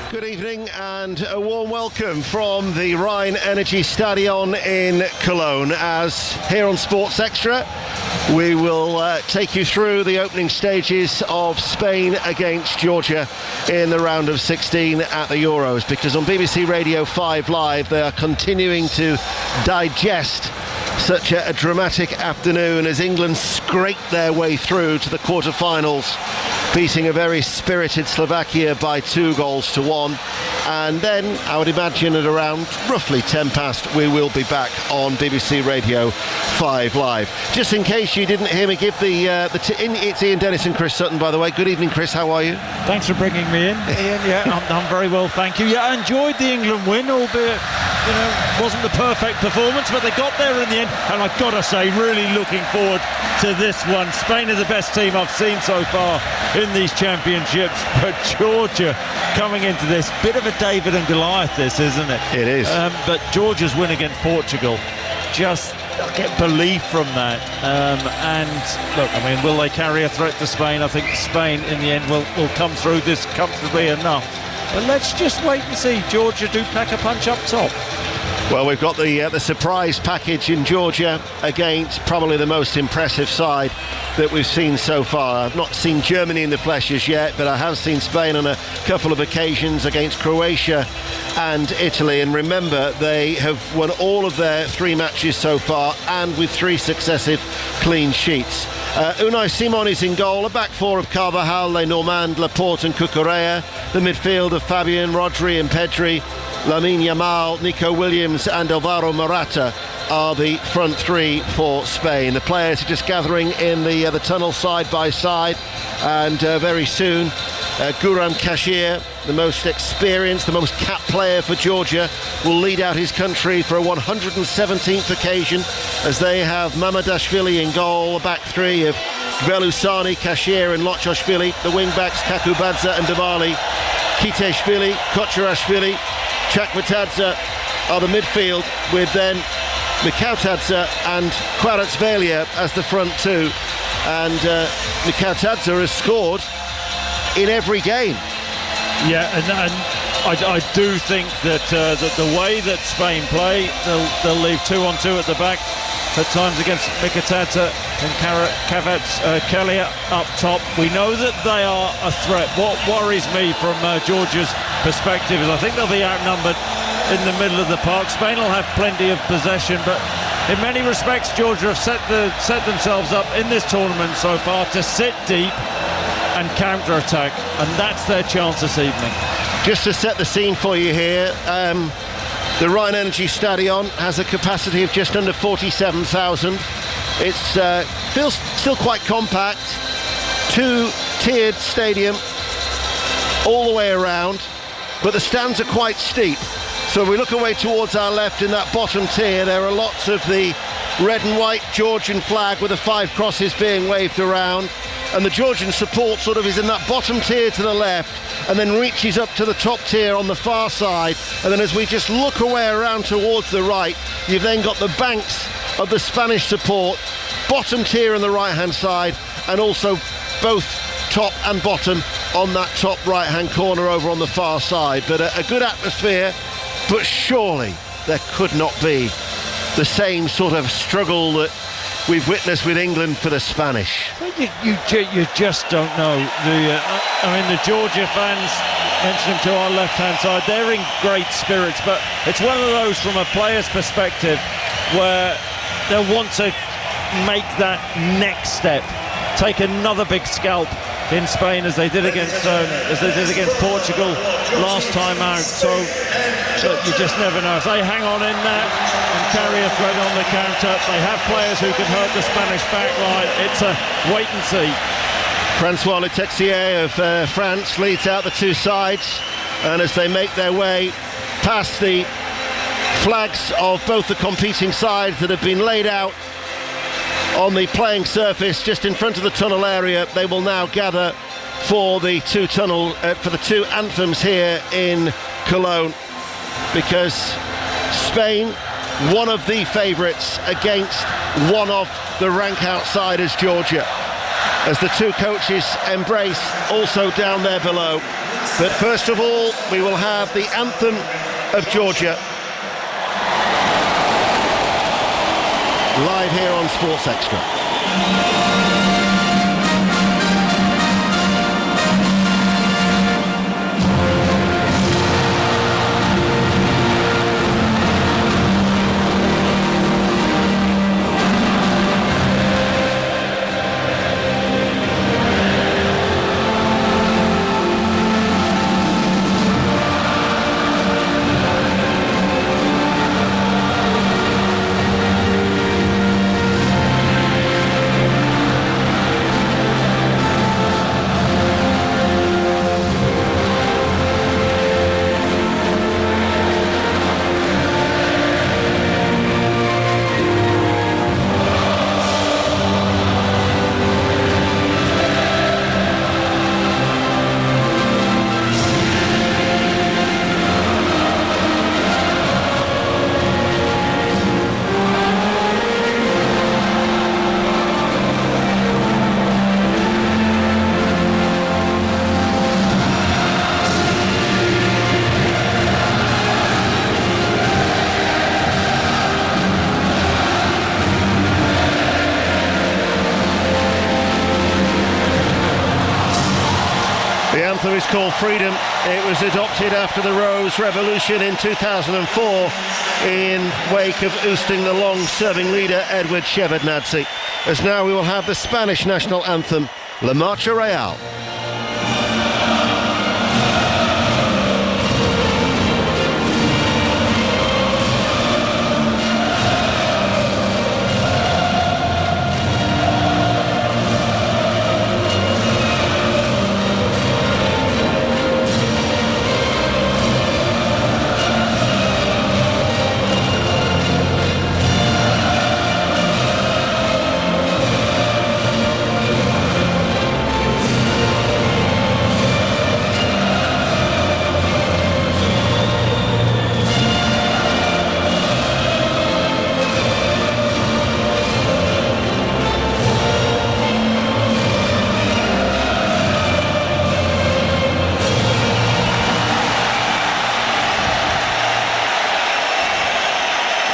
Good evening and a warm welcome from the Rhine Energy Stadion in Cologne, as here on Sports Extra we will take you through the opening stages of Spain against Georgia in the round of 16 at the Euros, because on BBC Radio 5 Live they are continuing to digest such a dramatic afternoon as England scrape their way through to the quarter-finals, beating a very spirited Slovakia by 2-1. And then, I would imagine at around roughly 10 past, we will be back on BBC Radio 5 Live. Just in case you didn't hear me give it's Ian Dennis and Chris Sutton, by the way. Good evening, Chris, how are you? Thanks for bringing me in, Ian. Yeah, I'm very well, thank you. Yeah, I enjoyed the England win, albeit, wasn't the perfect performance, but they got there in the end. And I've got to say, really looking forward to this one. Spain are the best team I've seen so far in these championships, but Georgia coming into this, bit of a David and Goliath this, isn't it? It is. But Georgia's win against Portugal, just get belief from that. And look, I mean, will they carry a threat to Spain? I think Spain in the end will come through this comfortably enough. But let's just wait and see. Georgia do pack a punch up top. Well, we've got the surprise package in Georgia against probably the most impressive side that we've seen so far. I've not seen Germany in the flesh as yet, but I have seen Spain on a couple of occasions against Croatia and Italy. And remember, they have won all of their 3 matches so far, and with 3 successive clean sheets. Unai Simon is in goal, a back 4 of Carvajal, Lenormand, Laporte and Cucurella, the midfield of Fabian, Rodri and Pedri, Lamine Yamal, Nico Williams and Alvaro Morata are the front 3 for Spain. The players are just gathering in the tunnel side by side, and very soon Guram Kashir, the most experienced, the most capped player for Georgia, will lead out his country for a 117th occasion, as they have Mamadashvili in goal, a back 3 of Velusani, Kashir and Lochoshvili, the wing-backs Kakubadze and Damali, Kiteshvili, Kocharashvili, Chakvetadze are the midfield, with then Mikautadze and Kvaratskhelia as the front 2. And Mikautadze has scored in every game. Yeah, and I do think that the way that Spain play, they'll leave 2-on-2 at the back at times against Mikautadze and Kvaratskhelia up top. We know that they are a threat. What worries me from Georgia's perspective is I think they'll be outnumbered in the middle of the park. Spain will have plenty of possession, but in many respects Georgia have set themselves up in this tournament so far to sit deep and counter-attack, and that's their chance this evening. Just to set the scene for you here, the Rhine Energy Stadion has a capacity of just under 47,000. It's feels still quite compact, 2-tiered stadium all the way around, but the stands are quite steep. So if we look away towards our left in that bottom tier, there are lots of the red and white Georgian flag with the 5 crosses being waved around, and the Georgian support sort of is in that bottom tier to the left and then reaches up to the top tier on the far side. And then as we just look away around towards the right, you've then got the banks of the Spanish support, bottom tier on the right hand side, and also both top and bottom on that top right hand corner over on the far side. But a good atmosphere, but surely there could not be the same sort of struggle that we've witnessed with England for the Spanish. You just don't know. The Georgia fans, mentioned to our left-hand side, they're in great spirits, but it's one of those from a player's perspective where they'll want to make that next step, take another big scalp in Spain as they did against Portugal last time out. So you just never know. If they hang on in that and carry a threat on the counter, they have players who can hurt the Spanish backline. It's a wait and see. Francois Le Texier of France leads out the 2 sides, and as they make their way past the flags of both the competing sides that have been laid out on the playing surface just in front of the tunnel area, they will now gather for the 2 anthems here in Cologne, because Spain, one of the favourites against one of the rank outsiders, Georgia, as the 2 coaches embrace also down there below. But first of all, we will have the anthem of Georgia live here on Sports Extra. The anthem is called Freedom. It was adopted after the Rose Revolution in 2004 in wake of ousting the long-serving leader Edward Shevardnadze. As now we will have the Spanish national anthem, La Marcha Real.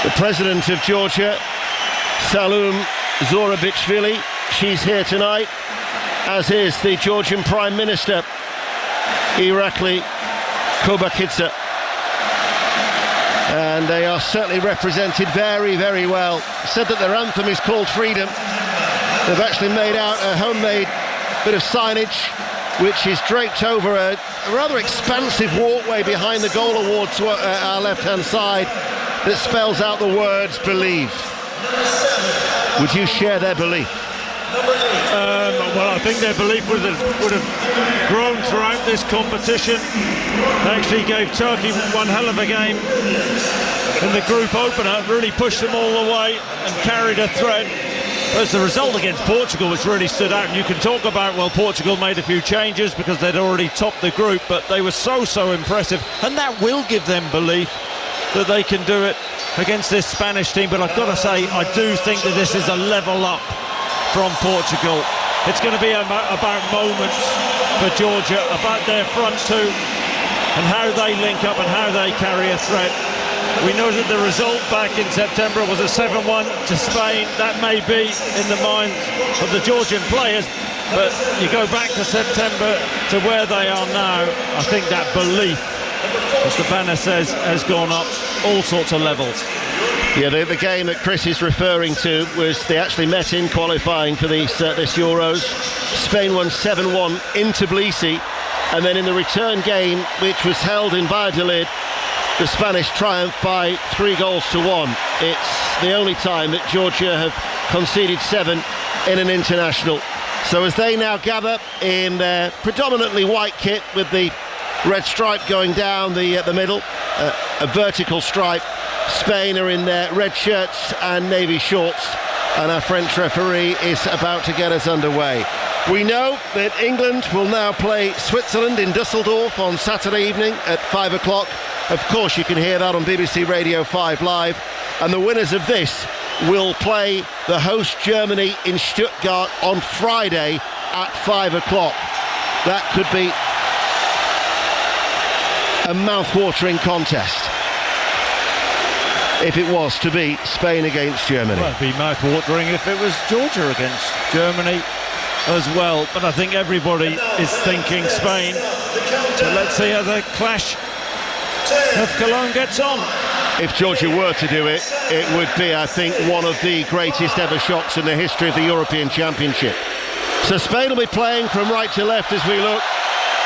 The president of Georgia, Saloum Zourabichvili, she's here tonight, as is the Georgian Prime Minister, Irakli Kobakidze. And they are certainly represented very, very well. Said that their anthem is called Freedom. They've actually made out a homemade bit of signage which is draped over a rather expansive walkway behind the goal award to our left-hand side that spells out the words "Believe." Would you share their belief? Well, I think their belief would have grown throughout this competition. They actually gave Turkey one hell of a game in the group opener, really pushed them all the way and carried a threat. As the result against Portugal, which really stood out, and you can talk about, well, Portugal made a few changes because they'd already topped the group, but they were so impressive, and that will give them belief that they can do it against this Spanish team. But I've got to say, I do think that this is a level up from Portugal. It's going to be about moments for Georgia, about their front two and how they link up and how they carry a threat. We know that the result back in September was a 7-1 to Spain. That may be in the minds of the Georgian players, but you go back to September to where they are now, I think that belief, as the banner says, has gone up all sorts of levels. Yeah, the game that Chris is referring to was they actually met in qualifying for this Euros. Spain won 7-1 in Tbilisi, and then in the return game, which was held in Valladolid, the Spanish triumphed by 3-1. It's the only time that Georgia have conceded 7 in an international. So as they now gather in their predominantly white kit with the red stripe going down the middle, a vertical stripe. Spain are in their red shirts and navy shorts, and our French referee is about to get us underway. We know that England will now play Switzerland in Dusseldorf on Saturday evening at 5 o'clock. Of course, you can hear that on BBC Radio 5 Live, and the winners of this will play the host Germany in Stuttgart on Friday at 5 o'clock. That could be a mouth-watering contest if it was to be Spain against Germany. Well, it'd be mouth-watering if it was Georgia against Germany as well, but I think everybody is thinking Spain. So let's see how the clash of Cologne gets on. If Georgia were to do it, it would be, I think, one of the greatest ever shocks in the history of the European Championship. So Spain will be playing from right to left as we look.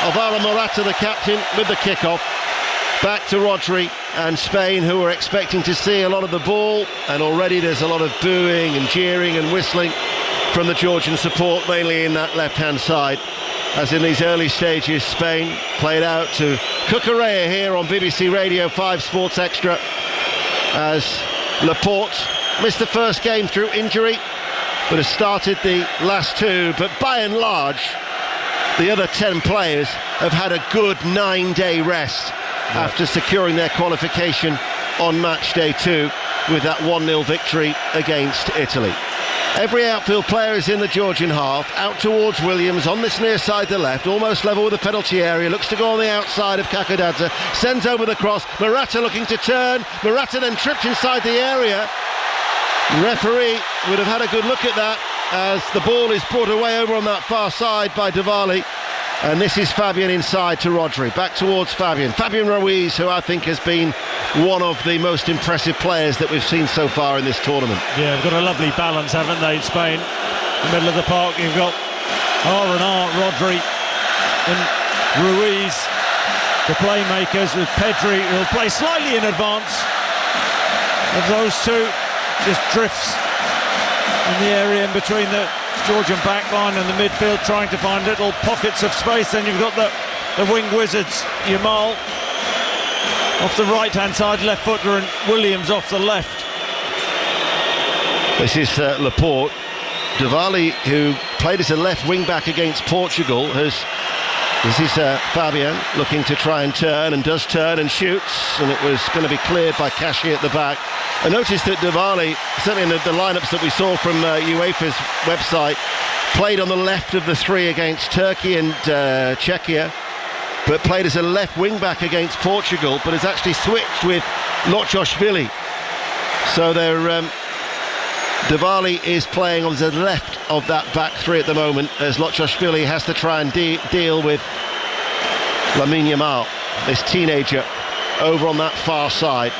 Alvaro Morata, the captain, with the kickoff. Back to Rodri and Spain, who are expecting to see a lot of the ball, and already there's a lot of booing and jeering and whistling from the Georgian support, mainly in that left-hand side. As in these early stages, Spain played out to Cucurella here on BBC Radio 5 Sports Extra, as Laporte missed the first game through injury, but has started the last two. But by and large, the other 10 players have had a good 9-day rest after securing their qualification on match day 2 with that 1-0 victory against Italy. Every outfield player is in the Georgian half, out towards Williams on this near side to left, almost level with the penalty area, looks to go on the outside of Kakadadze, sends over the cross, Morata looking to turn, Morata then tripped inside the area. The referee would have had a good look at that as the ball is brought away over on that far side by Diwali. And this is Fabian inside to Rodri, back towards Fabian Ruiz, who I think has been one of the most impressive players that we've seen so far in this tournament. Yeah, they've got a lovely balance, haven't they, Spain? In the middle of the park, you've got R&R, Rodri and Ruiz, the playmakers, with Pedri, who'll play slightly in advance of those two, just drifts in the area in between the Georgian backline and the midfield, trying to find little pockets of space. Then you've got the wing wizards, Yamal off the right-hand side, left footer, and Williams off the left. This is Laporte. Diwali, who played as a left wing-back against Portugal, this is Fabian looking to try and turn, and does turn and shoots, and it was going to be cleared by Kashi at the back. I noticed that Diwali, certainly in the lineups that we saw from UEFA's website, played on the left of the three against Turkey and Czechia, but played as a left wing-back against Portugal, but has actually switched with Lochoshvili. So Diwali is playing on the left of that back three at the moment, as Lochoshvili has to try and deal with Lamine Yamal, this teenager, over on that far side.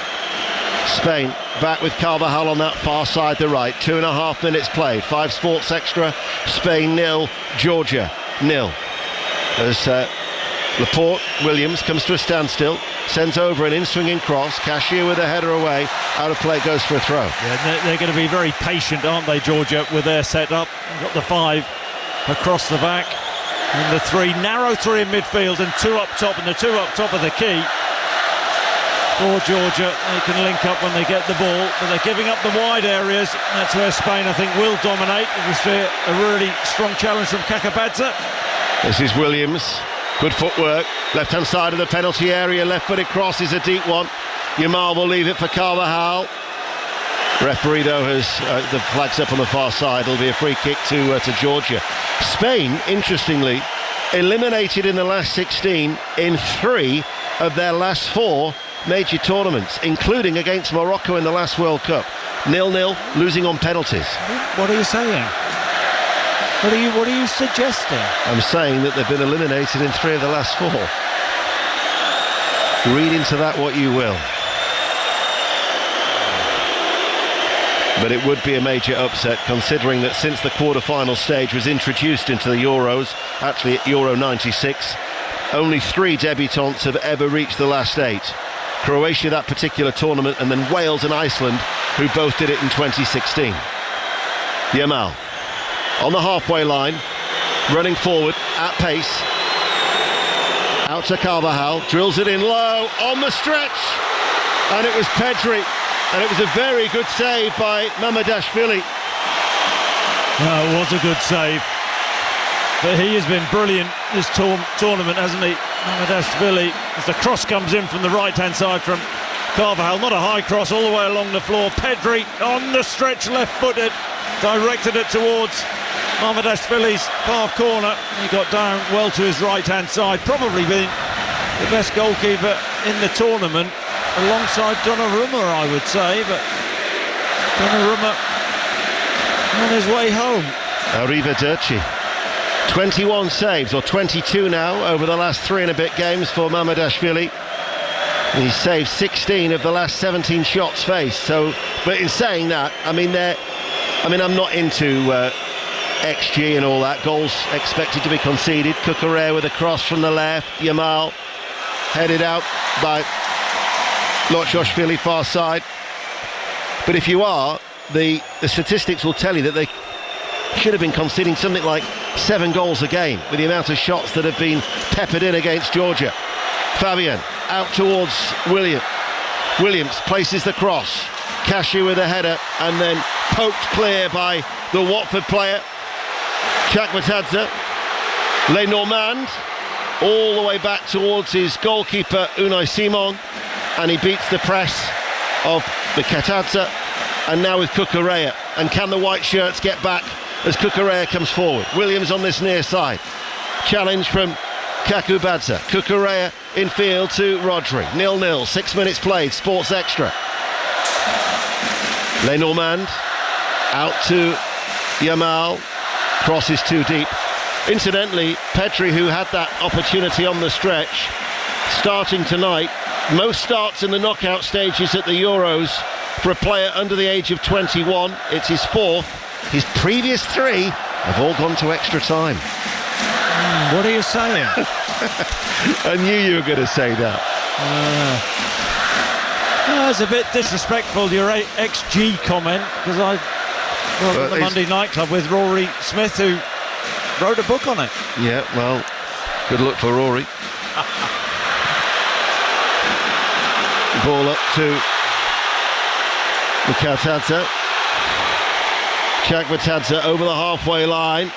Spain back with Carvajal on that far side, the right. 2.5 minutes played. 5 Sports Extra. Spain 0, Georgia 0. As Laporte, Williams comes to a standstill, sends over an in-swinging cross. Cashier with a header away. Out of play, goes for a throw. Yeah, they're going to be very patient, aren't they, Georgia, with their setup? They've got the 5 across the back, and the 3, narrow 3 in midfield, and 2 up top, and the 2 up top are the key for Georgia. They can link up when they get the ball, but they're giving up the wide areas. That's where Spain, I think, will dominate. This is a really strong challenge from Kakabadze. This is Williams. Good footwork. Left-hand side of the penalty area. Left-footed cross is a deep one. Yamal will leave it for Carvajal. Referee, though, has the flag's up on the far side. It'll be a free kick to Georgia. Spain, interestingly, eliminated in the last 16 in 3 of their last 4 major tournaments, including against Morocco in the last World Cup. 0-0, losing on penalties. What are you saying? What are you suggesting? I'm saying that they've been eliminated in 3 of the last 4. Read into that what you will. But it would be a major upset, considering that since the quarter-final stage was introduced into the Euros, actually at Euro 96, only 3 debutants have ever reached the last 8. Croatia that particular tournament, and then Wales and Iceland, who both did it in 2016. Yamal on the halfway line, running forward at pace. Out to Carvajal, drills it in low, on the stretch, and it was Pedri, and it was a very good save by Mamardashvili. No, it was a good save, but he has been brilliant this tournament, hasn't he? Mamardashvili, as the cross comes in from the right-hand side from Carvajal, not a high cross, all the way along the floor. Pedri on the stretch, left-footed, directed it towards Mamardashvili's far corner. He got down well to his right-hand side, probably been the best goalkeeper in the tournament alongside Donnarumma, I would say, but Donnarumma on his way home. Arrivederci. 21 saves, or 22 now, over the last 3 and a bit games for Mamardashvili. He's saved 16 of the last 17 shots faced. So, but in saying that, I'm not into XG and all that. Goals expected to be conceded. Cucurella with a cross from the left. Yamal headed out by Lotjoshvili, far side. But if you are, the statistics will tell you that they should have been conceding something like 7 goals a game with the amount of shots that have been peppered in against Georgia. Fabian out towards Williams places the cross. Cashew with a header and then poked clear by the Watford player. Chakvetadze. Lenormand all the way back towards his goalkeeper Unai Simon, and he beats the press of Mikatadze. And now with Cucurella, and can the white shirts get back as Cucurella comes forward? Williams on this near side. Challenge from Kakubadze. Cucurella in field to Rodri. 0-0, 6 minutes played, Sports Extra. Lenormand out to Yamal. Cross is too deep. Incidentally, Petri, who had that opportunity on the stretch, starting tonight. Most starts in the knockout stages at the Euros for a player under the age of 21. It's his 4th. His previous 3 have all gone to extra time. What are you saying? I knew you were going to say that. That's a bit disrespectful, your XG comment, because I was at the Monday Night Club with Rory Smith, who wrote a book on it. Yeah, well, good luck for Rory. Ball up to Mikatadze. Chakvetadze over the halfway line.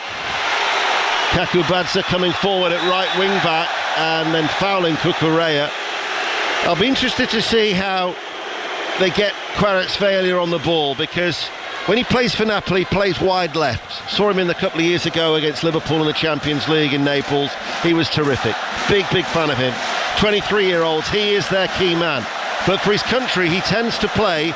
Kakubadze coming forward at right wing back and then fouling Cucurella. I'll be interested to see how they get Kvaratskhelia on the ball, because when he plays for Napoli, he plays wide left. Saw him in the couple of years ago against Liverpool in the Champions League in Naples. He was terrific. Big fan of him. 23-year-olds, he is their key man. But for his country, he tends to play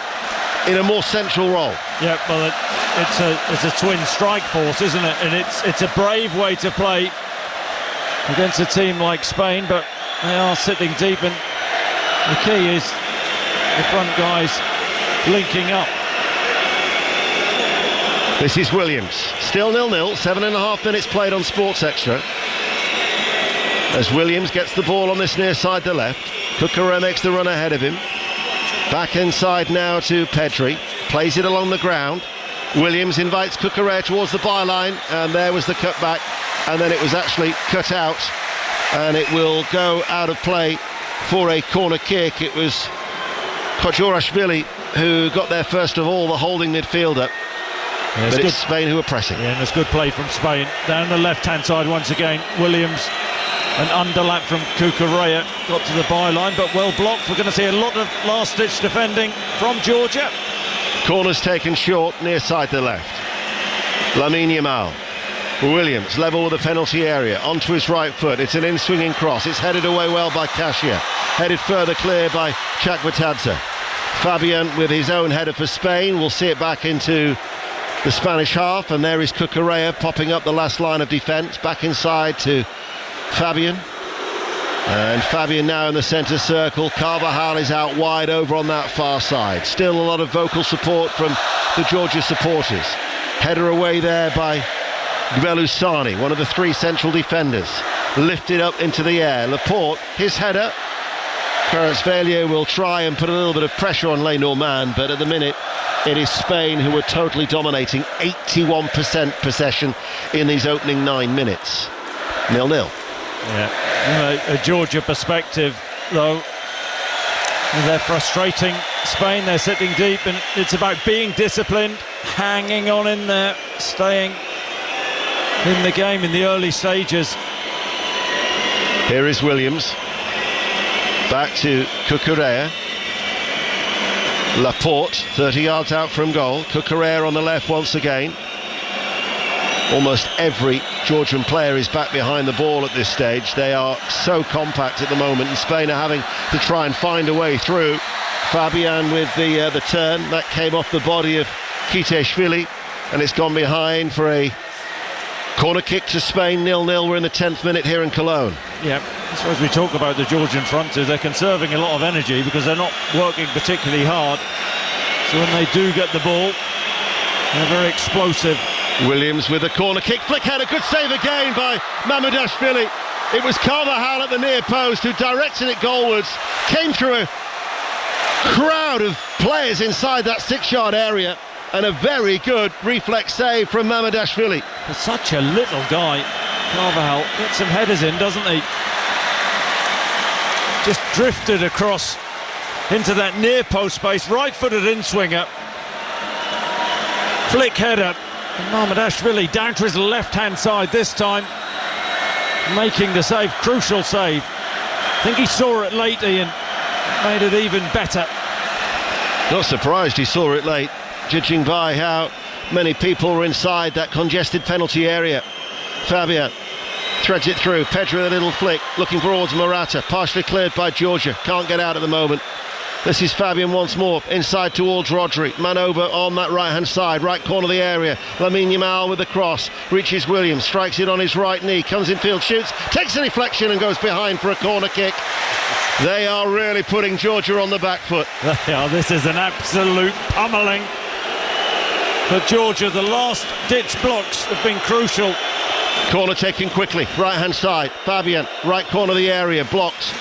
in a more central role. Yeah, well, it's a twin strike force, isn't it? And it's a brave way to play against a team like Spain, but they are sitting deep, and the key is the front guys linking up. This is Williams. Still 0-0, 7.5 minutes played on Sports Extra. As Williams gets the ball on this near side to left. Cucurella makes the run ahead of him. Back inside now to Petri. Plays it along the ground. Williams invites Cucurella towards the byline, and there was the cutback, and then it was actually cut out, and it will go out of play for a corner kick. It was Kojorashvili who got there first of all, the holding midfielder. Yeah, but it's Spain who are pressing. Yeah, and it's good play from Spain. Down the left-hand side once again, Williams, an underlap from Cucurella, got to the byline, but well blocked. We're going to see a lot of last-ditch defending from Georgia. Corners taken short, near side to left. Lamine Yamal. Williams level with the penalty area, onto his right foot. It's an in-swinging cross. It's headed away well by Cashier. Headed further clear by Chakvetadze. Fabian with his own header for Spain. We'll see it back into the Spanish half, and there is Cucurella popping up the last line of defence. Back inside to Fabian. And Fabian now in the centre circle. Carvajal is out wide over on that far side. Still a lot of vocal support from the Georgia supporters. Header away there by Gbelusani, one of the 3 central defenders. Lifted up into the air. Laporte, his header. Kvaratskhelia will try and put a little bit of pressure on Lenormand, but at the minute it is Spain who are totally dominating. 81% possession in these opening 9 minutes. 0-0. Yeah, from a Georgia perspective, though, they're frustrating Spain. They're sitting deep, and it's about being disciplined, hanging on in there, staying in the game in the early stages. Here is Williams. Back to Cucurella. Laporte, 30 yards out from goal. Cucurella on the left once again. Almost every Georgian player is back behind the ball at this stage. They are so compact at the moment, and Spain are having to try and find a way through. Fabian with the turn that came off the body of Kiteshvili, and it's gone behind for a corner kick to Spain. 0-0. We're in the 10th minute here in Cologne. Yeah, I suppose we talk about the Georgian front too. They're conserving a lot of energy because they're not working particularly hard. So when they do get the ball, they're very explosive. Williams with a corner kick, flick header, good save again by Mamardashvili. It was Carvajal at the near post who directed it goalwards, came through a crowd of players inside that 6-yard area, and a very good reflex save from Mamardashvili. For such a little guy, Carvajal gets some headers in, doesn't he? Just drifted across into that near post space, right-footed in-swinger. Flick header. And Mamardashvili down to his left-hand side this time, making the save, crucial save. I think he saw it late, Ian, made it even better. Not surprised he saw it late, judging by how many people were inside that congested penalty area. Fabian threads it through, Pedro with a little flick, looking towards Morata, partially cleared by Georgia, can't get out at the moment. This is Fabian once more, inside towards Rodri. Man over on that right-hand side, right corner of the area. Lamine Yamal with the cross, reaches Williams, strikes it on his right knee, comes in field, shoots, takes a deflection and goes behind for a corner kick. They are really putting Georgia on the back foot. They are. This is an absolute pummelling for Georgia. The last-ditch blocks have been crucial. Corner taken quickly, right-hand side. Fabian, right corner of the area, blocked.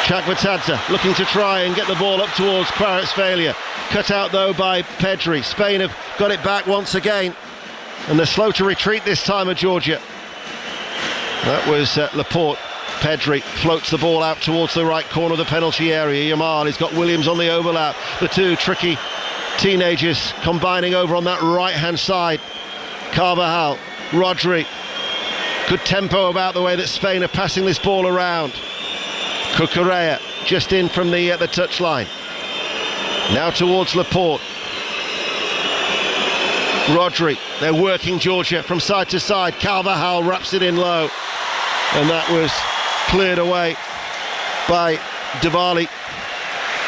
Chakvetadze looking to try and get the ball up towards Kvaratskhelia. Cut out though by Pedri. Spain have got it back once again, and they're slow to retreat this time of Georgia. That was Laporte. Pedri floats the ball out towards the right corner of the penalty area. Yamal has got Williams on the overlap. The two tricky teenagers combining over on that right-hand side. Carvajal, Rodri. Good tempo about the way that Spain are passing this ball around. Cucurella just in from the touchline. Now towards Laporte. Rodri, they're working Georgia from side to side. Carvajal wraps it in low, and that was cleared away by Diwali.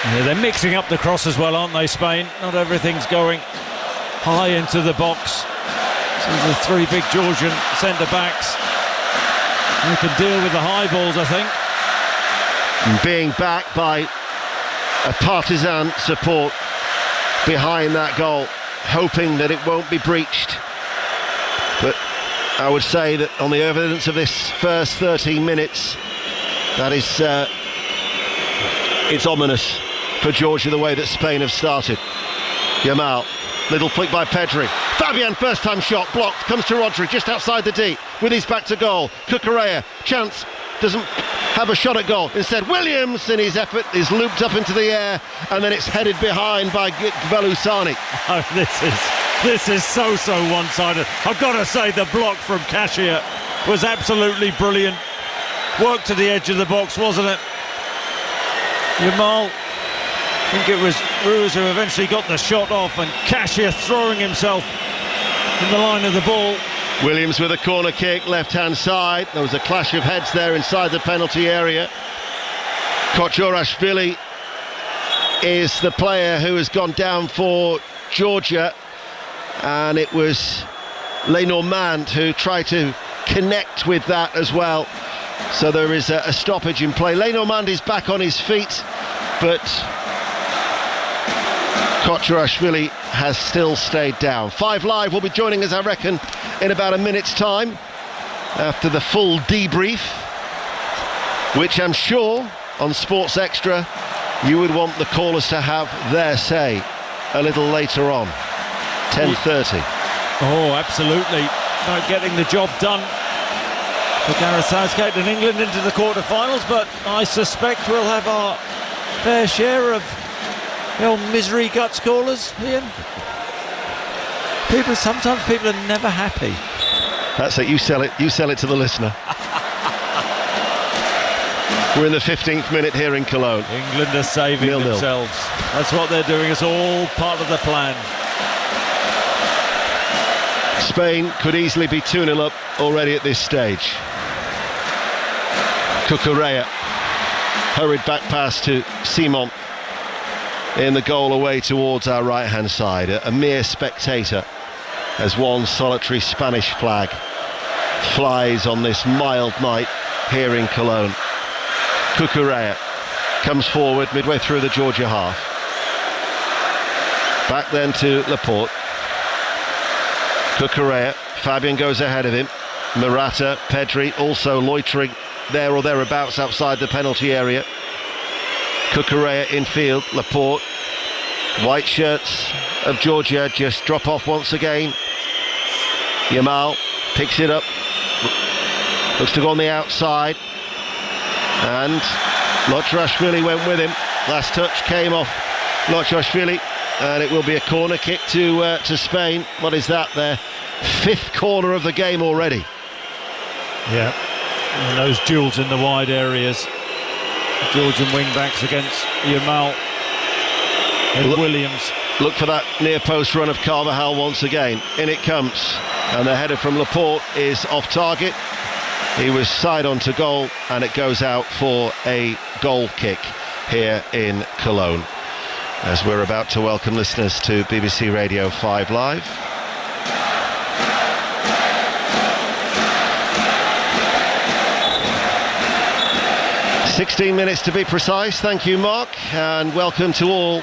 Yeah, they're mixing up the cross as well, aren't they, Spain? Not everything's going high into the box. So the three big Georgian centre-backs who can deal with the high balls, I think. And being backed by a partisan support behind that goal, hoping that it won't be breached. But I would say that on the evidence of this first 13 minutes, that is it's ominous for Georgia, the way that Spain have started. Yamal, little flick by Pedri. Fabian, first time shot, blocked, comes to Rodri just outside the D with his back to goal. Cucurella, chance, doesn't have a shot at goal. Instead, Williams, in his effort, is looped up into the air, and then it's headed behind by Belusani. Oh, this is so one-sided. I've got to say, the block from Cashier was absolutely brilliant. Work to the edge of the box, wasn't it? Yamal, I think it was Ruiz who eventually got the shot off, and Cashier throwing himself in the line of the ball. Williams with a corner kick, left-hand side. There was a clash of heads there inside the penalty area. Kochorashvili is the player who has gone down for Georgia, and it was Lenormand who tried to connect with that as well. So there is a stoppage in play. Lenormand is back on his feet, but Kochorashvili has still stayed down. 5 Live will be joining us, I reckon, in about a minute's time after the full debrief, which I'm sure on Sports Extra you would want the callers to have their say a little later on. 10:30. Oh, absolutely. About getting the job done for Gareth Southgate and England into the quarter-finals, but I suspect we'll have our fair share of the old misery guts callers, Ian. Sometimes people are never happy. That's it, you sell it to the listener. We're in the 15th minute here in Cologne. England are saving 0-0. themselves. That's what they're doing. It's all part of the plan. Spain could easily be 2-0 up already at this stage. Cucurella, hurried back pass to Simon in the goal away towards our right hand side. A mere spectator as one solitary Spanish flag flies on this mild night here in Cologne. Cucurella comes forward midway through the Georgia half. Back then to Laporte. Cucurella, Fabian goes ahead of him. Morata, Pedri also loitering there or thereabouts outside the penalty area. Cucurella in field, Laporte. White shirts of Georgia just drop off once again. Yamal picks it up, looks to go on the outside, and Lotrashvili went with him. Last touch came off Lotrashvili, and it will be a corner kick to Spain. What is that, their 5th corner of the game already? Yeah, and those duels in the wide areas, Georgian wing-backs against Yamal and Williams. Look for that near post run of Carvajal once again. In it comes, and the header from Laporte is off target. He was side on to goal, and it goes out for a goal kick here in Cologne, as we're about to welcome listeners to BBC Radio 5 Live. "16 minutes to be precise." Thank you, Mark, and welcome to all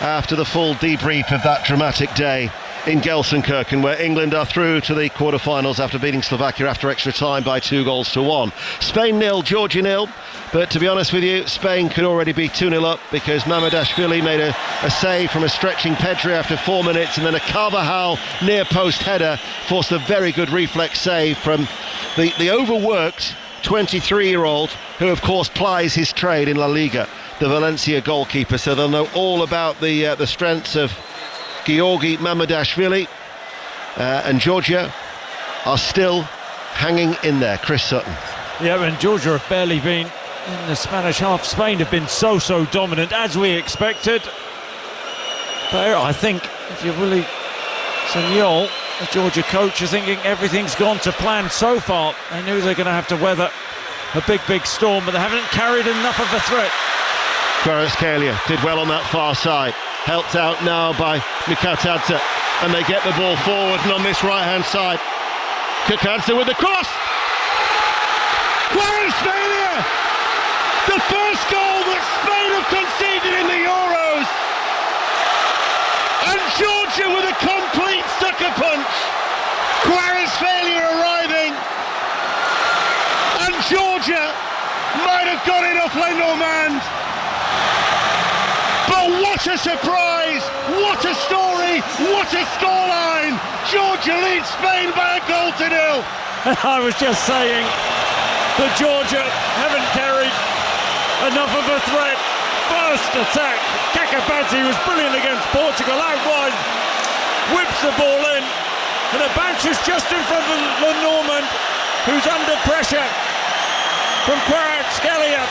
after the full debrief of that dramatic day in Gelsenkirchen, where England are through to the quarter-finals after beating Slovakia after extra time by 2-1. Spain 0, Georgia 0. But to be honest with you, Spain could already be 2-0 up because Mamardashvili made a save from a stretching Pedri after 4 minutes, and then a Carvajal near post header forced a very good reflex save from the overworked 23-year-old, who of course plies his trade in La Liga, the Valencia goalkeeper. So they'll know all about the strengths of Georgi Mamardashvili, and Georgia are still hanging in there. Chris Sutton. Yeah, and Georgia have barely been in the Spanish half. Spain have been so dominant, as we expected. But I think if you're Willy Sagnol, the Georgia coach, is thinking everything's gone to plan so far. They knew they're going to have to weather a big storm, but they haven't carried enough of a threat. Kvaratskhelia did well on that far side, helped out now by Mikatadze, and they get the ball forward, and on this right hand side Kakadze with the cross. Kvaratskhelia, the first goal that Spain have conceded in the Euros, and Georgia with a complete sucker punch. Kvaratskhelia arriving, and Georgia might have got it off Le Normand. But what a surprise, what a story, what a scoreline. Georgia leads Spain by a 1-0. I was just saying that Georgia haven't carried enough of a threat. First attack, Kakabadze was brilliant against Portugal, out wide, whips the ball in, and it bounces just in front of Le Normand, who's under pressure from Kvaratskhelia.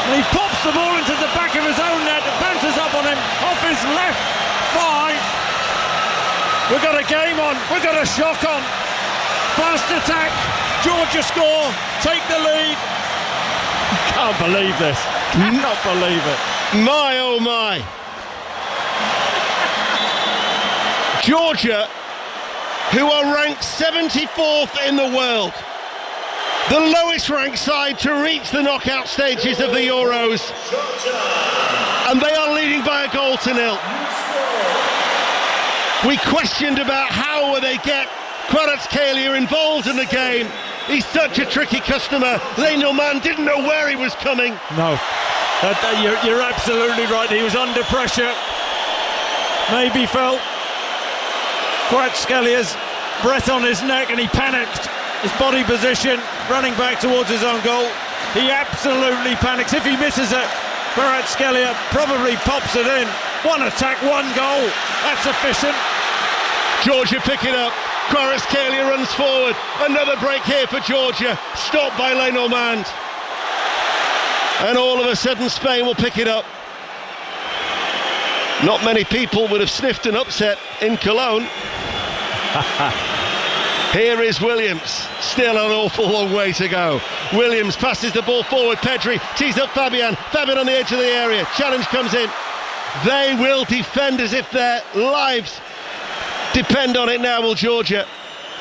And he pops the ball into the back of his own net, it bounces up on him, off his left thigh. We've got a game on, we've got a shock on. First attack, Georgia score, take the lead. Can't believe this, cannot believe it. My oh my. Georgia, who are ranked 74th in the world, the lowest ranked side to reach the knockout stages of the Euros, and they are leading by a 1-0. We questioned about how will they get Kvaratskhelia involved in the game. He's such a tricky customer. Le Normand didn't know where he was coming. No, you're absolutely right. He was under pressure. Maybe felt Kvaratskelia's breath on his neck, and he panicked. His body position, running back towards his own goal. He absolutely panics. If he misses it, Kvaratskhelia probably pops it in. One attack, one goal. That's efficient. Georgia pick it up. Kvaratskhelia runs forward. Another break here for Georgia. Stopped by Le Normand. And all of a sudden Spain will pick it up. Not many people would have sniffed an upset in Cologne. Here is Williams, still an awful long way to go. Williams passes the ball forward, Pedri tees up Fabian on the edge of the area, challenge comes in. They will defend as if their lives depend on it now, will Georgia.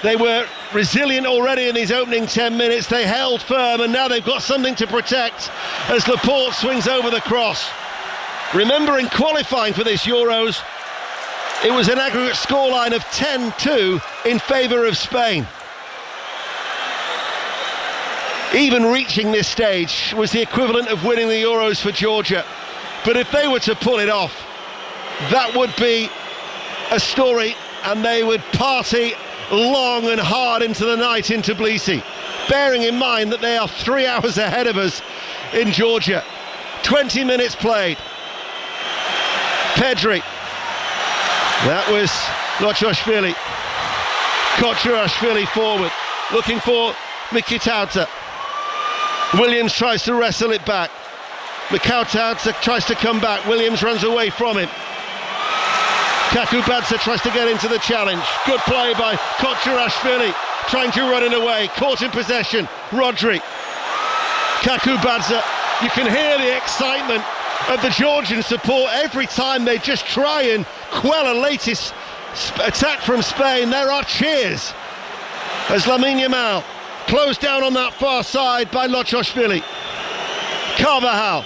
They were resilient already in these opening 10 minutes, they held firm and now they've got something to protect as Laporte swings over the cross. Remember, in qualifying for this Euros, it was an aggregate scoreline of 10-2 in favour of Spain. Even reaching this stage was the equivalent of winning the Euros for Georgia. But if they were to pull it off, that would be a story, and they would party long and hard into the night in Tbilisi, bearing in mind that they are 3 hours ahead of us in Georgia. 20 minutes played. Pedri. That was Lochoshvili. Kochurashvili forward, looking for Mkhitaryan. Williams tries to wrestle it back. Mkhitaryan tries to come back. Williams runs away from him. Kakubadze tries to get into the challenge. Good play by Kochurashvili, trying to run it away. Caught in possession. Rodri. Kakubadze. You can hear the excitement of the Georgian support every time they just try and quell a latest attack from Spain. There are cheers as Lamine Yamal closed down on that far side by Lochoshvili. Carvajal.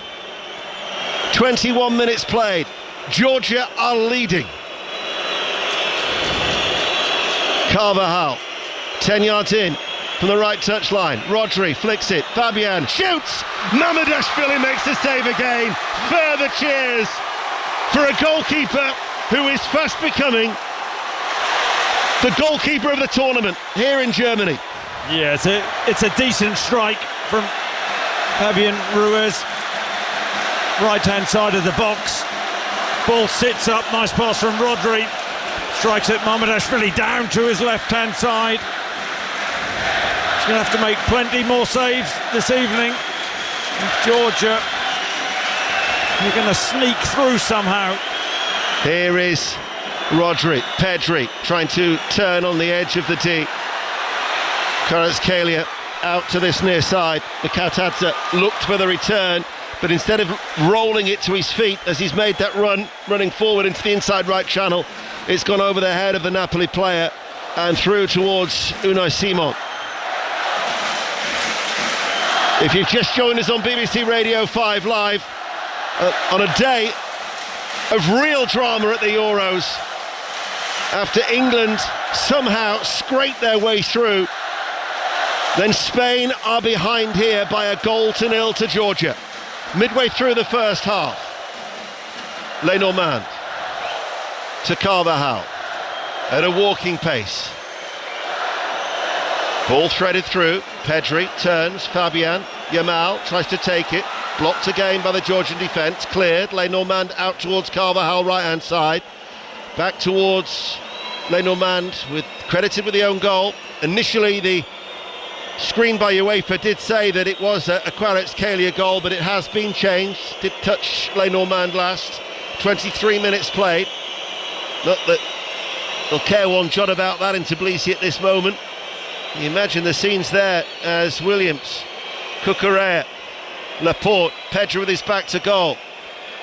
21 minutes played. Georgia are leading. Carvajal, 10 yards in from the right touchline. Rodri flicks it. Fabian shoots. Mamadashvili makes the save again. Further cheers for a goalkeeper who is fast becoming the goalkeeper of the tournament here in Germany. Yeah, it's a decent strike from Fabian Ruiz. Right-hand side of the box. Ball sits up. Nice pass from Rodri. Strikes it Mamadashvili down to his left-hand side. He's going to have to make plenty more saves this evening. If Georgia, you're going to sneak through somehow. Here is Pedri trying to turn on the edge of the D. Kvaratskhelia out to this near side. Mkhitaryan looked for the return, but instead of rolling it to his feet as he's made that run, running forward into the inside right channel, it's gone over the head of the Napoli player and through towards Unai Simon. If you've just joined us on BBC Radio 5 Live, on a day of real drama at the Euros, after England somehow scraped their way through, then Spain are behind here by a 1-0 to Georgia. Midway through the first half, Lenormand to Carvajal at a walking pace. Ball threaded through. Pedri turns. Fabian. Yamal tries to take it. Blocked again by the Georgian defence. Cleared. Lenormand out towards Carvajal, right hand side. Back towards Lenormand, credited with the own goal. Initially, the screen by UEFA did say that it was a Kvaratskhelia goal, but it has been changed. Did touch Lenormand last. 23 minutes played. Not that they'll care one jot about that in Tbilisi at this moment. You imagine the scenes there as Williams, Cucurella, Laporte, Pedri with his back to goal.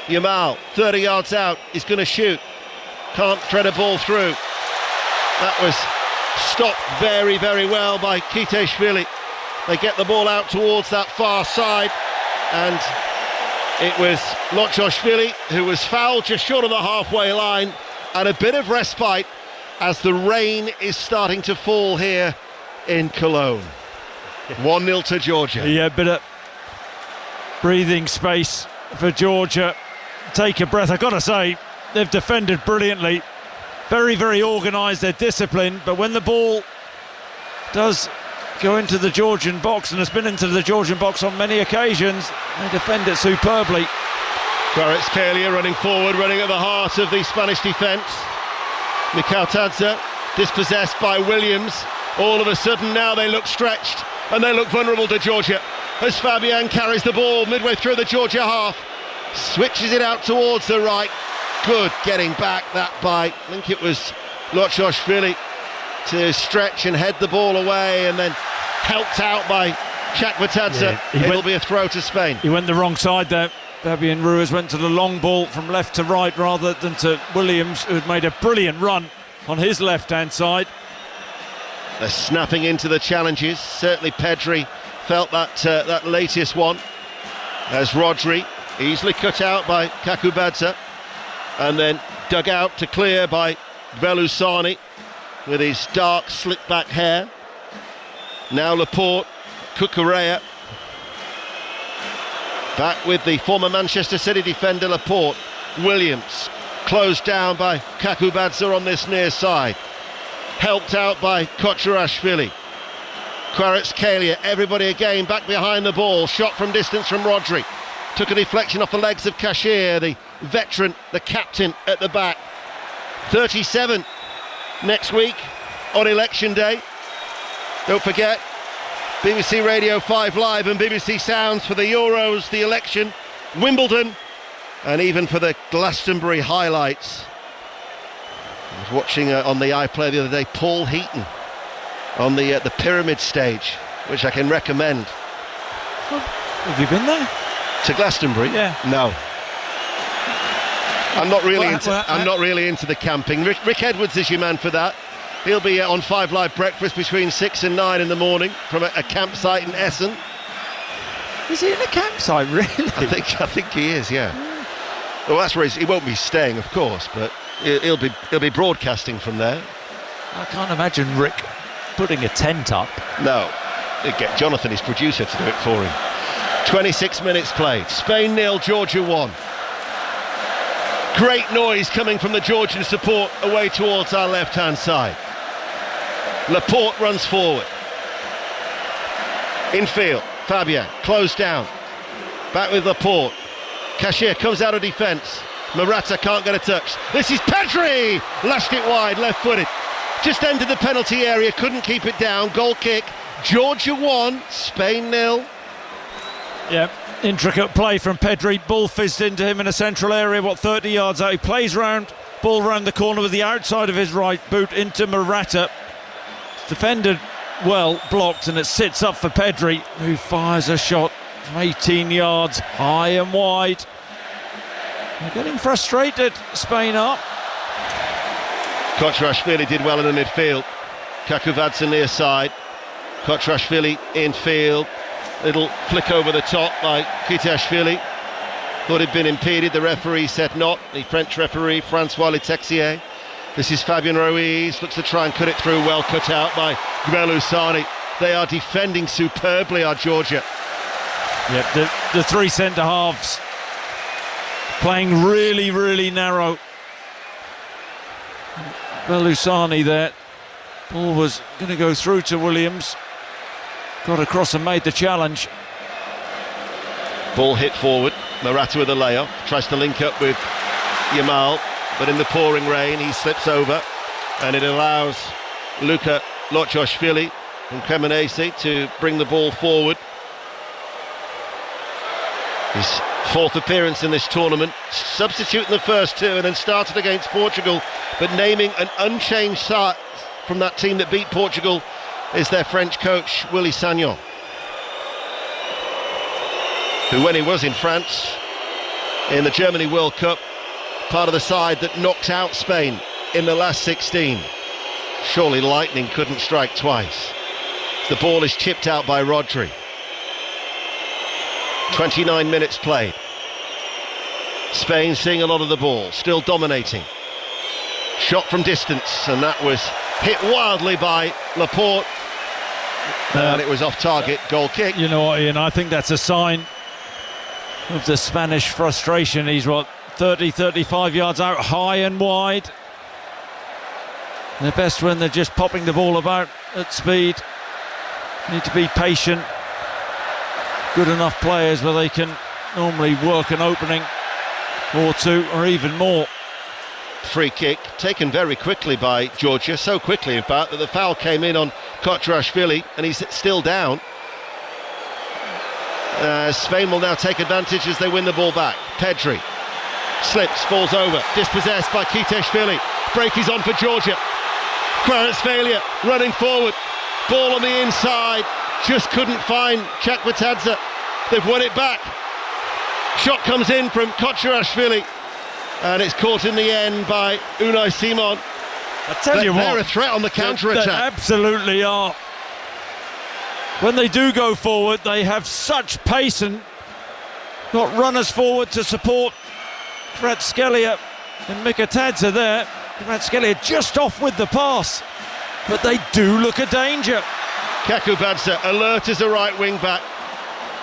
Yamal, 30 yards out, he's going to shoot. Can't thread a ball through. That was stopped very, very well by Kvitashvili. They get the ball out towards that far side, and it was Lochoshvili who was fouled just short of the halfway line, and a bit of respite as the rain is starting to fall here in Cologne. 1-0 to Georgia. Yeah, a bit of breathing space for Georgia. Take a breath. I've got to say, they've defended brilliantly. Very, very organised, they're disciplined, but when the ball does go into the Georgian box, and has been into the Georgian box on many occasions, they defend it superbly. Kvaratskhelia running forward, running at the heart of the Spanish defence. Mkhitaryan dispossessed by Williams. All of a sudden now they look stretched and they look vulnerable to Georgia as Fabian carries the ball midway through the Georgia half, switches it out towards the right. Good getting back that by, I think it was Lochoshvili. to stretch and head the ball away, and then helped out by Chakvetadze. It'll be a throw to Spain. He went the wrong side there. Fabian Ruiz went to the long ball from left to right rather than to Williams, who had made a brilliant run on his left-hand side. They're snapping into the challenges. Certainly Pedri felt that latest one, as Rodri easily cut out by Kakubadze and then dug out to clear by Belusani with his dark slick back hair. Now Laporte, Cucurella back with the former Manchester City defender Laporte. Williams closed down by Kakubadze on this near side, helped out by Kocherashvili. Kvaratskhelia, everybody again back behind the ball. Shot from distance from Rodri. Took a deflection off the legs of Cashier, the veteran, the captain at the back. 37 next week on election day. Don't forget, BBC Radio 5 Live and BBC Sounds for the Euros, the election, Wimbledon, and even for the Glastonbury highlights. I was watching on the iPlayer the other day, Paul Heaton on the pyramid stage, which I can recommend. Have you been there? To Glastonbury? Yeah. No. I'm not really into the camping. Rick Edwards is your man for that. He'll be on 5 Live breakfast between 6 and 9 in the morning from a campsite in Essen. Is he in a campsite, really? I think he is, yeah. Well, that's where he won't be staying, of course, but he'll be broadcasting from there. I can't imagine Rick putting a tent up. No, he'd get Jonathan, his producer, to do it for him. 26 minutes played. Spain 0, Georgia 1. Great noise coming from the Georgian support away towards our left-hand side. Laporte runs forward. Infield, Fabian, closed down. Back with Laporte. Cashier comes out of defence. Morata can't get a touch. This is Pedri! Lashed it wide, left-footed. Just entered the penalty area, couldn't keep it down. Goal kick. Georgia 1, Spain 0. Yeah, intricate play from Pedri. Ball fizzed into him in a central area, 30 yards out. He plays round, ball round the corner with the outside of his right boot into Morata. Defended well, blocked, and it sits up for Pedri, who fires a shot from 18 yards, high and wide. They're getting frustrated, Spain are. Kocherashvili did well in the midfield. Kakubadze near side. Kocherashvili in field. Little flick over the top by Kvitashvili. Thought he'd been impeded. The referee said not. The French referee, Francois Letexier. This is Fabian Ruiz. Looks to try and cut it through. Well cut out by Belusani. They are defending superbly, our Georgia. Yep, the three centre-halves playing really, really narrow. Belusani there. Ball was going to go through to Williams. Got across and made the challenge. Ball hit forward. Morata with a layoff. Tries to link up with Yamal, but in the pouring rain he slips over, and it allows Luka Lochoshvili and Cremonese to bring the ball forward. His 4th appearance in this tournament, substituting the first 2 and then started against Portugal, but naming an unchanged side from that team that beat Portugal is their French coach, Willy Sagnon, who, when he was in France in the Germany World Cup, part of the side that knocked out Spain in the last 16. Surely lightning couldn't strike twice. The ball is chipped out by Rodri. 29 minutes played. Spain seeing a lot of the ball, still dominating. Shot from distance, and that was hit wildly by Laporte. And it was off target, goal kick. You know what, Ian, I think that's a sign of the Spanish frustration. He's 30, 35 yards out, high and wide. They're best when they're just popping the ball about at speed. Need to be patient. Good enough players where they can normally work an opening or two or even more. Free kick taken very quickly by Georgia, so quickly in fact that the foul came in on Kocherashvili and he's still down. Spain will now take advantage as they win the ball back. Pedri slips, falls over, dispossessed by Kvitashvili. Break is on for Georgia. Kvaratskhelia running forward. Ball on the inside. Just couldn't find Chakvetadze. They've won it back. Shot comes in from Kocherashvili. And it's caught in the end by Unai Simon. I tell you what, they're a threat on the counter-attack. They absolutely are. When they do go forward, they have such pace and got runners forward to support Kvaratskhelia and Mikatadze there. Kvaratskhelia just off with the pass, but they do look a danger. Kakubadze alert as a right wing back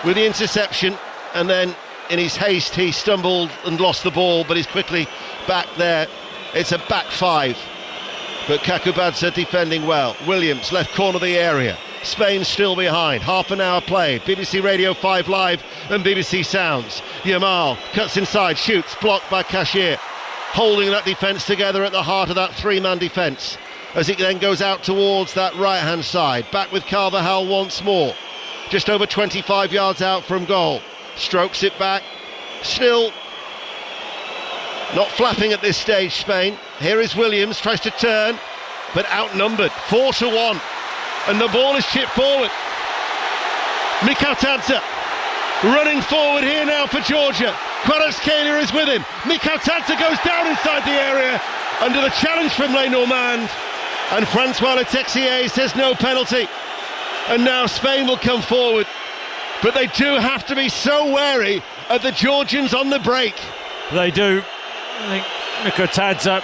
with the interception, and then in his haste he stumbled and lost the ball, but he's quickly back there. It's a back five, but Kakubadze defending well. Williams, left corner of the area. Spain still behind, half an hour played. BBC Radio 5 Live and BBC Sounds. Yamal cuts inside, shoots, blocked by Cashier, holding that defence together at the heart of that three-man defence as it then goes out towards that right-hand side. Back with Carvajal once more, just over 25 yards out from goal. Strokes it back, still not flapping at this stage, Spain. Here is Williams, tries to turn, but outnumbered, 4-1. And the ball is chipped forward. Mikatadze running forward here now for Georgia. Kvaratskhelia is with him. Mikatadze goes down inside the area under the challenge from Le Normand. And Francois Letexier says no penalty. And now Spain will come forward. But they do have to be so wary of the Georgians on the break. They do. I think Mikatadze,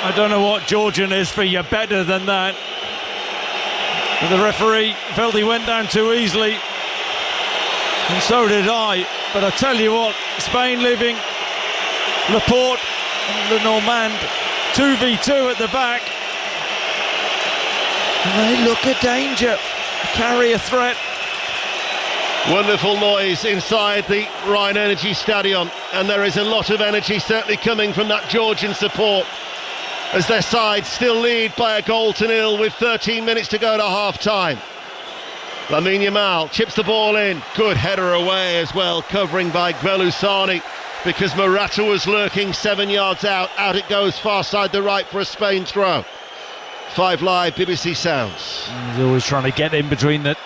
I don't know what Georgian is for you better than that. But the referee felt he went down too easily, and so did I. But I tell you what, Spain leaving Laporte and Le Normand 2v2 at the back, and they look a danger, carry a threat. Wonderful noise inside the Rhine Energy Stadion, and there is a lot of energy certainly coming from that Georgian support as their side still lead by 1-0 with 13 minutes to go to half-time. Lamine Yamal chips the ball in, good header away as well, covering by Gbelusani, because Morata was lurking 7 yards out. Out it goes, far side the right for a Spain throw. 5 Live, BBC Sounds. He's always trying to get in between the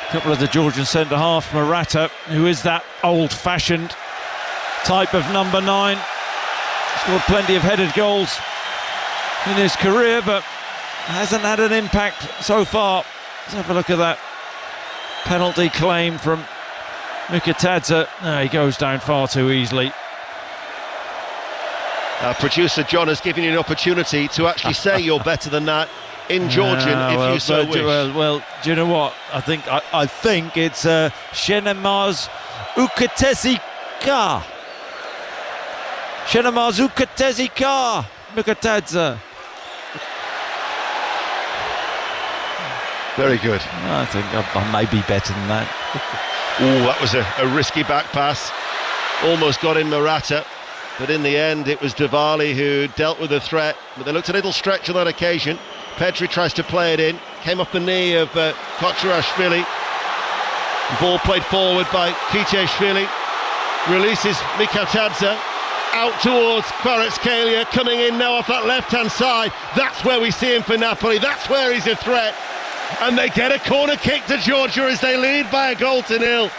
couple of the Georgian centre-half. Morata, who is that old-fashioned type of number 9, scored plenty of headed goals in his career, but hasn't had an impact so far. Let's have a look at that penalty claim from Mikatadze. No, he goes down far too easily. Producer John has given you an opportunity to actually say you're better than that in Georgian, if you so wish. Well, do you know what? I think it's Shenemaz Ukatesi-Ka. Shenemaz Ukatesi-Ka, Mikatadze. Very good. I think I may be better than that. Oh, that was a risky back pass. Almost got in Morata, but in the end it was Diwali who dealt with the threat. But they looked a little stretch on that occasion. Pedri tries to play it in, came off the knee of Kocherashvili. Ball played forward by Kiteshvili. Releases Mikatadze out towards Kvaratskhelia, coming in now off that left-hand side. That's where we see him for Napoli. That's where he's a threat. And they get a corner kick to Georgia as they lead by 1-0.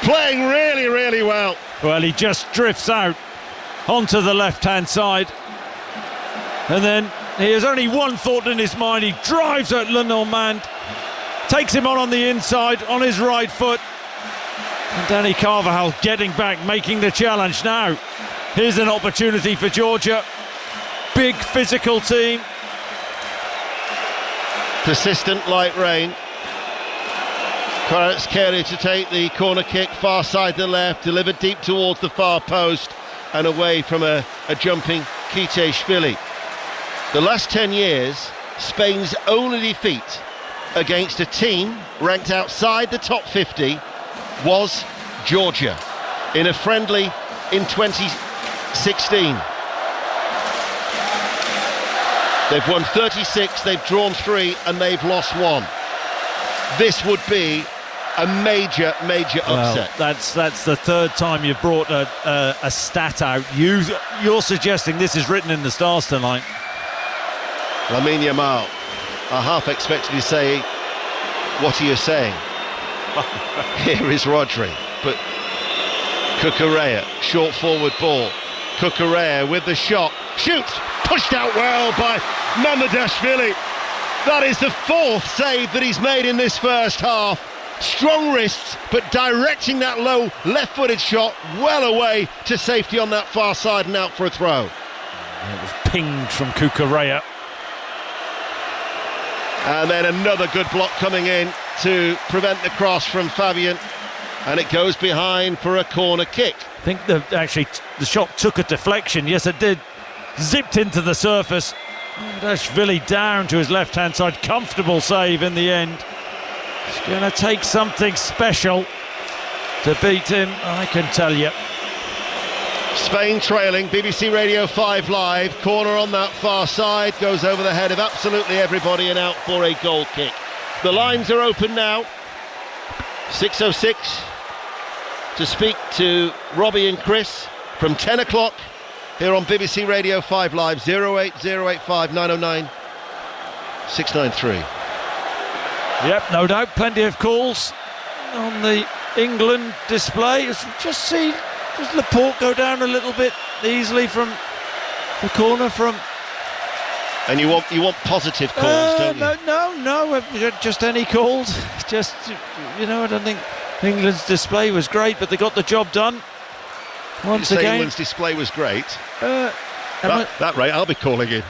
Playing really, really well. Well, he just drifts out onto the left-hand side. And then he has only one thought in his mind. He drives at Le Normand, takes him on the inside, on his right foot. And Danny Carvajal getting back, making the challenge now. Here's an opportunity for Georgia. Big physical team. Persistent light rain. Kvaratskhelia to take the corner kick, far side to left, delivered deep towards the far post and away from a jumping Kiteshvili. The last 10 years, Spain's only defeat against a team ranked outside the top 50 was Georgia in a friendly in 2016. They've won 36, they've drawn 3 and they've lost 1. This would be a major upset. Well, that's the third time you've brought a stat out. You're suggesting this is written in the stars tonight. Lamine Yamal. I half expected you to say, what are you saying? Here is Rodri, but Cucurella, short forward ball. Cucurella with the shot, shoots, pushed out well by Mamardashvili. That is the 4th save that he's made in this first half. Strong wrists, but directing that low left-footed shot well away to safety on that far side and out for a throw. It was pinged from Cucurella. And then another good block coming in to prevent the cross from Fabian, and it goes behind for a corner kick. I think the shot took a deflection. Yes, it did. Zipped into the surface. Dashvili down to his left-hand side. Comfortable save in the end. It's going to take something special to beat him, I can tell you. Spain trailing, BBC Radio 5 Live. Corner on that far side, goes over the head of absolutely everybody and out for a goal kick. The lines are open now. 6:06 to speak to Robbie and Chris from 10 o'clock here on BBC Radio 5 Live. 08085 909 693. Yep, no doubt, plenty of calls on the England display. Just see, does Laporte go down a little bit easily from the corner from... And you want positive calls, don't you? No, just any calls. Just, I don't think England's display was great, but they got the job done. Once again, England's display was great. That rate, I'll be calling in.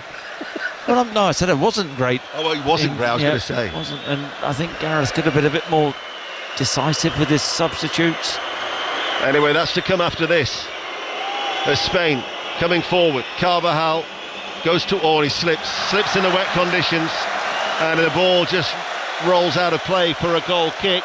Well, no, I said it wasn't great. Oh, well, it wasn't great, I was going to say. It wasn't, and I think Gareth could have been a bit more decisive with his substitutes. Anyway, that's to come after this. As Spain coming forward, Carvajal goes to, he slips in the wet conditions, and the ball just rolls out of play for a goal kick.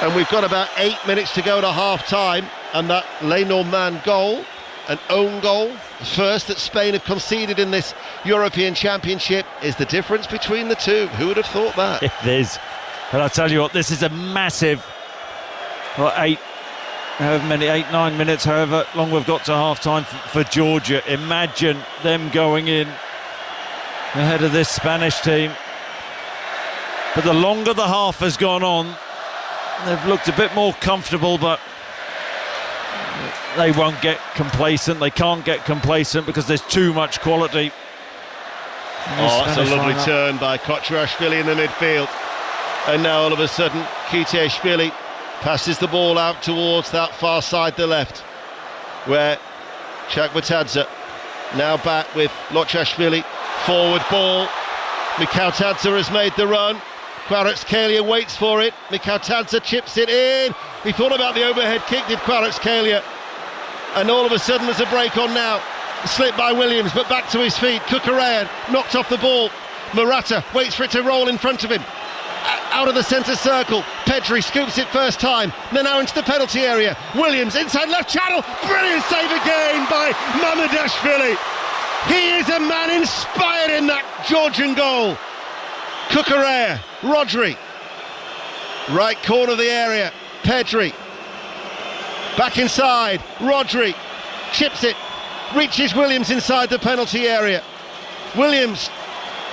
And we've got about 8 minutes to go to half-time, and that Lenormand goal, an own goal, the first that Spain have conceded in this European Championship, is the difference between the two. Who would have thought that? It is. And I'll tell you what, this is a massive 9 minutes, however long we've got to half-time for Georgia. Imagine them going in ahead of this Spanish team. But the longer the half has gone on, they've looked a bit more comfortable, but they won't get complacent. They can't get complacent because there's too much quality. That's a lovely turn by Kotrashvili in the midfield. And now all of a sudden, Kiteshvili passes the ball out towards that far side, the left, where Chakbatadze now back with Lochashvili. Forward ball. Mikautadze has made the run. Kvaratskhelia waits for it. Mikautadze chips it in. He thought about the overhead kick, did Kvaratskhelia. And all of a sudden there's a break on now. Slipped by Williams, but back to his feet. Cucurella knocked off the ball. Morata waits for it to roll in front of him. Out of the centre circle. Pedri scoops it first time. They're now into the penalty area. Williams inside left channel. Brilliant save again by Mamardashvili. He is a man inspired in that Georgian goal. Cucurella, Rodri. Right corner of the area. Pedri. Back inside. Rodri. Chips it. Reaches Williams inside the penalty area. Williams.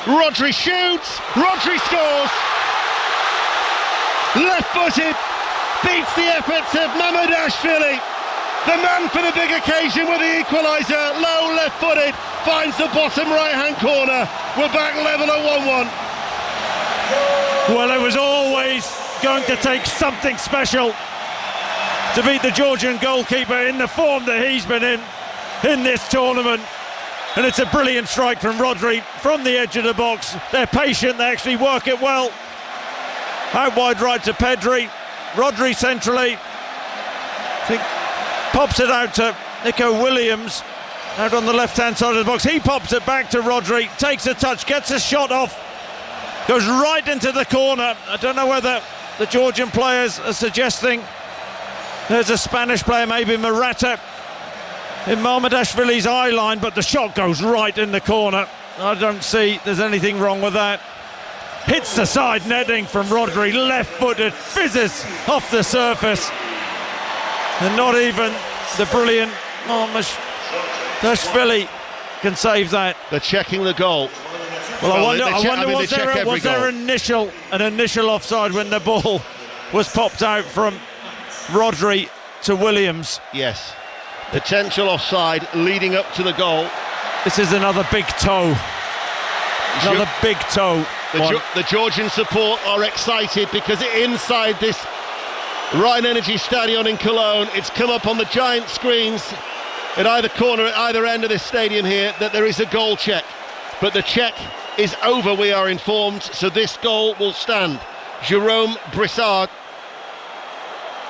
Rodri shoots. Rodri scores. Left-footed. Beats the efforts of Mamardashvili. The man for the big occasion with the equaliser. Low left-footed. Finds the bottom right-hand corner. We're back level at 1-1. Well, it was always going to take something special to beat the Georgian goalkeeper in the form that he's been in this tournament. And it's a brilliant strike from Rodri from the edge of the box. They're patient, they actually work it well. Out wide right to Pedri. Rodri centrally. I think pops it out to Nico Williams. Out on the left-hand side of the box. He pops it back to Rodri. Takes a touch, gets a shot off. Goes right into the corner. I don't know whether the Georgian players are suggesting there's a Spanish player, maybe Morata, in Mamardashvili's eye line, but the shot goes right in the corner. I don't see there's anything wrong with that. Hits the side netting from Rodri, left-footed, fizzes off the surface. And not even the brilliant Mamardashvili can save that. They're checking the goal. Well, I wonder was goal. there an initial offside when the ball was popped out from Rodri to Williams? Yes. Potential offside leading up to the goal. This is another big toe. Another big toe. The Georgian support are excited because inside this Rhine Energy Stadion in Cologne, it's come up on the giant screens at either corner, at either end of this stadium here, that there is a goal check. But the check is over, we are informed, so this goal will stand. Jerome Brissard,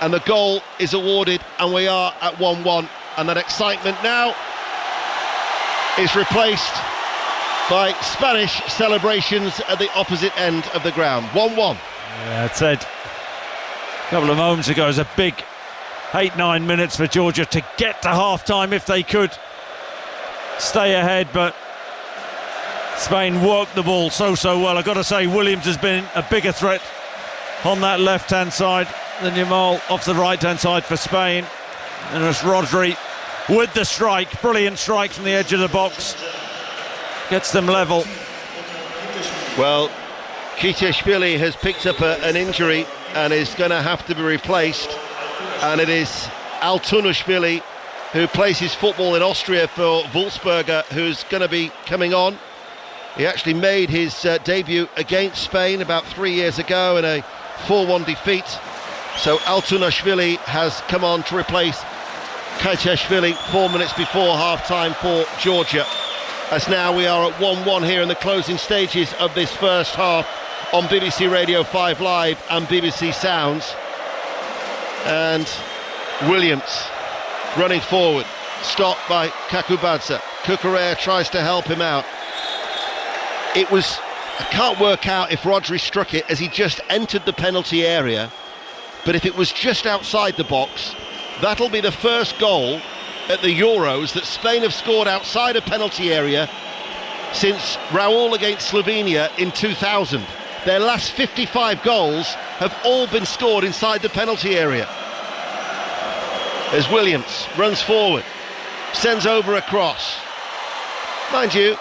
and the goal is awarded, and we are at 1-1. And that excitement now is replaced by Spanish celebrations at the opposite end of the ground. 1-1. Yeah, I said a couple of moments ago, it was a big 8-9 minutes for Georgia to get to half-time if they could stay ahead, but Spain worked the ball so well. I've got to say, Williams has been a bigger threat on that left-hand side than Yamal off the right-hand side for Spain. And it's Rodri with the strike, brilliant strike from the edge of the box, gets them level. Well, Kiteshvili has picked up an injury and is going to have to be replaced, and it is Altunashvili, who plays his football in Austria for Wolfsberger, who's going to be coming on. He actually made his debut against Spain about 3 years ago in a 4-1 defeat. So Altunashvili has come on to replace Kiteshvili 4 minutes before half-time for Georgia. As now we are at 1-1 here in the closing stages of this first half on BBC Radio 5 Live and BBC Sounds. And Williams running forward, stopped by Kakubadze. Kukurea tries to help him out. I can't work out if Rodri struck it as he just entered the penalty area, but if it was just outside the box, that'll be the first goal at the Euros that Spain have scored outside a penalty area since Raúl against Slovenia in 2000. Their last 55 goals have all been scored inside the penalty area. As Williams runs forward, sends over a cross. Mind you,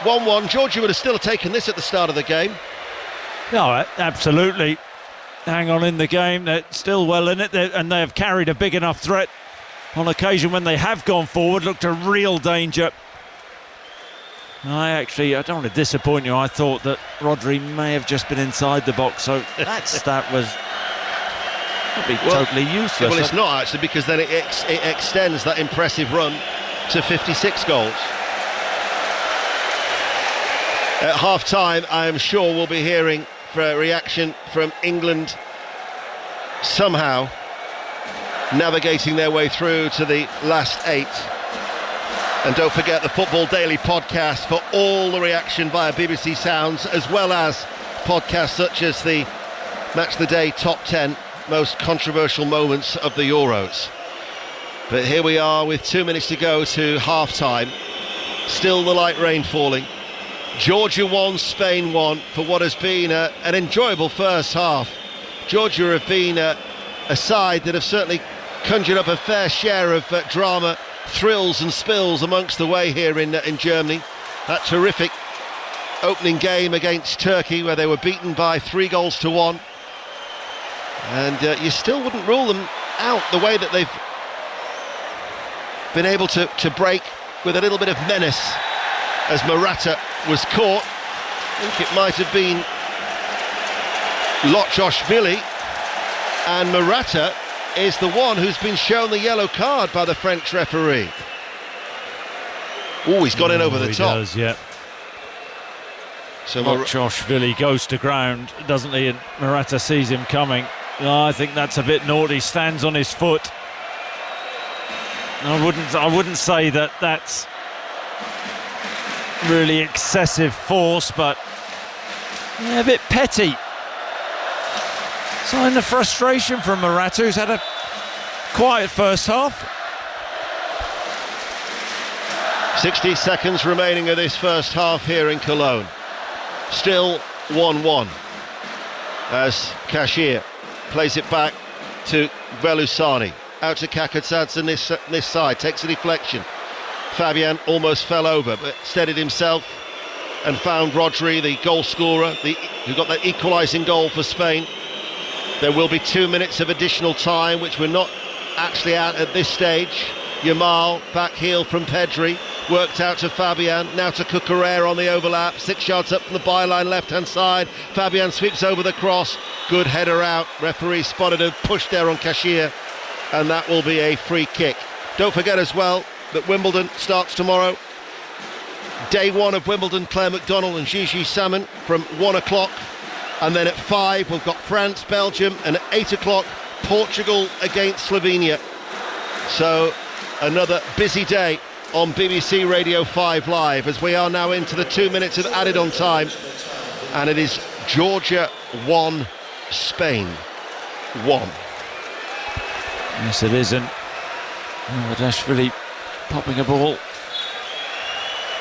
1-1, Georgia would have still taken this at the start of the game. No, absolutely. Hang on in the game, they're still well in it, and they have carried a big enough threat on occasion when they have gone forward, looked a real danger. I don't want to disappoint you, I thought that Rodri may have just been inside the box, so that stat was probably totally useless. Well, it's not actually, because then it extends that impressive run to 56 goals. At half-time, I am sure we'll be hearing a reaction from England somehow navigating their way through to the last 8. And don't forget the Football Daily podcast for all the reaction via BBC Sounds, as well as podcasts such as the Match of the Day Top 10 Most Controversial Moments of the Euros. But here we are with 2 minutes to go to half-time. Still the light rain falling. Georgia 1, Spain 1 for what has been an enjoyable first half. Georgia have been a side that have certainly conjured up a fair share of drama, thrills and spills amongst the way here in Germany. That terrific opening game against Turkey where they were beaten by 3-1. And you still wouldn't rule them out the way that they've been able to break with a little bit of menace as Morata was caught. I think it might have been Lotjoshvili, and Morata is the one who's been shown the yellow card by the French referee. Oh, he's gone in over the top. Does, yeah. So Lotjoshvili goes to ground, doesn't he? And Morata sees him coming. I think that's a bit naughty. Stands on his foot. I wouldn't say that that's really excessive force, but a bit petty. Sign of frustration from Morata, who's had a quiet first half. 60 seconds remaining of this first half here in Cologne. Still 1-1 as Kashir plays it back to Velusani. Out to Kakadzadze on this side, takes a deflection. Fabian almost fell over, but steadied himself and found Rodri, the goal scorer, who got that equalising goal for Spain. There will be 2 minutes of additional time, which we're not actually at this stage. Yamal, back heel from Pedri, worked out to Fabian, now to Cucurella on the overlap, 6 yards up from the byline, left-hand side. Fabian sweeps over the cross, good header out. Referee spotted a push there on Cashier, and that will be a free kick. Don't forget as well that Wimbledon starts tomorrow. Day 1 of Wimbledon, Claire McDonald and Gigi Salmon from 1 o'clock. And then at 5 we've got France, Belgium, and at 8 o'clock Portugal against Slovenia. So another busy day on BBC Radio 5 Live, as we are now into the 2 minutes of added on time, and it is Georgia 1, Spain 1. Yes, it is, and Mamardashvili popping a ball,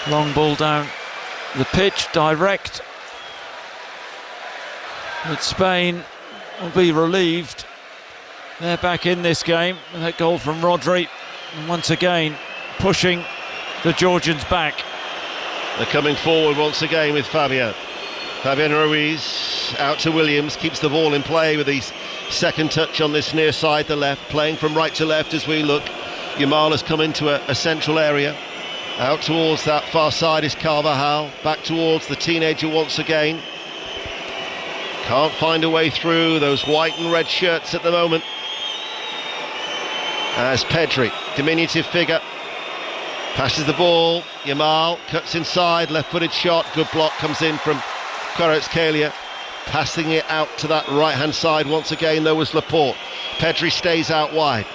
long ball down the pitch, direct. But Spain will be relieved. They're back in this game with that goal from Rodri, and once again pushing the Georgians back. They're coming forward once again with Fabian Ruiz out to Williams, keeps the ball in play with his second touch on this near side, the left, playing from right to left as we look. Yamal has come into a central area. Out towards that far side is Carvajal, back towards the teenager once again. Can't find a way through those white and red shirts at the moment. As Pedri, diminutive figure, passes the ball. Yamal cuts inside, left-footed shot, good block comes in from Kvaratskhelia, passing it out to that right-hand side once again. There was Laporte. Pedri stays out wide,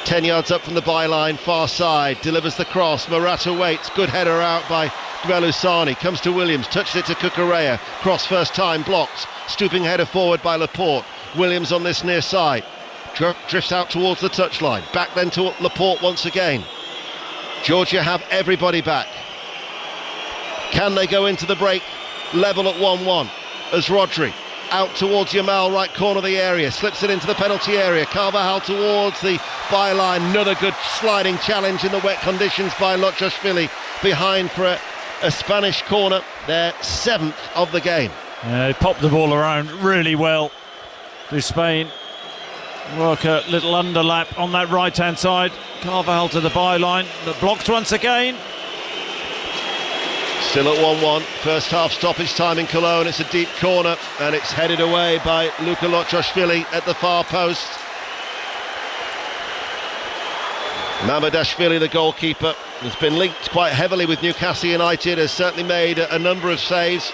10 yards up from the byline, far side, delivers the cross. Morata waits, good header out by Belusani, comes to Williams, touches it to Cucurella, cross first time, blocks, stooping header forward by Laporte. Williams on this near side, drifts out towards the touchline, back then to Laporte once again. Georgia have everybody back. Can they go into the break level at 1-1 as Rodri out towards Yamal, right corner of the area, slips it into the penalty area. Carvajal towards the byline, another good sliding challenge in the wet conditions by Lochashvili, behind for a Spanish corner, their 7th of the game. They popped the ball around really well to Spain. Work a little underlap on that right-hand side. Carvajal to the byline, that blocks once again. Still at 1-1, first half stoppage time in Cologne. It's a deep corner and it's headed away by Luka Lochashvili at the far post. Mamardashvili, the goalkeeper, has been linked quite heavily with Newcastle United, has certainly made a number of saves.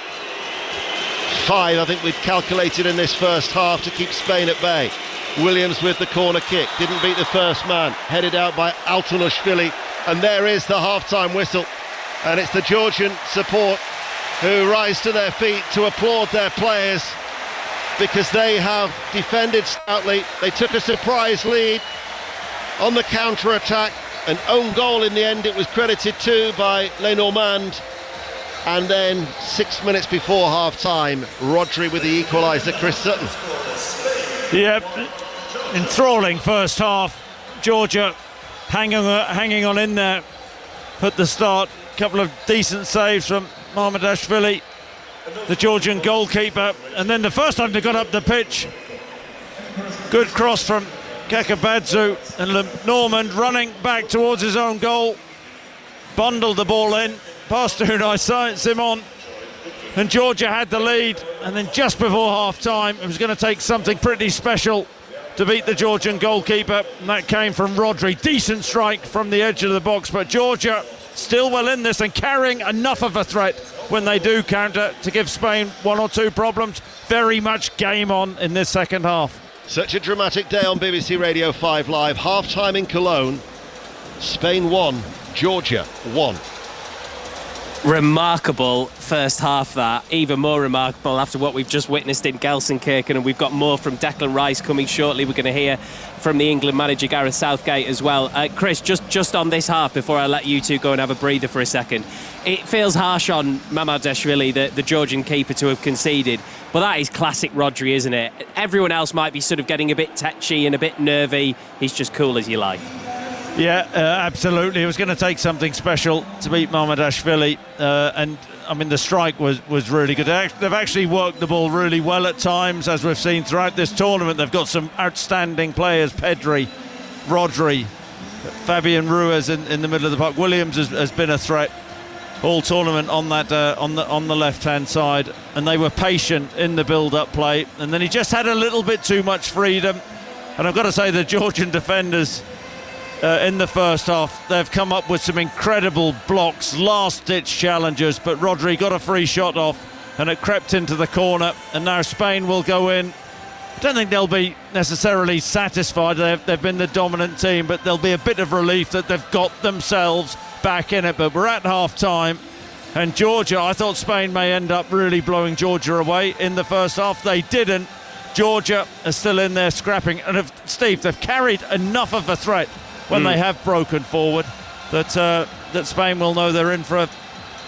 5, I think we've calculated in this first half to keep Spain at bay. Williams with the corner kick, didn't beat the first man, headed out by Altunashvili, and there is the half-time whistle. And it's the Georgian support who rise to their feet to applaud their players, because they have defended stoutly. They took a surprise lead on the counter-attack. An own goal in the end it was credited to by Lenormand. And then 6 minutes before half-time, Rodri with the equaliser, Chris Sutton. Yeah, enthralling first half. Georgia hanging on in there at the start. Couple of decent saves from Mamardashvili, the Georgian goalkeeper, and then the first time they got up the pitch, good cross from Kakabadze, and Normand running back towards his own goal, bundled the ball in past Unai Simon, and Georgia had the lead. And then just before half time, it was going to take something pretty special to beat the Georgian goalkeeper, and that came from Rodri. Decent strike from the edge of the box, but Georgia still well in this and carrying enough of a threat when they do counter to give Spain 1 or 2 problems. Very much game on in this second half. Such a dramatic day on BBC Radio 5 Live. Half-time in Cologne. Spain 1, Georgia 1. Remarkable first half, that. Even more remarkable after what we've just witnessed in Gelsenkirchen, and we've got more from Declan Rice coming shortly. We're going to hear from the England manager Gareth Southgate as well. Chris, just on this half, before I let you two go and have a breather for a second, it feels harsh on Mamardashvili, the Georgian keeper, to have conceded, but that is classic Rodri, isn't it? Everyone else might be sort of getting a bit tetchy and a bit nervy. He's just cool as you like. Yeah, absolutely. It was going to take something special to beat Mamardashvili, and I mean, the strike was really good. They've actually worked the ball really well at times, as we've seen throughout this tournament. They've got some outstanding players: Pedri, Rodri, Fabian Ruiz in the middle of the park. Williams has been a threat all tournament on that on the left-hand side, and they were patient in the build-up play. And then he just had a little bit too much freedom. And I've got to say, the Georgian defenders in the first half, they've come up with some incredible blocks, last-ditch challenges, but Rodri got a free shot off and it crept into the corner, and now Spain will go in. I don't think they'll be necessarily satisfied. They've been the dominant team, but there'll be a bit of relief that they've got themselves back in it. But we're at half-time, and Georgia, I thought Spain may end up really blowing Georgia away in the first half. They didn't. Georgia are still in there scrapping, and Steve, they've carried enough of a threat when they have broken forward that Spain will know they're in for a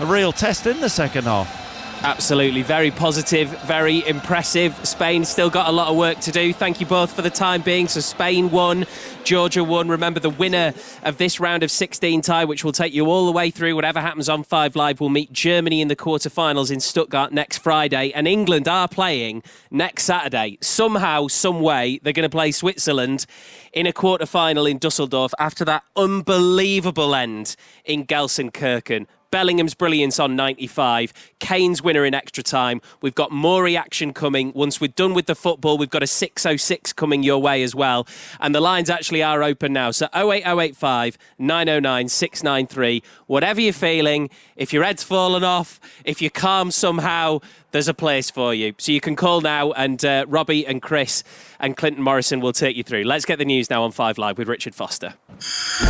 real test in the second half. Absolutely, very positive, very impressive. Spain still got a lot of work to do. Thank you both for the time being. So Spain won, Georgia won. Remember, the winner of this round of 16 tie, which will take you all the way through whatever happens on 5 Live, will meet Germany in the quarterfinals in Stuttgart next Friday. And England are playing next Saturday. Somehow, some way, they're going to play Switzerland in a quarterfinal in Dusseldorf after that unbelievable end in Gelsenkirchen. Bellingham's brilliance on 95, Kane's winner in extra time. We've got more reaction coming. Once we're done with the football, we've got a 606 coming your way as well. And the lines actually are open now. So 08085 909 693. Whatever you're feeling, if your head's fallen off, if you're calm somehow, there's a place for you. So you can call now, and Robbie and Chris and Clinton Morrison will take you through. Let's get the news now on 5 Live with Richard Foster.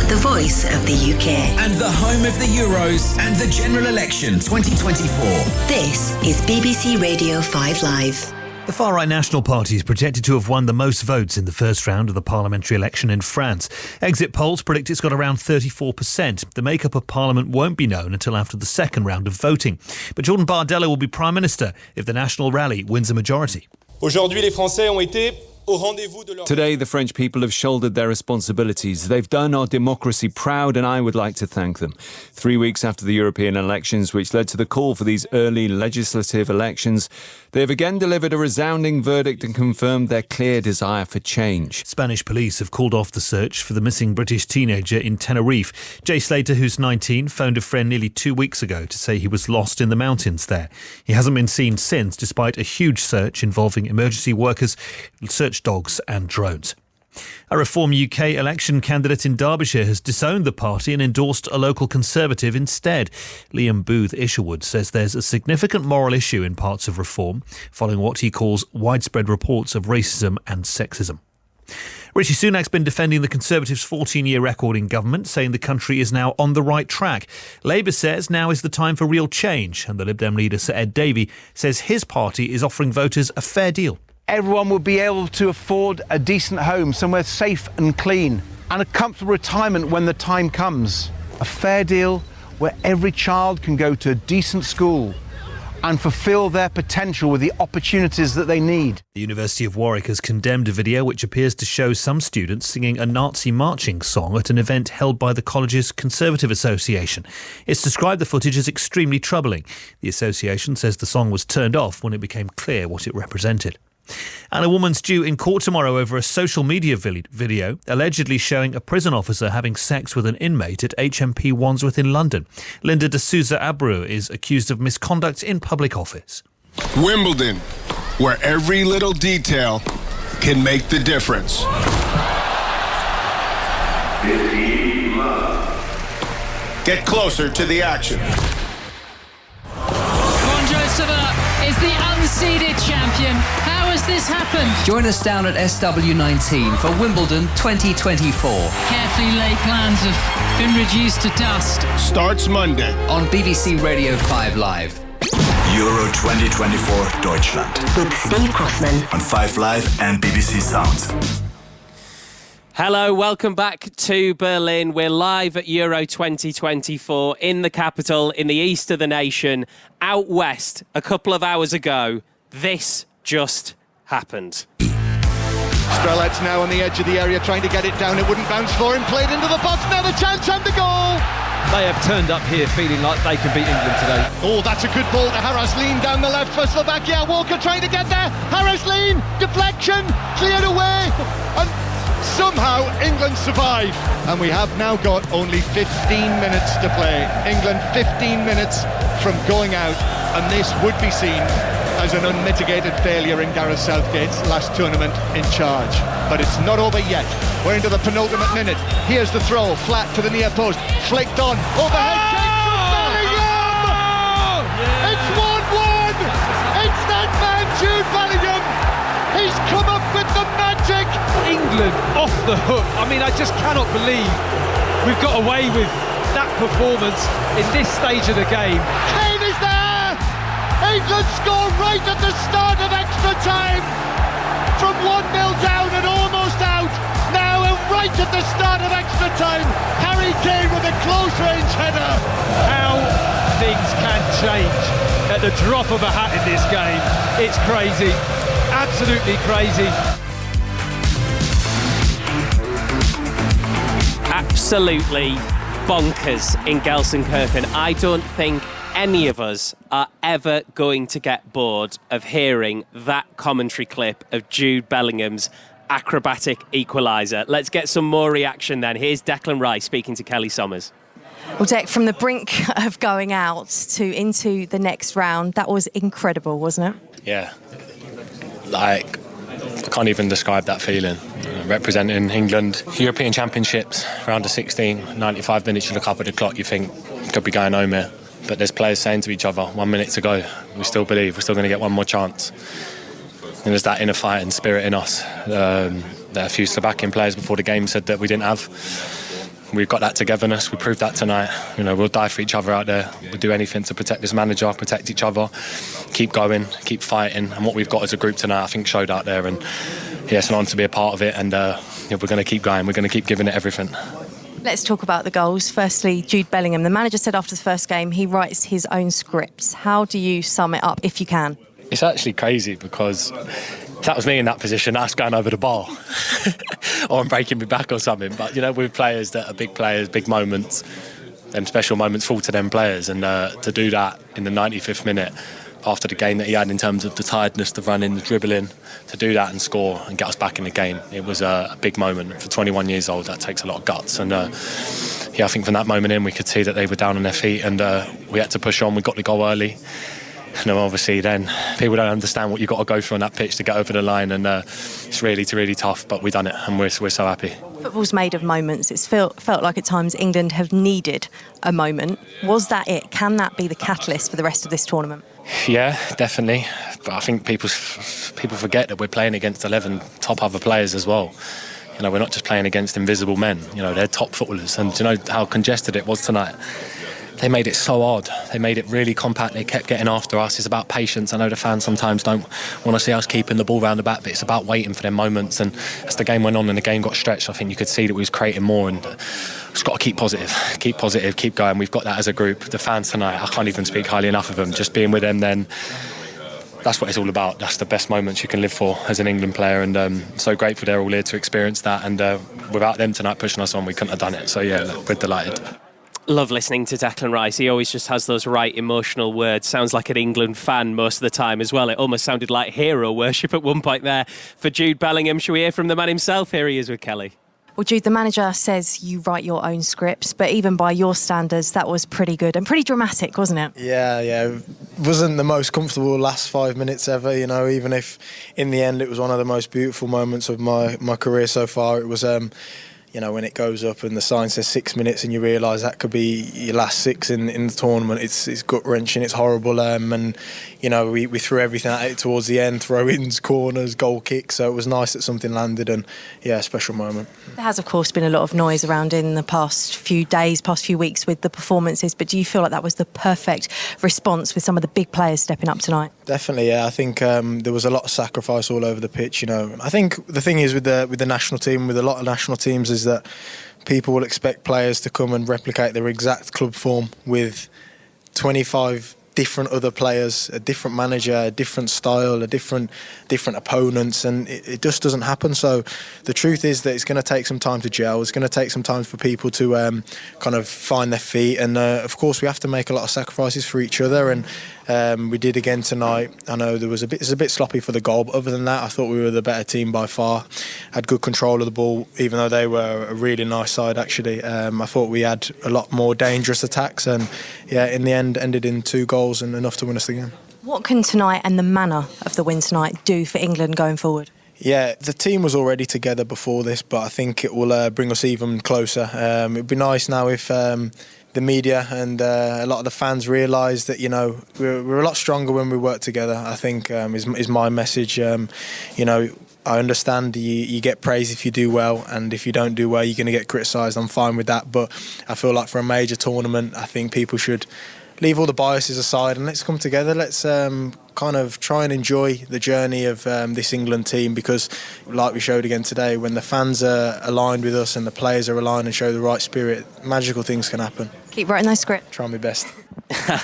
The voice of the UK. And the home of the Euros and the general election 2024. This is BBC Radio 5 Live. The far-right National Party is projected to have won the most votes in the first round of the parliamentary election in France. Exit polls predict it's got around 34%. The makeup of Parliament won't be known until after the second round of voting. But Jordan Bardella will be Prime Minister if the National Rally wins a majority. Aujourd'hui, les Français ont été au rendez-vous de leur... Today, the French people have shouldered their responsibilities. They've done our democracy proud, and I would like to thank them. 3 weeks after the European elections, which led to the call for these early legislative elections, they have again delivered a resounding verdict and confirmed their clear desire for change. Spanish police have called off the search for the missing British teenager in Tenerife. Jay Slater, who's 19, phoned a friend nearly 2 weeks ago to say he was lost in the mountains there. He hasn't been seen since, despite a huge search involving emergency workers, search dogs and drones. A Reform UK election candidate in Derbyshire has disowned the party and endorsed a local Conservative instead. Liam Booth Isherwood says there's a significant moral issue in parts of Reform, following what he calls widespread reports of racism and sexism. Rishi Sunak's been defending the Conservatives' 14-year record in government, saying the country is now on the right track. Labour says now is the time for real change, and the Lib Dem leader Sir Ed Davey says his party is offering voters a fair deal. Everyone will be able to afford a decent home, somewhere safe and clean, and a comfortable retirement when the time comes. A fair deal where every child can go to a decent school and fulfil their potential with the opportunities that they need. The University of Warwick has condemned a video which appears to show some students singing a Nazi marching song at an event held by the college's Conservative Association. It's described the footage as extremely troubling. The association says the song was turned off when it became clear what it represented. And a woman's due in court tomorrow over a social media video allegedly showing a prison officer having sex with an inmate at HMP Wandsworth in London. Linda de Souza Abreu is accused of misconduct in public office. Wimbledon, where every little detail can make the difference. Get closer to the action. Is the unseeded champion. How has this happened? Join us down at SW19 for Wimbledon 2024. Carefully laid plans have been reduced to dust. Starts Monday on BBC Radio 5 Live. Euro 2024 Deutschland. With Steve Crossman. On 5 Live and BBC Sounds. Hello, welcome back to Berlin. We're live at Euro 2024 in the capital, in the east of the nation. Out west, a couple of hours ago, this just happened. Strelets now on the edge of the area trying to get it down. It wouldn't bounce for him. Played into the box. Now the chance and the goal. they have turned up here feeling like they can beat England today. Oh, that's a good ball to Harris-Lean down the left for Slovakia. Walker trying to get there. Harris-Lean, deflection, cleared away. And somehow England survive. And we have now got only 15 minutes to play. England 15 minutes from going out. And this would be seen as an unmitigated failure in Gareth Southgate's last tournament in charge. But it's not over yet. We're into the penultimate minute. Here's the throw, flat to the near post, flicked on, overhead kick from Bellingham! Yeah. It's 1-1! It's that man, Jude Bellingham! He's come up with the magic! England off the hook. I mean, I just cannot believe we've got away with that performance in this stage of the game. Kane is there! England score right at the start of extra time! From 1-0 down and almost out, now and right at the start of extra time, Harry Kane with a close-range header. How things can change at the drop of a hat in this game. It's crazy, absolutely crazy. Absolutely bonkers in Gelsenkirchen. I don't think any of us are ever going to get bored of hearing that commentary clip of Jude Bellingham's acrobatic equaliser. Let's get some more reaction then. Here's Declan Rice speaking to Kelly Sommers. Well, Dec, from the brink of going out to into the next round, that was incredible, wasn't it? Yeah, like, I can't even describe that feeling. Representing England, European Championships, round of 16, 95 minutes, you look up at the clock, you think, could be going home here. But there's players saying to each other, 1 minute to go, we still believe, we're still going to get one more chance. And there's that inner fight and spirit in us. There are a few Slovakian players before the game said that we didn't have. We've got that togetherness, we proved that tonight. You know, we'll die for each other out there. We'll do anything to protect this manager, protect each other, keep going, keep fighting. And what we've got as a group tonight, I think, showed out there. And yeah, it's an honour to be a part of it. And yeah, we're going to keep going, we're going to keep giving it everything. Let's talk about the goals. Firstly, Jude Bellingham. The manager said after the first game he writes his own scripts. How do you sum it up, if you can? It's actually crazy because if that was me in that position, that's going over the bar or I'm breaking my back or something. But, you know, with players that are big players, big moments, them special moments fall to them players. And to do that in the 95th minute after the game that he had in terms of the tiredness, the running, the dribbling, to do that and score and get us back in the game, it was a big moment. For 21 years old, that takes a lot of guts. And yeah, I think from that moment in, we could see that they were down on their feet and we had to push on. We got the goal early. And obviously then people don't understand what you've got to go through on that pitch to get over the line, and it's really tough, but we've done it and we're so happy. Football's made of moments. It's felt like at times England have needed a moment. Was that it? Can that be the catalyst for the rest of this tournament? Yeah, definitely. But I think people forget that we're playing against 11 top other players as well. You know, we're not just playing against invisible men. You know, they're top footballers. And do you know how congested it was tonight? They made it so hard. They made it really compact. They kept getting after us. It's about patience. I know the fans sometimes don't want to see us keeping the ball round the back, but it's about waiting for their moments. And as the game went on and the game got stretched, I think you could see that we was creating more. And just got to keep positive, keep going. We've got that as a group. The fans tonight, I can't even speak highly enough of them. Just being with them then, that's what it's all about. That's the best moments you can live for as an England player, and so grateful they're all here to experience that. And without them tonight pushing us on, we couldn't have done it. So yeah, look, we're delighted. Love listening to Declan Rice. He always just has those right emotional words. Sounds like an England fan most of the time as well. It almost sounded like hero worship at one point there for Jude Bellingham. Shall we hear from the man himself? Here he is with Kelly. Well, Jude, the manager says you write your own scripts, but even by your standards, that was pretty good and pretty dramatic, wasn't it? Yeah. It wasn't the most comfortable last 5 minutes ever, you know, even if in the end it was one of the most beautiful moments of my career so far. It was, you know, when it goes up and the sign says 6 minutes and you realise that could be your last six in the tournament, it's gut-wrenching, it's horrible. And, you know, we threw everything at it towards the end, throw-ins, corners, goal kicks, so it was nice that something landed and, yeah, a special moment. There has, of course, been a lot of noise around in the past few days, past few weeks with the performances, but do you feel like that was the perfect response with some of the big players stepping up tonight? Definitely, yeah. I think there was a lot of sacrifice all over the pitch, you know. I think the thing is with the national team, with a lot of national teams, is that people will expect players to come and replicate their exact club form with 25 different other players, a different manager, a different style, a different opponents, and it just doesn't happen. So the truth is that it's going to take some time to gel. It's going to take some time for people to kind of find their feet, and of course we have to make a lot of sacrifices for each other, and we did again tonight. I know it was a bit sloppy for the goal, but other than that, I thought we were the better team by far. Had good control of the ball, even though they were a really nice side actually. I thought we had a lot more dangerous attacks, and yeah, in the end ended in 2 goals and enough to win us the game. What can tonight and the manner of the win tonight do for England going forward? Yeah, the team was already together before this, but I think it will bring us even closer. It'd be nice now if the media and a lot of the fans realise that, you know, we're a lot stronger when we work together. I think is my message. You know, I understand you get praise if you do well, and if you don't do well, you're going to get criticised. I'm fine with that, but I feel like for a major tournament, I think people should leave all the biases aside and let's come together. Let's kind of try and enjoy the journey of this England team, because like we showed again today, when the fans are aligned with us and the players are aligned and show the right spirit, magical things can happen. Keep writing those scripts. Try my best.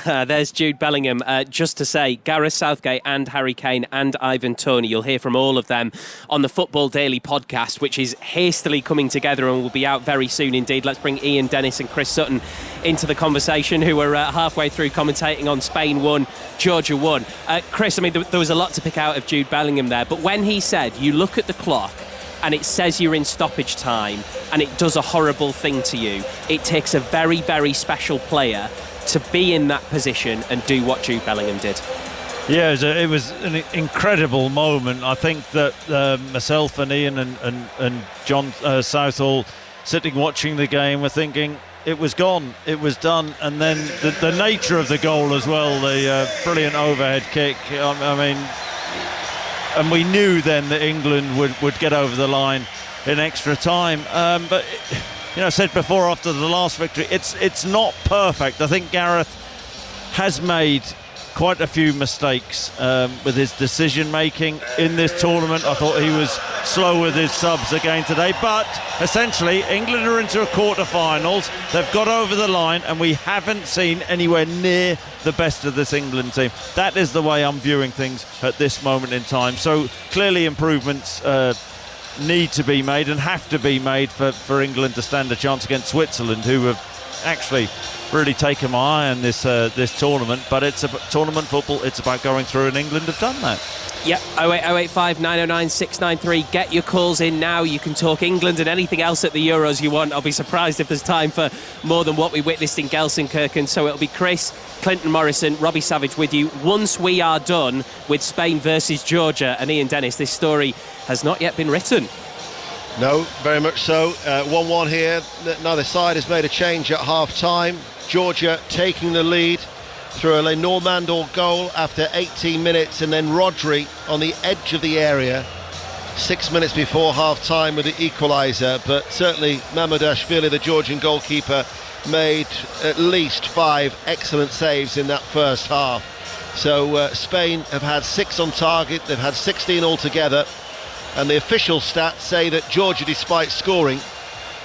There's Jude Bellingham. Just to say, Gareth Southgate and Harry Kane and Ivan Toney, you'll hear from all of them on the Football Daily podcast, which is hastily coming together and will be out very soon indeed. Let's bring Ian Dennis and Chris Sutton into the conversation, who were halfway through commentating on Spain 1, Georgia 1. Chris, I mean, there was a lot to pick out of Jude Bellingham there, but when he said, you look at the clock and it says you're in stoppage time and it does a horrible thing to you, it takes a very, very special player to be in that position and do what Jude Bellingham did. Yeah, it was an incredible moment. I think that myself and Ian and John Southall sitting watching the game were thinking it was gone, it was done. And then the nature of the goal as well, the brilliant overhead kick. I mean, and we knew then that England would get over the line in extra time. But you know, I said before after the last victory, it's not perfect. I think Gareth has made quite a few mistakes with his decision making in this tournament. I thought he was slow with his subs again today, but essentially England are into a quarter-finals. They've got over the line and we haven't seen anywhere near the best of this England team. That is the way I'm viewing things at this moment in time. So clearly improvements need to be made and have to be made for England to stand a chance against Switzerland, who have actually really taken my eye on this tournament. But it's a tournament football, it's about going through, and England have done that. Yep, 08085 909 693. Get your calls in now. You can talk England and anything else at the Euros you want. I'll be surprised if there's time for more than what we witnessed in Gelsenkirchen. So it'll be Chris, Clinton Morrison, Robbie Savage with you once we are done with Spain versus Georgia. And Ian Dennis, this story has not yet been written. No, very much so. 1-1 here. Neither side has made a change at half-time. Georgia taking the lead through a Lenormand goal after 18 minutes, and then Rodri on the edge of the area 6 minutes before half-time with the equaliser. But certainly Mamardashvili, the Georgian goalkeeper, made at least 5 excellent saves in that first half. So Spain have had 6 on target, they've had 16 altogether, and the official stats say that Georgia, despite scoring,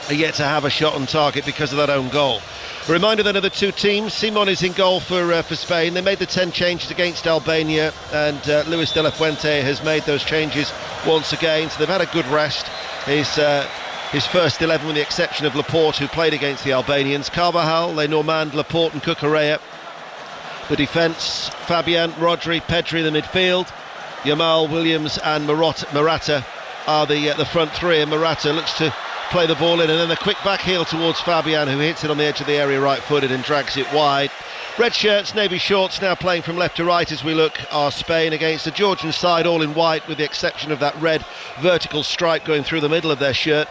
are yet to have a shot on target because of that own goal. A reminder then of the two teams. Simon is in goal for Spain. They made the 10 changes against Albania, and Luis de la Fuente has made those changes once again, so they've had a good rest. His first 11 with the exception of Laporte, who played against the Albanians. Carvajal, Lenormand, Laporte and Cucurella. The defence, Fabian, Rodri, Pedri the midfield. Yamal, Williams and Morata are the front three, and Morata looks to play the ball in, and then the quick back heel towards Fabian, who hits it on the edge of the area right-footed and drags it wide. Red shirts, navy shorts, now playing from left to right as we look, are Spain against the Georgian side, all in white with the exception of that red vertical stripe going through the middle of their shirt.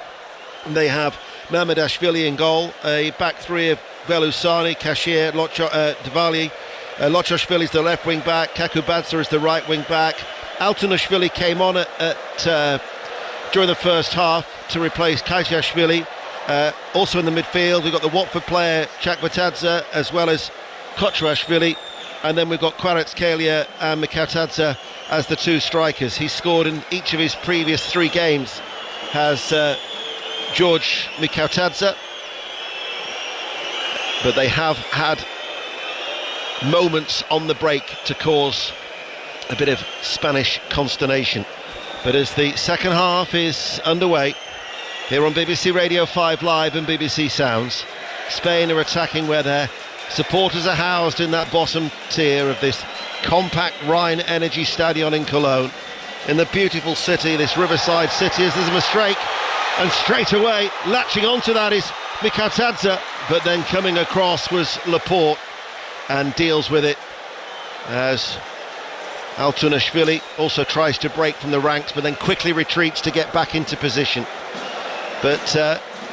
And they have Mamardashvili in goal, a back three of Velusani, Kashir, Dvali. Lochoshvili is the left wing back, Kakubadze is the right wing back. Altunashvili came on during the first half to replace Kajashvili. Also in the midfield we've got the Watford player Chakvatadze as well as Kotrashvili, and then we've got Kvaratskhelia and Mikhautadze as the two strikers. He scored in each of his previous 3 games, has George Mikhautadze, but they have had moments on the break to cause a bit of Spanish consternation. But as the second half is underway here on BBC Radio 5 Live and BBC Sounds, Spain are attacking where their supporters are housed in that bottom tier of this compact Rhine Energy Stadion in Cologne, in the beautiful city, this riverside city, as there's a mistake, and straight away latching onto that is Mikatadze, but then coming across was Laporte and deals with it as Altunashvili also tries to break from the ranks but then quickly retreats to get back into position. But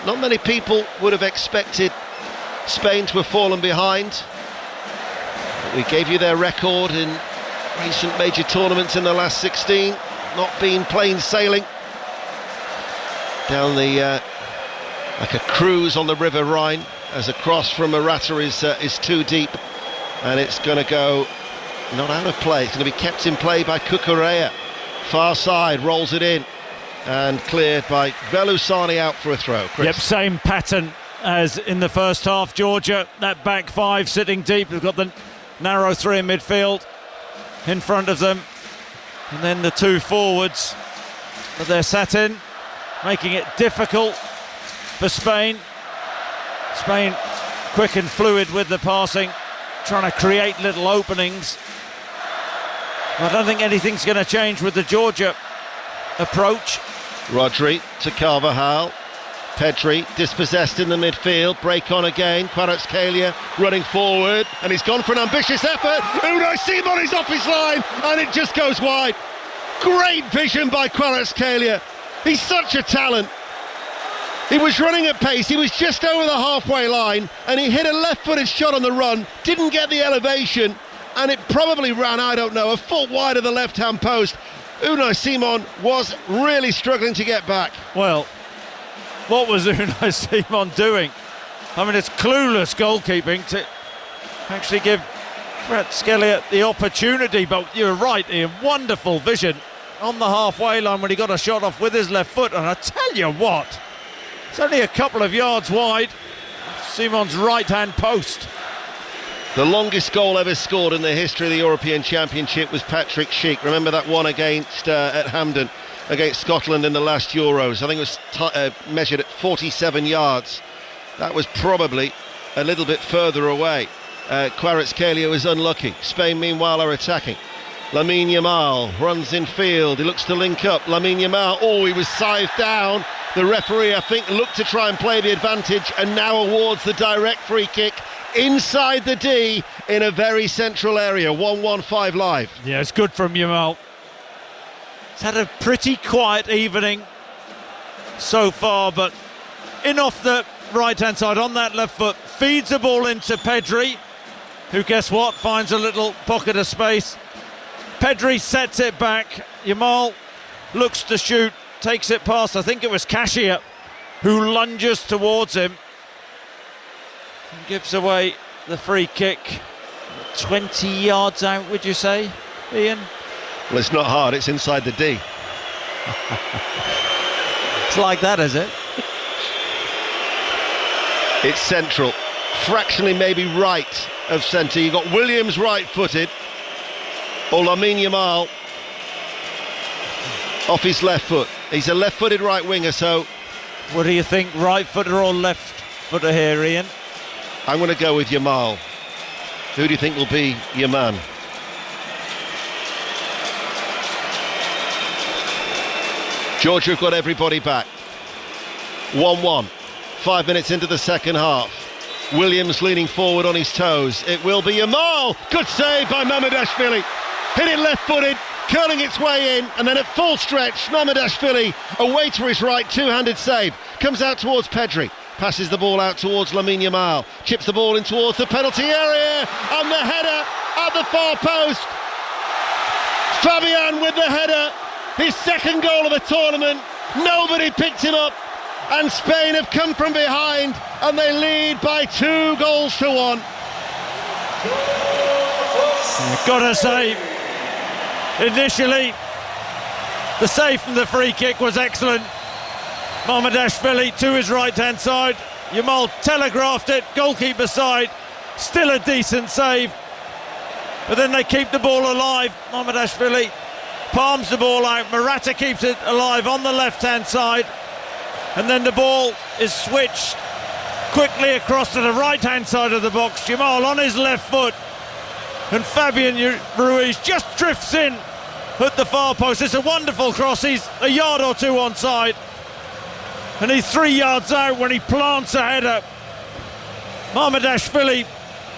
not many people would have expected Spain to have fallen behind. We gave you their record in recent major tournaments in the last 16, not being plain sailing down the like a cruise on the River Rhine, as a cross from Morata is too deep, and it's going to go not out of play. It's going to be kept in play by Cucurella. Far side, rolls it in, and cleared by Velusani out for a throw. Chris. Yep, same pattern as in the first half, Georgia. That back five sitting deep. We've got the narrow three in midfield in front of them, and then the two forwards that they're sat in, making it difficult for Spain. Spain quick and fluid with the passing, trying to create little openings. I don't think anything's going to change with the Georgia approach. Rodri to Carvajal. Pedri dispossessed in the midfield, break on again. Kvaratskhelia running forward, and he's gone for an ambitious effort. Unai Simon is off his line, and it just goes wide. Great vision by Kvaratskhelia. He's such a talent. He was running at pace, he was just over the halfway line, and he hit a left-footed shot on the run, didn't get the elevation, and it probably ran, I don't know, a foot wide of the left-hand post. Unai Simon was really struggling to get back. Well, what was Unai Simon doing? I mean, it's clueless goalkeeping to actually give Kvaratskhelia the opportunity, but you're right, Ian, wonderful vision on the halfway line when he got a shot off with his left foot, and I tell you what, it's only a couple of yards wide, Simon's right-hand post. The longest goal ever scored in the history of the European Championship was Patrick Schick. Remember that one against at Hampden against Scotland in the last Euros? I think it was measured at 47 yards. That was probably a little bit further away. Kvaratskhelia was unlucky. Spain, meanwhile, are attacking. Lamine Yamal runs in field. He looks to link up. Lamine Yamal, he was scythed down. The referee, I think, looked to try and play the advantage and now awards the direct free kick inside the D in a very central area. 1-1-5 Live. Yeah, it's good from Yamal. He's had a pretty quiet evening so far, but in off the right-hand side on that left foot, feeds the ball into Pedri, who, guess what, finds a little pocket of space. Pedri sets it back. Yamal looks to shoot, takes it past, I think it was Cashier, who lunges towards him and gives away the free kick. 20 yards out, would you say, Ian? Well, it's not hard, it's inside the D. It's like that, is it? It's central, fractionally maybe right of centre. You've got Williams right-footed, or Lamine Yamal off his left foot. He's a left-footed right winger, so... What do you think, right-footer or left-footer here, Ian? I'm going to go with Yamal. Who do you think will be your man? Georgia have got everybody back. 1-1. 5 minutes into the second half. Williams leaning forward on his toes. It will be Yamal. Good save by Mamardashvili. Hit it left-footed, curling its way in, and then at full stretch, Mamardashvili away to his right, two-handed save. Comes out towards Pedri. Passes the ball out towards Lamine Yamal. Chips the ball in towards the penalty area. And the header at the far post. Fabian with the header. His second goal of the tournament. Nobody picked him up. And Spain have come from behind. And they lead by 2-1. You've got to say, initially, the save from the free kick was excellent. Mamardashvili to his right-hand side. Yamal telegraphed it, goalkeeper side. Still a decent save. But then they keep the ball alive. Mamardashvili palms the ball out. Morata keeps it alive on the left-hand side. And then the ball is switched quickly across to the right-hand side of the box. Jamal on his left foot. And Fabian Ruiz just drifts in at the far post. It's a wonderful cross. He's a yard or two onside. And he's 3 yards out when he plants a header. Mamardashvili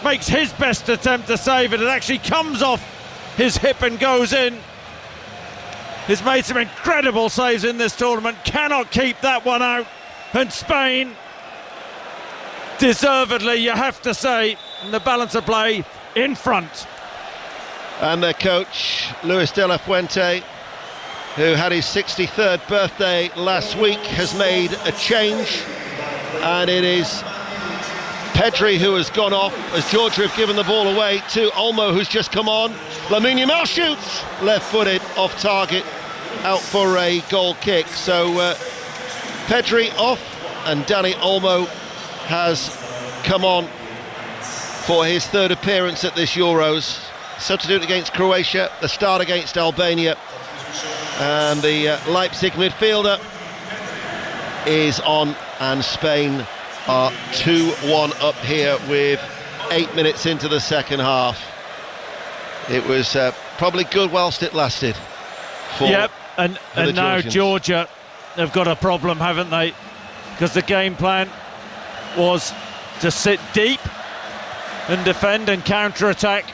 makes his best attempt to save it. It actually comes off his hip and goes in. He's made some incredible saves in this tournament. Cannot keep that one out. And Spain, deservedly, you have to say, in the balance of play, in front. And their coach, Luis de la Fuente, who had his 63rd birthday last week, has made a change. And it is Pedri who has gone off as Georgia have given the ball away to Olmo, who's just come on. Lamine Yamal shoots, left-footed, off target, out for a goal kick. So Pedri off, and Dani Olmo has come on for his third appearance at this Euros. Substitute against Croatia, the start against Albania, and the Leipzig midfielder is on, and Spain are 2-1 up here with 8 minutes into the second half. It was probably good whilst it lasted. Yep, and now Georgia have got a problem, haven't they? Because the game plan was to sit deep and defend and counter-attack.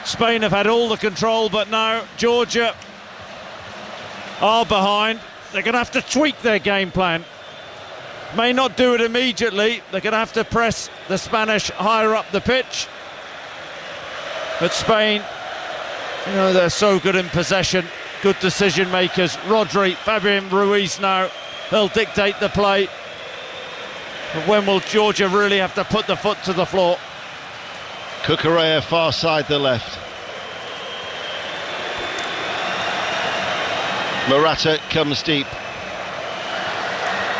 Spain have had all the control, but now Georgia are behind. They're going to have to tweak their game plan. May not do it immediately. They're going to have to press the Spanish higher up the pitch. But Spain, you know, they're so good in possession, good decision makers. Rodri, Fabian Ruiz now, they'll dictate the play. But when will Georgia really have to put the foot to the floor? Cucurella far side the left. Morata comes deep.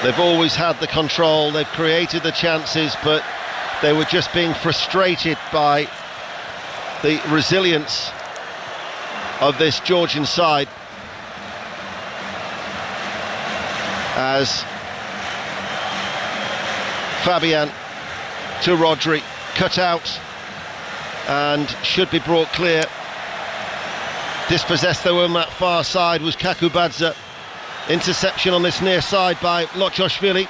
They've always had the control, they've created the chances, but they were just being frustrated by the resilience of this Georgian side. As Fabian to Rodri, cut out and should be brought clear. Dispossessed though on that far side was Kakubadze. Interception on this near side by Lochoshvili.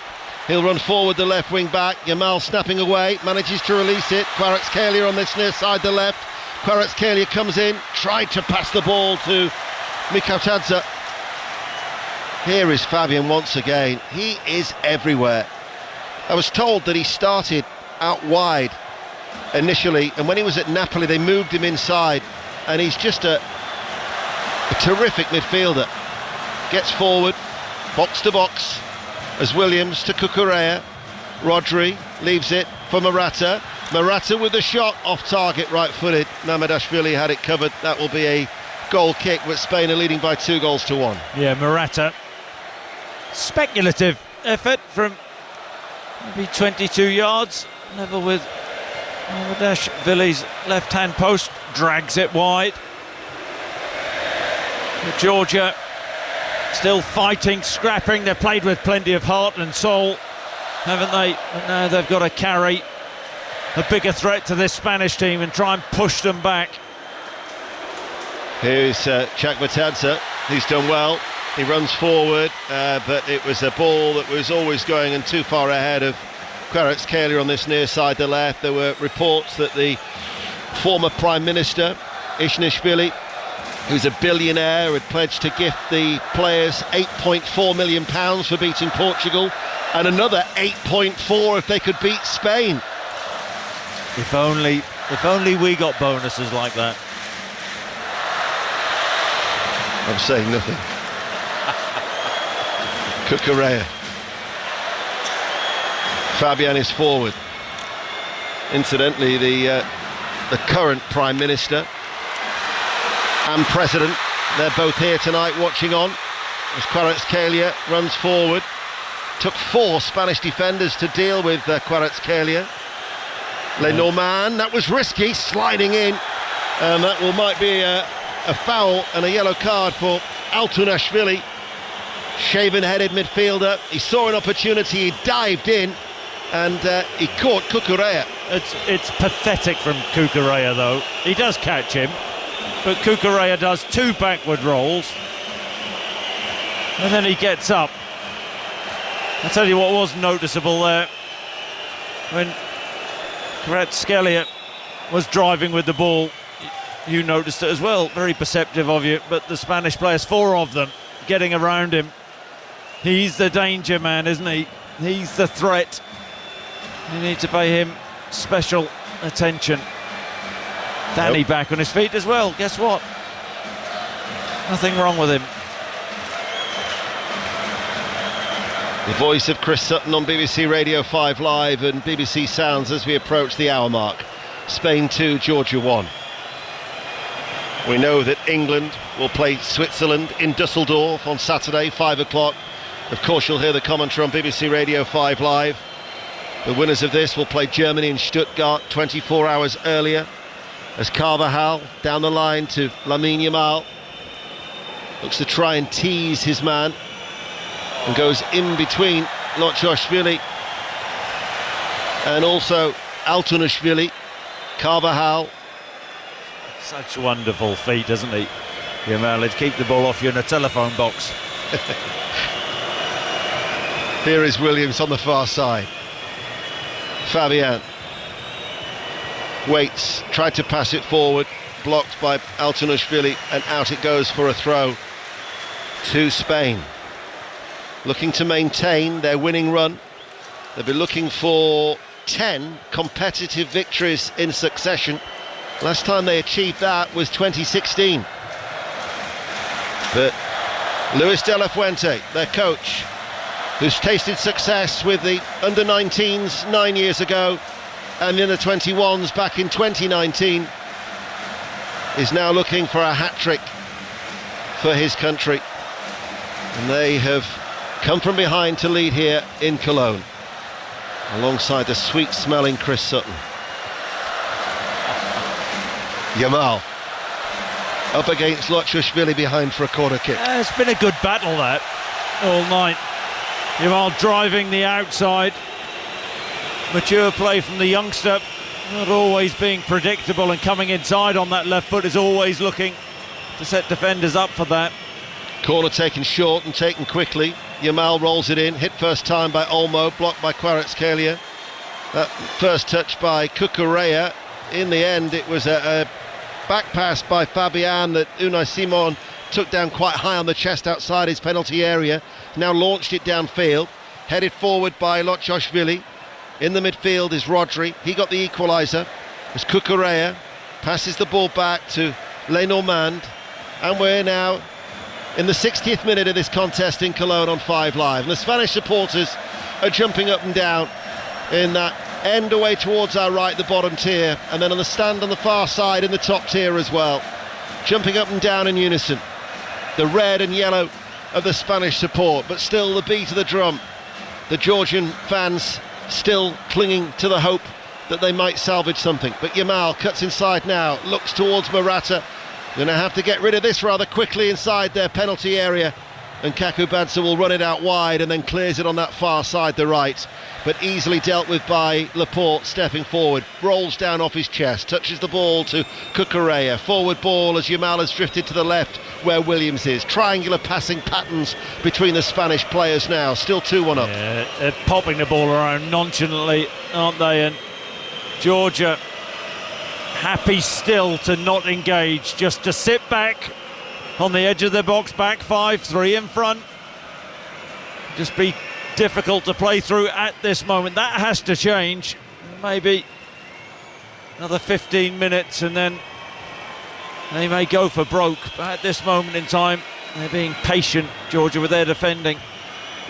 He'll run forward the left wing back. Yamal snapping away, manages to release it. Kvaratskhelia on this near side the left. Kvaratskhelia comes in, tried to pass the ball to Mikhautadze. Here is Fabian once again. He is everywhere. I was told that he started out wide initially, and when he was at Napoli they moved him inside, and he's just a terrific midfielder. Gets forward, box to box, as Williams to Cucurella. Rodri leaves it for Morata. Morata with the shot, off target, right-footed. Mamardashvili had it covered. That will be a goal kick, but Spain are leading by 2-1. Yeah, Morata. Speculative effort from maybe 22 yards. Level with Mamardashvili's left-hand post. Drags it wide. Georgia still fighting, scrapping. They've played with plenty of heart and soul, haven't they? But now they've got to carry a bigger threat to this Spanish team and try and push them back. Here's Chakvetadze. He's done well. He runs forward, but it was a ball that was always going and too far ahead of Kvaratskhelia on this near side the left. There were reports that the former Prime Minister, Ishnishvili, who's a billionaire, had pledged to gift the players £8.4 million for beating Portugal, and another 8.4 if they could beat Spain. If only we got bonuses like that. I'm saying nothing. Cucurella. Fabian is forward. Incidentally, the current Prime Minister and President, they're both here tonight watching on. As Kvaratskhelia runs forward. Took 4 Spanish defenders to deal with Kvaratskhelia. Lenormand, that was risky, sliding in. And that might be a foul and a yellow card for Altunashvili. Shaven-headed midfielder. He saw an opportunity, he dived in, and he caught Cucurella. It's pathetic from Cucurella, though. He does catch him, but Cucurella does 2 backward rolls, and then he gets up. I'll tell you what was noticeable there. When Kvaratskhelia was driving with the ball, you noticed it as well. Very perceptive of you, but the Spanish players, 4 of them, getting around him. He's the danger man, isn't he? He's the threat. You need to pay him special attention. Danny back on his feet as well. Guess what? Nothing wrong with him. The voice of Chris Sutton on BBC Radio 5 Live and BBC Sounds as we approach the hour mark. Spain 2, Georgia 1. We know that England will play Switzerland in Dusseldorf on Saturday, 5 o'clock. Of course, you'll hear the commentary on BBC Radio 5 Live. The winners of this will play Germany in Stuttgart 24 hours earlier. As Carvajal down the line to Lamine Yamal. Looks to try and tease his man. And goes in between Lotchoshvili and also Altunashvili. Carvajal. Such wonderful feet, doesn't he? Yamal, let's keep the ball off you in a telephone box. Here is Williams on the far side. Fabian waits, tried to pass it forward, blocked by Altunashvili, and out it goes for a throw to Spain. Looking to maintain their winning run. They'll be looking for 10 competitive victories in succession. Last time they achieved that was 2016. But Luis de la Fuente, their coach, who's tasted success with the under-19s 9 years ago and in the 21s back in 2019, is now looking for a hat-trick for his country. And they have come from behind to lead here in Cologne, alongside the sweet-smelling Chris Sutton. Yamal up against Lotchoshvili behind for a corner kick. It's been a good battle, that, all night. Yamal driving the outside. Mature play from the youngster, not always being predictable, and coming inside on that left foot is always looking to set defenders up for that. Corner taken short and taken quickly. Yamal rolls it in, hit first time by Olmo, blocked by Kvaratskhelia. That first touch by Cucurella. In the end, it was a back pass by Fabian that Unai Simon took down quite high on the chest outside his penalty area. Now launched it downfield, headed forward by Lotchoshvili. In the midfield is Rodri. He got the equaliser. As Cucurella passes the ball back to Lenormand, and we're now in the 60th minute of this contest in Cologne on 5 Live. And the Spanish supporters are jumping up and down in that end away towards our right, the bottom tier, and then on the stand on the far side in the top tier as well. Jumping up and down in unison. The red and yellow of the Spanish support, but still the beat of the drum. The Georgian fans still clinging to the hope that they might salvage something. But Yamal cuts inside now, looks towards Morata. Going to have to get rid of this rather quickly inside their penalty area, and Kakubadze will run it out wide and then clears it on that far side, the right, but easily dealt with by Laporte, stepping forward, rolls down off his chest, touches the ball to Cucurella. Forward ball as Yamal has drifted to the left where Williams is. Triangular passing patterns between the Spanish players now, still 2-1 up. Yeah, they're popping the ball around nonchalantly, aren't they? And Georgia happy still to not engage, just to sit back on the edge of the box, back 5, 3 in front. Just be difficult to play through at this moment. That has to change. Maybe another 15 minutes and then they may go for broke. But at this moment in time, they're being patient, Georgia, with their defending.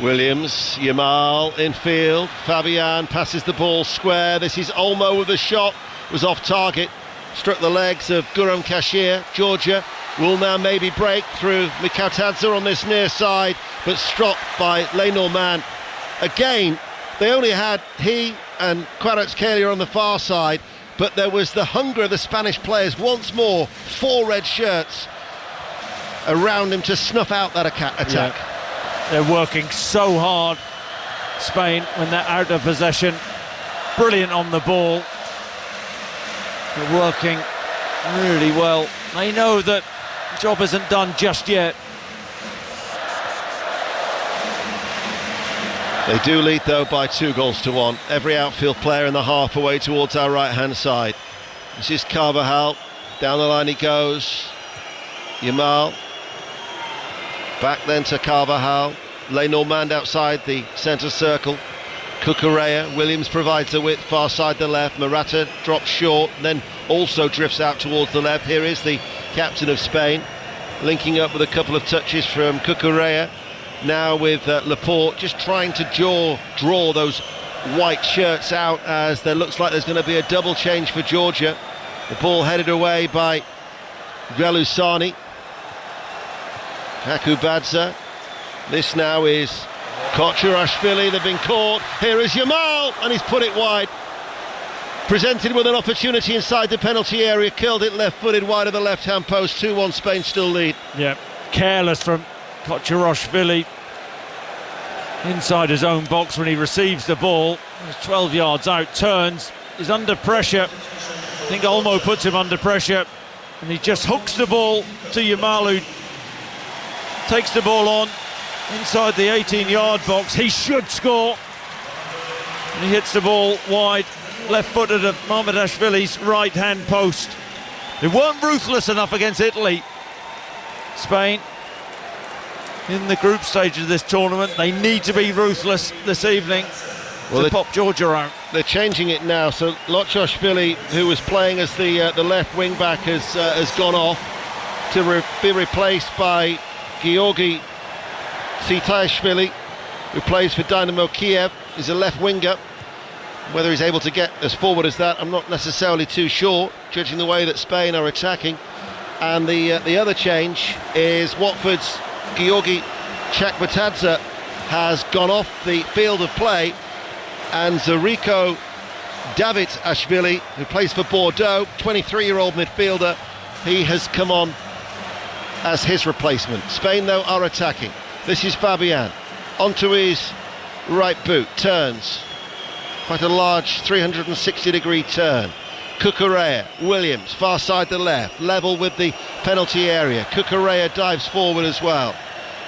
Williams, Yamal in field. Fabian passes the ball square. This is Olmo with a shot. Was off target. Struck the legs of Guram Kashir. Georgia will now maybe break through Mikautadze on this near side, but stopped by Lenormand. Again, they only had he and Kvaratskhelia on the far side, but there was the hunger of the Spanish players once more. 4 red shirts around him to snuff out that attack. Yeah. They're working so hard, Spain, when they're out of possession. Brilliant on the ball. They're working really well. They know that the job isn't done just yet. They do lead though by 2-1. Every outfield player in the half away towards our right hand side. This is Carvajal, down the line he goes. Yamal, back then to Carvajal. Lenormand outside the centre circle. Cucurella, Williams provides the width, far side the left. Morata drops short, then also drifts out towards the left. Here is the captain of Spain, linking up with a couple of touches from Cucurella. Now with Laporte, just trying to draw those white shirts out, as there looks like there's going to be a double change for Georgia. The ball headed away by Galusani. Hakubadze. This now is Kocherashvili. They've been caught. Here is Yamal, and he's put it wide. Presented with an opportunity inside the penalty area, killed it left-footed wide of the left-hand post. 2-1, Spain still lead. Yeah, careless from Kocherashvili inside his own box when he receives the ball. He's 12 yards out, turns, is under pressure. I think Olmo puts him under pressure, and he just hooks the ball to Yamal, who takes the ball on inside the 18-yard box. He should score, and he hits the ball wide, left-footed at Mamardashvili's right-hand post. They weren't ruthless enough against Italy. Spain, in the group stage of this tournament, they need to be ruthless this evening to pop Georgia out. They're changing it now, so Kocherashvili, who was playing as the left wing back, has gone off to be replaced by Georgi Tsitaishvili, who plays for Dynamo Kiev. He's a left winger. Whether he's able to get as forward as that, I'm not necessarily too sure, judging the way that Spain are attacking. And the other change is Watford's Georgi Chakbatadze has gone off the field of play, and Zuriko Davidashvili, who plays for Bordeaux, 23-year-old midfielder, he has come on as his replacement. Spain, though, are attacking. This is Fabian, onto his right boot, turns. Quite a large 360-degree turn. Cucurella, Williams, far side the left, level with the penalty area. Cucurella dives forward as well.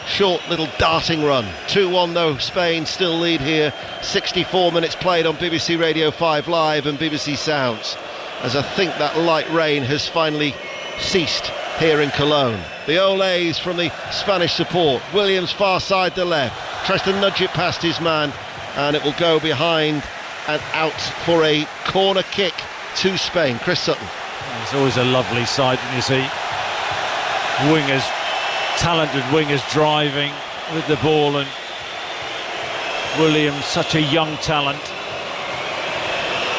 Short little darting run. 2-1 though, Spain still lead here. 64 minutes played on BBC Radio 5 Live and BBC Sounds, as I think that light rain has finally ceased here in Cologne. The Olays from the Spanish support. Williams far side the left, tries to nudge it past his man, and it will go behind and out for a corner kick to Spain. Chris Sutton. It's always a lovely sight when you see wingers, talented wingers, driving with the ball, and Williams, such a young talent,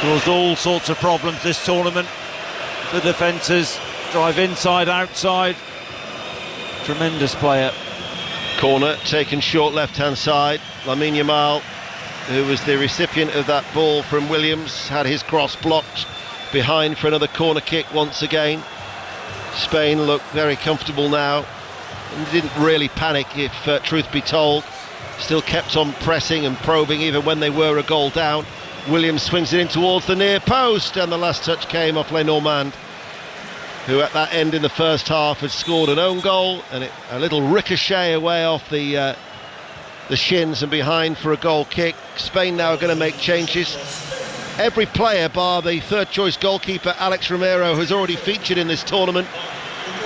caused all sorts of problems this tournament for defences. Drive inside, outside. Tremendous player. Corner taken short left-hand side. Lamine Yamal, who was the recipient of that ball from Williams, had his cross blocked behind for another corner kick once again. Spain look very comfortable now and didn't really panic, if truth be told. Still kept on pressing and probing even when they were a goal down. Williams swings it in towards the near post, and the last touch came off Lenormand, who at that end in the first half had scored an own goal, and a little ricochet away off the shins and behind for a goal kick. Spain now are going to make changes. Every player bar the third choice goalkeeper Alex Romero, who's already featured in this tournament,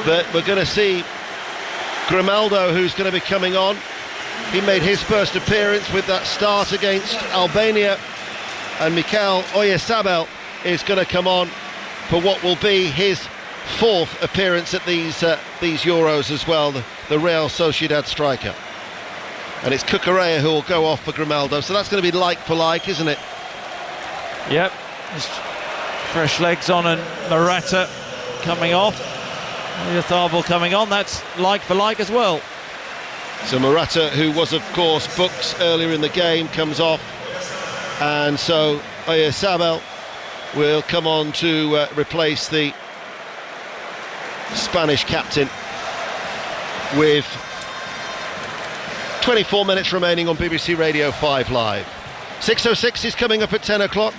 but we're going to see Grimaldo, who's going to be coming on. He made his first appearance with that start against Albania, and Mikel Oyarzabal is going to come on for what will be his fourth appearance at these Euros as well, the Real Sociedad striker. And it's Cucurella who will go off for Grimaldo, so that's going to be like for like, isn't it? Yep, just fresh legs on, and Morata coming off, Oyarzabal coming on, that's like for like as well. So Morata, who was of course booked earlier in the game, comes off, and so Oyarzabal will come on to replace the Spanish captain with 24 minutes remaining on BBC Radio 5 Live. 6:06 is coming up at 10 o'clock.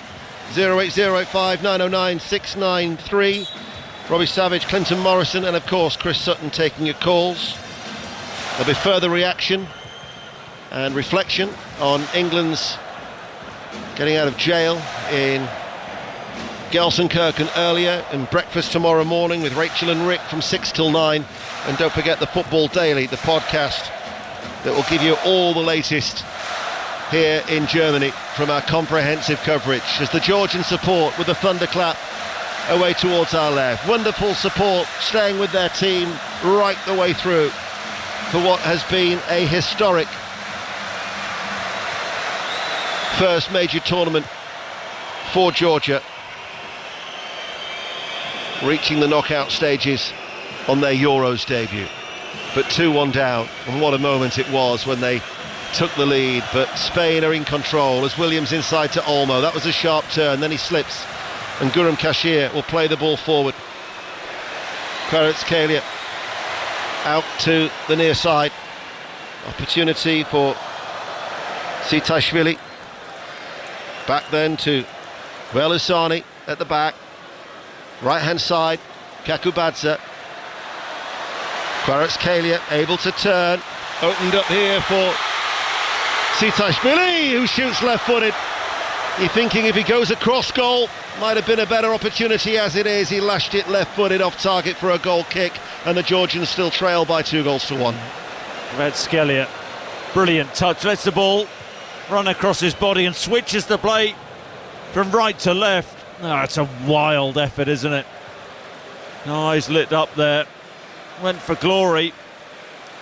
08085 909 693. Robbie Savage, Clinton Morrison, and of course Chris Sutton taking your calls. There'll be further reaction and reflection on England's getting out of jail in Gelsenkirchen earlier, and breakfast tomorrow morning with Rachel and Rick from 6 till 9. And don't forget the Football Daily, the podcast that will give you all the latest here in Germany from our comprehensive coverage, as the Georgian support with the thunderclap away towards our left. Wonderful support, staying with their team right the way through for what has been a historic first major tournament for Georgia, reaching the knockout stages on their Euros debut. But 2-1 down, and what a moment it was when they took the lead. But Spain are in control as Williams inside to Olmo. That was a sharp turn, then he slips, and Guram Kashir will play the ball forward. Kvaratskhelia out to the near side. Opportunity for Sitashvili. Back then to Velusani at the back. Right hand side, Kakubadze. Kvaratskhelia able to turn. Opened up here for Sitashvili, who shoots left-footed. You're thinking if he goes across goal, might have been a better opportunity. As it is, he lashed it left-footed off target for a goal kick, and the Georgians still trail by 2-1. Kvaratskhelia, brilliant touch, lets the ball run across his body and switches the play from right to left. Oh, it's a wild effort, isn't it? Eyes lit up there. Went for glory.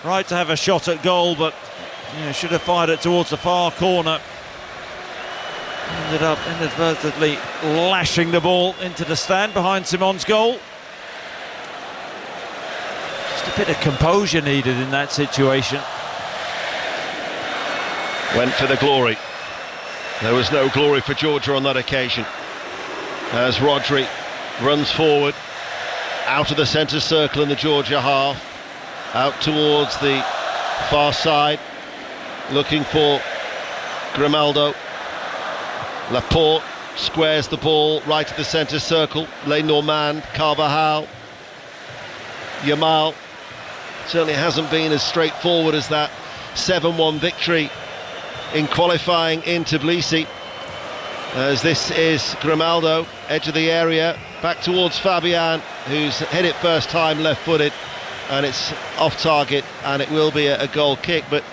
Right to have a shot at goal, but should have fired it towards the far corner. Ended up inadvertently lashing the ball into the stand behind Simon's goal. Just a bit of composure needed in that situation. Went for the glory. There was no glory for Georgia on that occasion, as Rodri runs forward out of the centre circle in the Georgia half, out towards the far side, looking for Grimaldo. Laporte squares the ball right to the centre circle. Lenormand, Carvajal, Yamal. Certainly hasn't been as straightforward as that 7-1 victory in qualifying in Tbilisi, as this is Grimaldo, edge of the area, back towards Fabian, who's hit it first time left-footed, and it's off target, and it will be a goal kick. But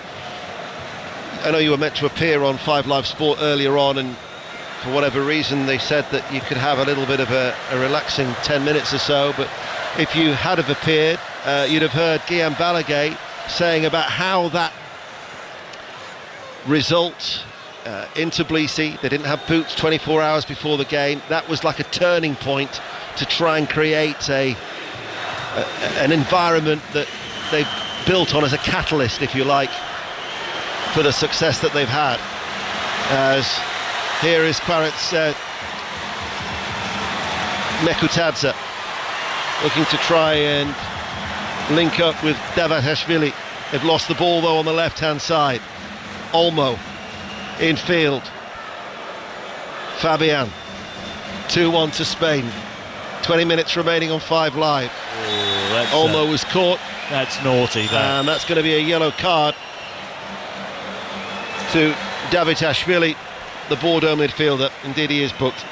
I know you were meant to appear on 5 Live Sport earlier on, and for whatever reason they said that you could have a little bit of a relaxing 10 minutes or so, but if you had have appeared, you'd have heard Guillaume Balaguer saying about how that result in Tbilisi, they didn't have boots 24 hours before the game, that was like a turning point to try and create an environment that they've built on as a catalyst, if you like, for the success that they've had. As here is Mekutadze looking to try and link up with Davatashvili. They've lost the ball though on the left hand side. Olmo in field. Fabian. 2-1 to Spain. 20 minutes remaining on 5 Live. Olmo was caught. That's naughty, that. And that's going to be a yellow card to Davatashvili, the Bordeaux midfielder. Indeed, he is booked.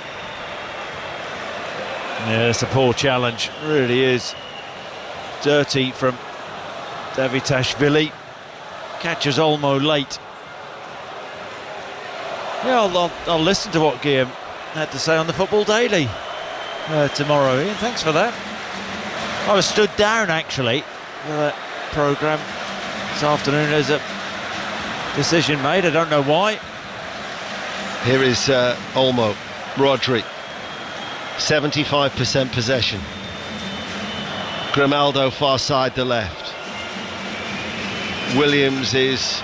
Yeah, it's a poor challenge. It really is. Dirty from Davatashvili. Catches Olmo late. Yeah, I'll listen to what Guillaume had to say on the Football Daily tomorrow. Ian, thanks for that. I was stood down actually for that programme this afternoon. There's a decision made, I don't know why. Here is Olmo, Rodri, 75% possession. Grimaldo far side the left. Williams is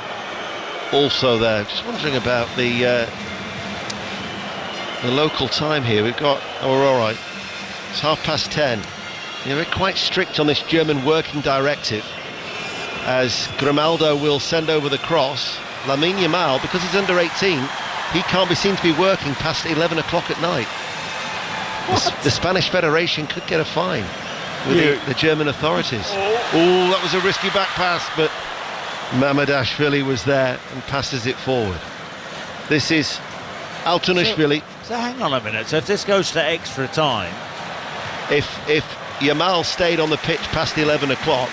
also there. Just wondering about the the local time here. We're all right. It's 10:30. They're quite strict on this German working directive, as Grimaldo will send over the cross. Lamine Yamal, because he's under 18, he can't be seen to be working past 11 o'clock at night. The Spanish Federation could get a fine with the German authorities. Oh, that was a risky back pass, but Mamardashvili was there and passes it forward. This is Altunashvili. So hang on a minute. So if this goes to extra time, if Yamal stayed on the pitch past 11 o'clock,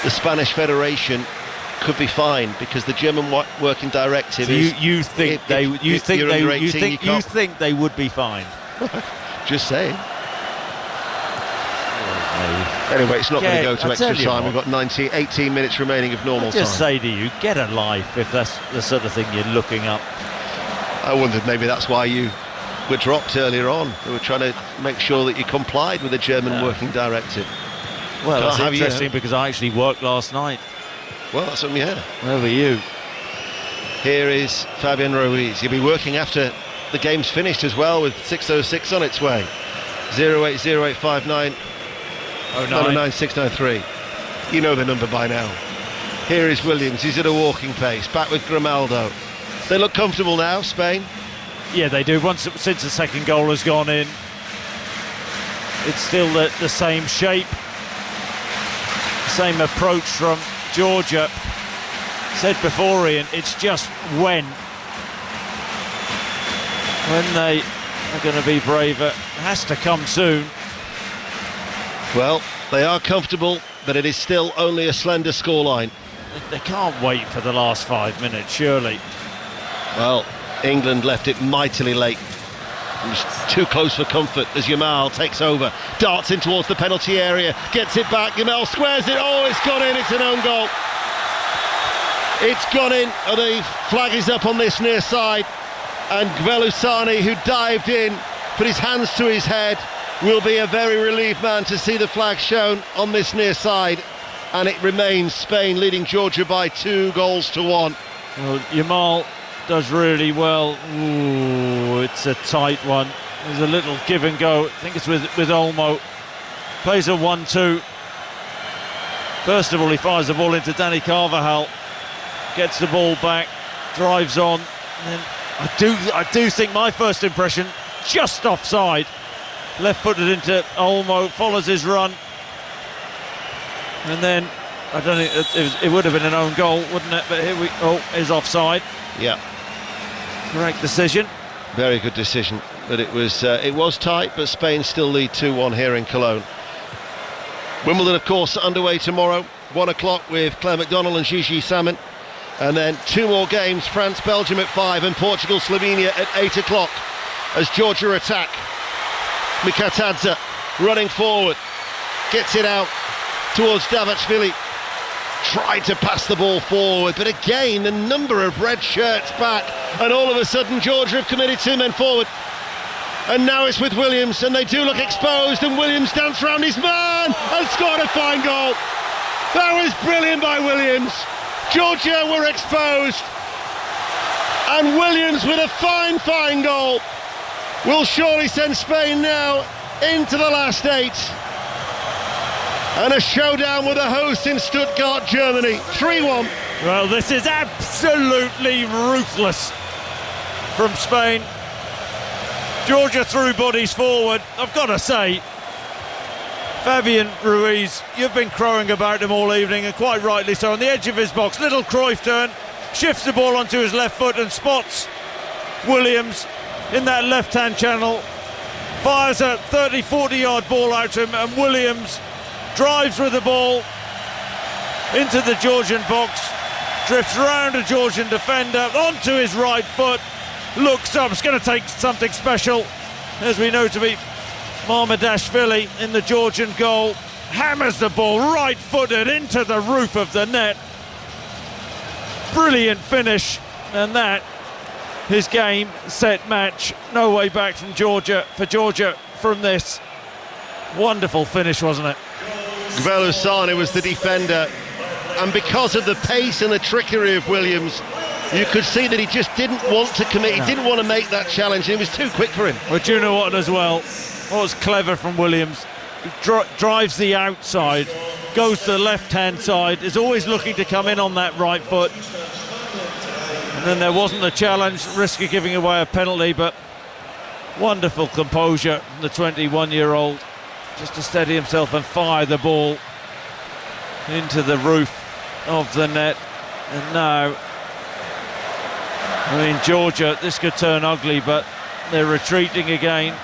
the Spanish Federation could be fined, because the German working directive is. You think they would be fined? Just saying. Anyway, it's not going to go to extra time. We've got 18 minutes remaining of normal time. Just say to you, get a life if that's the sort of thing you're looking up. I wondered maybe that's why you were dropped earlier on. We were trying to make sure that you complied with the German working directive. Well, that's interesting, because I actually worked last night. Well, that's what we heard. Where were you? Here is Fabian Ruiz. He'll be working after the game's finished as well, with 6:06 on its way. 08085909693. You know the number by now. Here is Williams. He's at a walking pace. Back with Grimaldo. They look comfortable now, Spain. Yeah, they do. Since the second goal has gone in, it's still the same shape, same approach from Georgia. Said before, Ian, it's just when they are going to be braver. It has to come soon. Well, they are comfortable, but it is still only a slender scoreline. They can't wait for the last 5 minutes, surely. Well, England left it mightily late. It was too close for comfort as Yamal takes over, darts in towards the penalty area, gets it back, Yamal squares it, oh, it's gone in, it's an own goal. It's gone in, and the flag is up on this near side, and Gvelusani, who dived in, put his hands to his head, will be a very relieved man to see the flag shown on this near side, and it remains Spain leading Georgia by 2-1. Well, Yamal does really well. Ooh, it's a tight one. There's a little give and go. I think it's with Olmo. Plays a 1-2. First of all, he fires the ball into Dani Carvajal, gets the ball back, drives on. And then I do think my first impression, just offside. Left-footed into Olmo, follows his run, and then I don't think it would have been an own goal, wouldn't it? But here is offside. Yeah, correct decision. Very good decision. But it was tight, but Spain still lead 2-1 here in Cologne. Wimbledon, of course, underway tomorrow, 1 o'clock with Claire McDonald and Gigi Salmon, and then 2 more games: France, Belgium at 5, and Portugal, Slovenia at 8 o'clock. As Georgia attack. Mikatadze running forward, gets it out towards Davachvili, tried to pass the ball forward, but again the number of red shirts back, and all of a sudden Georgia have committed 2 men forward, and now it's with Williams, and they do look exposed, and Williams danced around his man and scored a fine goal. That was brilliant by Williams. Georgia were exposed, and Williams with a fine goal will surely send Spain now into the last 8. And a showdown with the hosts in Stuttgart, Germany. 3-1. Well, this is absolutely ruthless from Spain. Georgia threw bodies forward. I've got to say, Fabian Ruiz, you've been crowing about him all evening, and quite rightly so. On the edge of his box, little Cruyff turn, shifts the ball onto his left foot and spots Williams in that left-hand channel, fires a 30-40 yard ball out to him, and Williams drives with the ball into the Georgian box, drifts round a Georgian defender onto his right foot, looks up. It's going to take something special, as we know to be Mamardashvili in the Georgian goal, hammers the ball right-footed into the roof of the net. Brilliant finish, and that his game, set, match. No way back from Georgia, for Georgia from this. Wonderful finish, wasn't it? Gvelusani was the defender, and because of the pace and the trickery of Williams, You could see that he just didn't want to commit. He didn't want to make that challenge. It was too quick for him. Well, do you know what as well? What was clever from Williams? He drives the outside, goes to the left-hand side, is always looking to come in on that right foot. And then there wasn't a challenge, risk of giving away a penalty, but wonderful composure from the 21-year-old, just to steady himself and fire the ball into the roof of the net. And now, I mean, Georgia, this could turn ugly, but they're retreating again.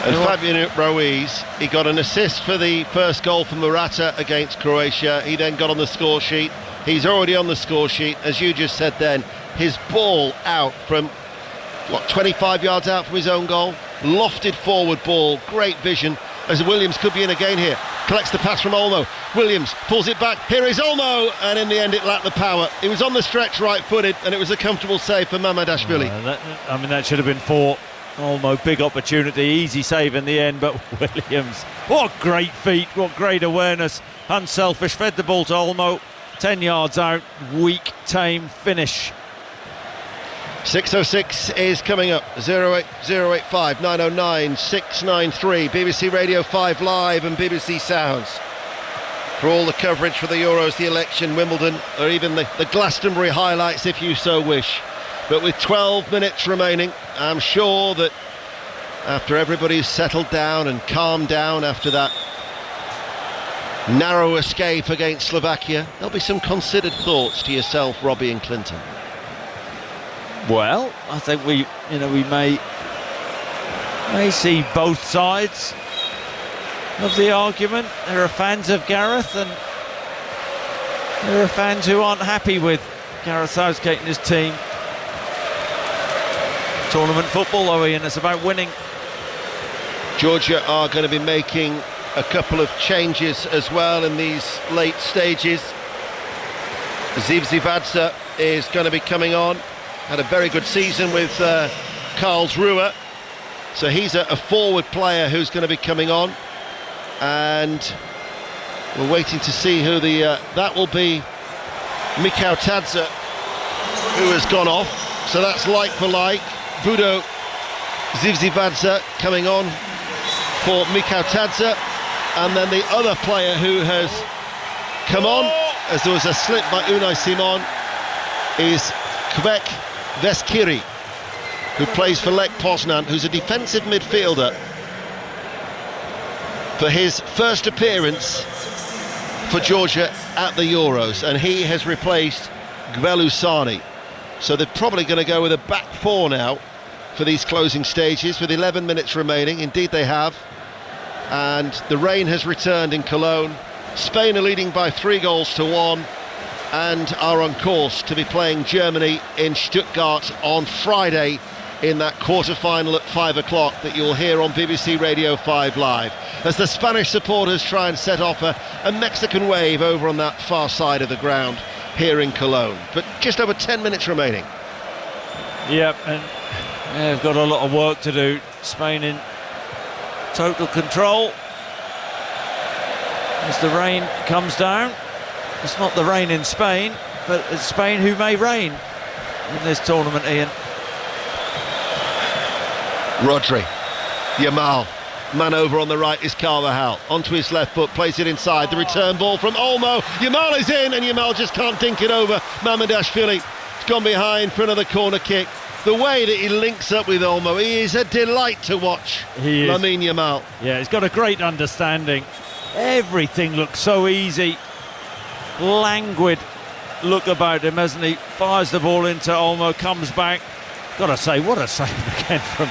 And Fabian Ruiz, he got an assist for the first goal for Morata against Croatia. He then got on the score sheet. He's already on the score sheet, as you just said then. His ball out from, 25 yards out from his own goal. Lofted forward ball, great vision, as Williams could be in again here. Collects the pass from Olmo. Williams pulls it back. Here is Olmo, and in the end it lacked the power. He was on the stretch right-footed, and it was a comfortable save for Mamardashvili. That should have been for Olmo. Big opportunity, easy save in the end, but Williams, what great feet, what great awareness. Unselfish, fed the ball to Olmo. 10 yards out, weak, tame finish. 6:06 is coming up. 08085 909 693. BBC Radio 5 Live and BBC Sounds. For all the coverage for the Euros, the election, Wimbledon, or even the Glastonbury highlights if you so wish. But with 12 minutes remaining, I'm sure that after everybody's settled down and calmed down after that narrow escape against Slovakia, there'll be some considered thoughts to yourself, Robbie and Clinton. Well, I think we may see both sides of the argument. There are fans of Gareth, and there are fans who aren't happy with Gareth Southgate and his team. Tournament football, though, Ian, it's about winning. Georgia are going to be making a couple of changes as well in these late stages. Zivzivadze is going to be coming on. Had a very good season with Karlsruhe, so he's a forward player who's going to be coming on, and we're waiting to see who that will be. Mikau Tadze, who has gone off, so that's like for like. Budo Zivzivadze coming on for Mikau Tadze, and then the other player who has come on, as there was a slip by Unai Simon, is Kvek Veskiri, who plays for Lech Poznan, who's a defensive midfielder, for his first appearance for Georgia at the Euros, and he has replaced Gvelusani. So they're probably going to go with a back four now for these closing stages with 11 minutes remaining. Indeed they have. And the rain has returned in Cologne. Spain are leading by 3-1 and are on course to be playing Germany in Stuttgart on Friday in that quarter-final at 5 o'clock that you'll hear on BBC Radio 5 Live, as the Spanish supporters try and set off a Mexican wave over on that far side of the ground here in Cologne. But just over 10 minutes remaining. Yep, and they've got a lot of work to do. Spain in total control as the rain comes down. It's not the rain in Spain, but it's Spain who may reign in this tournament, Ian. Rodri, Yamal, man over on the right is Carvajal, onto his left foot, plays it inside, the return ball from Olmo, Yamal is in, and Yamal just can't dink it over Mamardashvili. It's gone behind for another corner kick. The way that he links up with Olmo, he is a delight to watch. He is. Lamine Yamal. Yeah, he's got a great understanding. Everything looks so easy. Languid look about him, hasn't he? Fires the ball into Olmo, comes back. Gotta say, what a save again from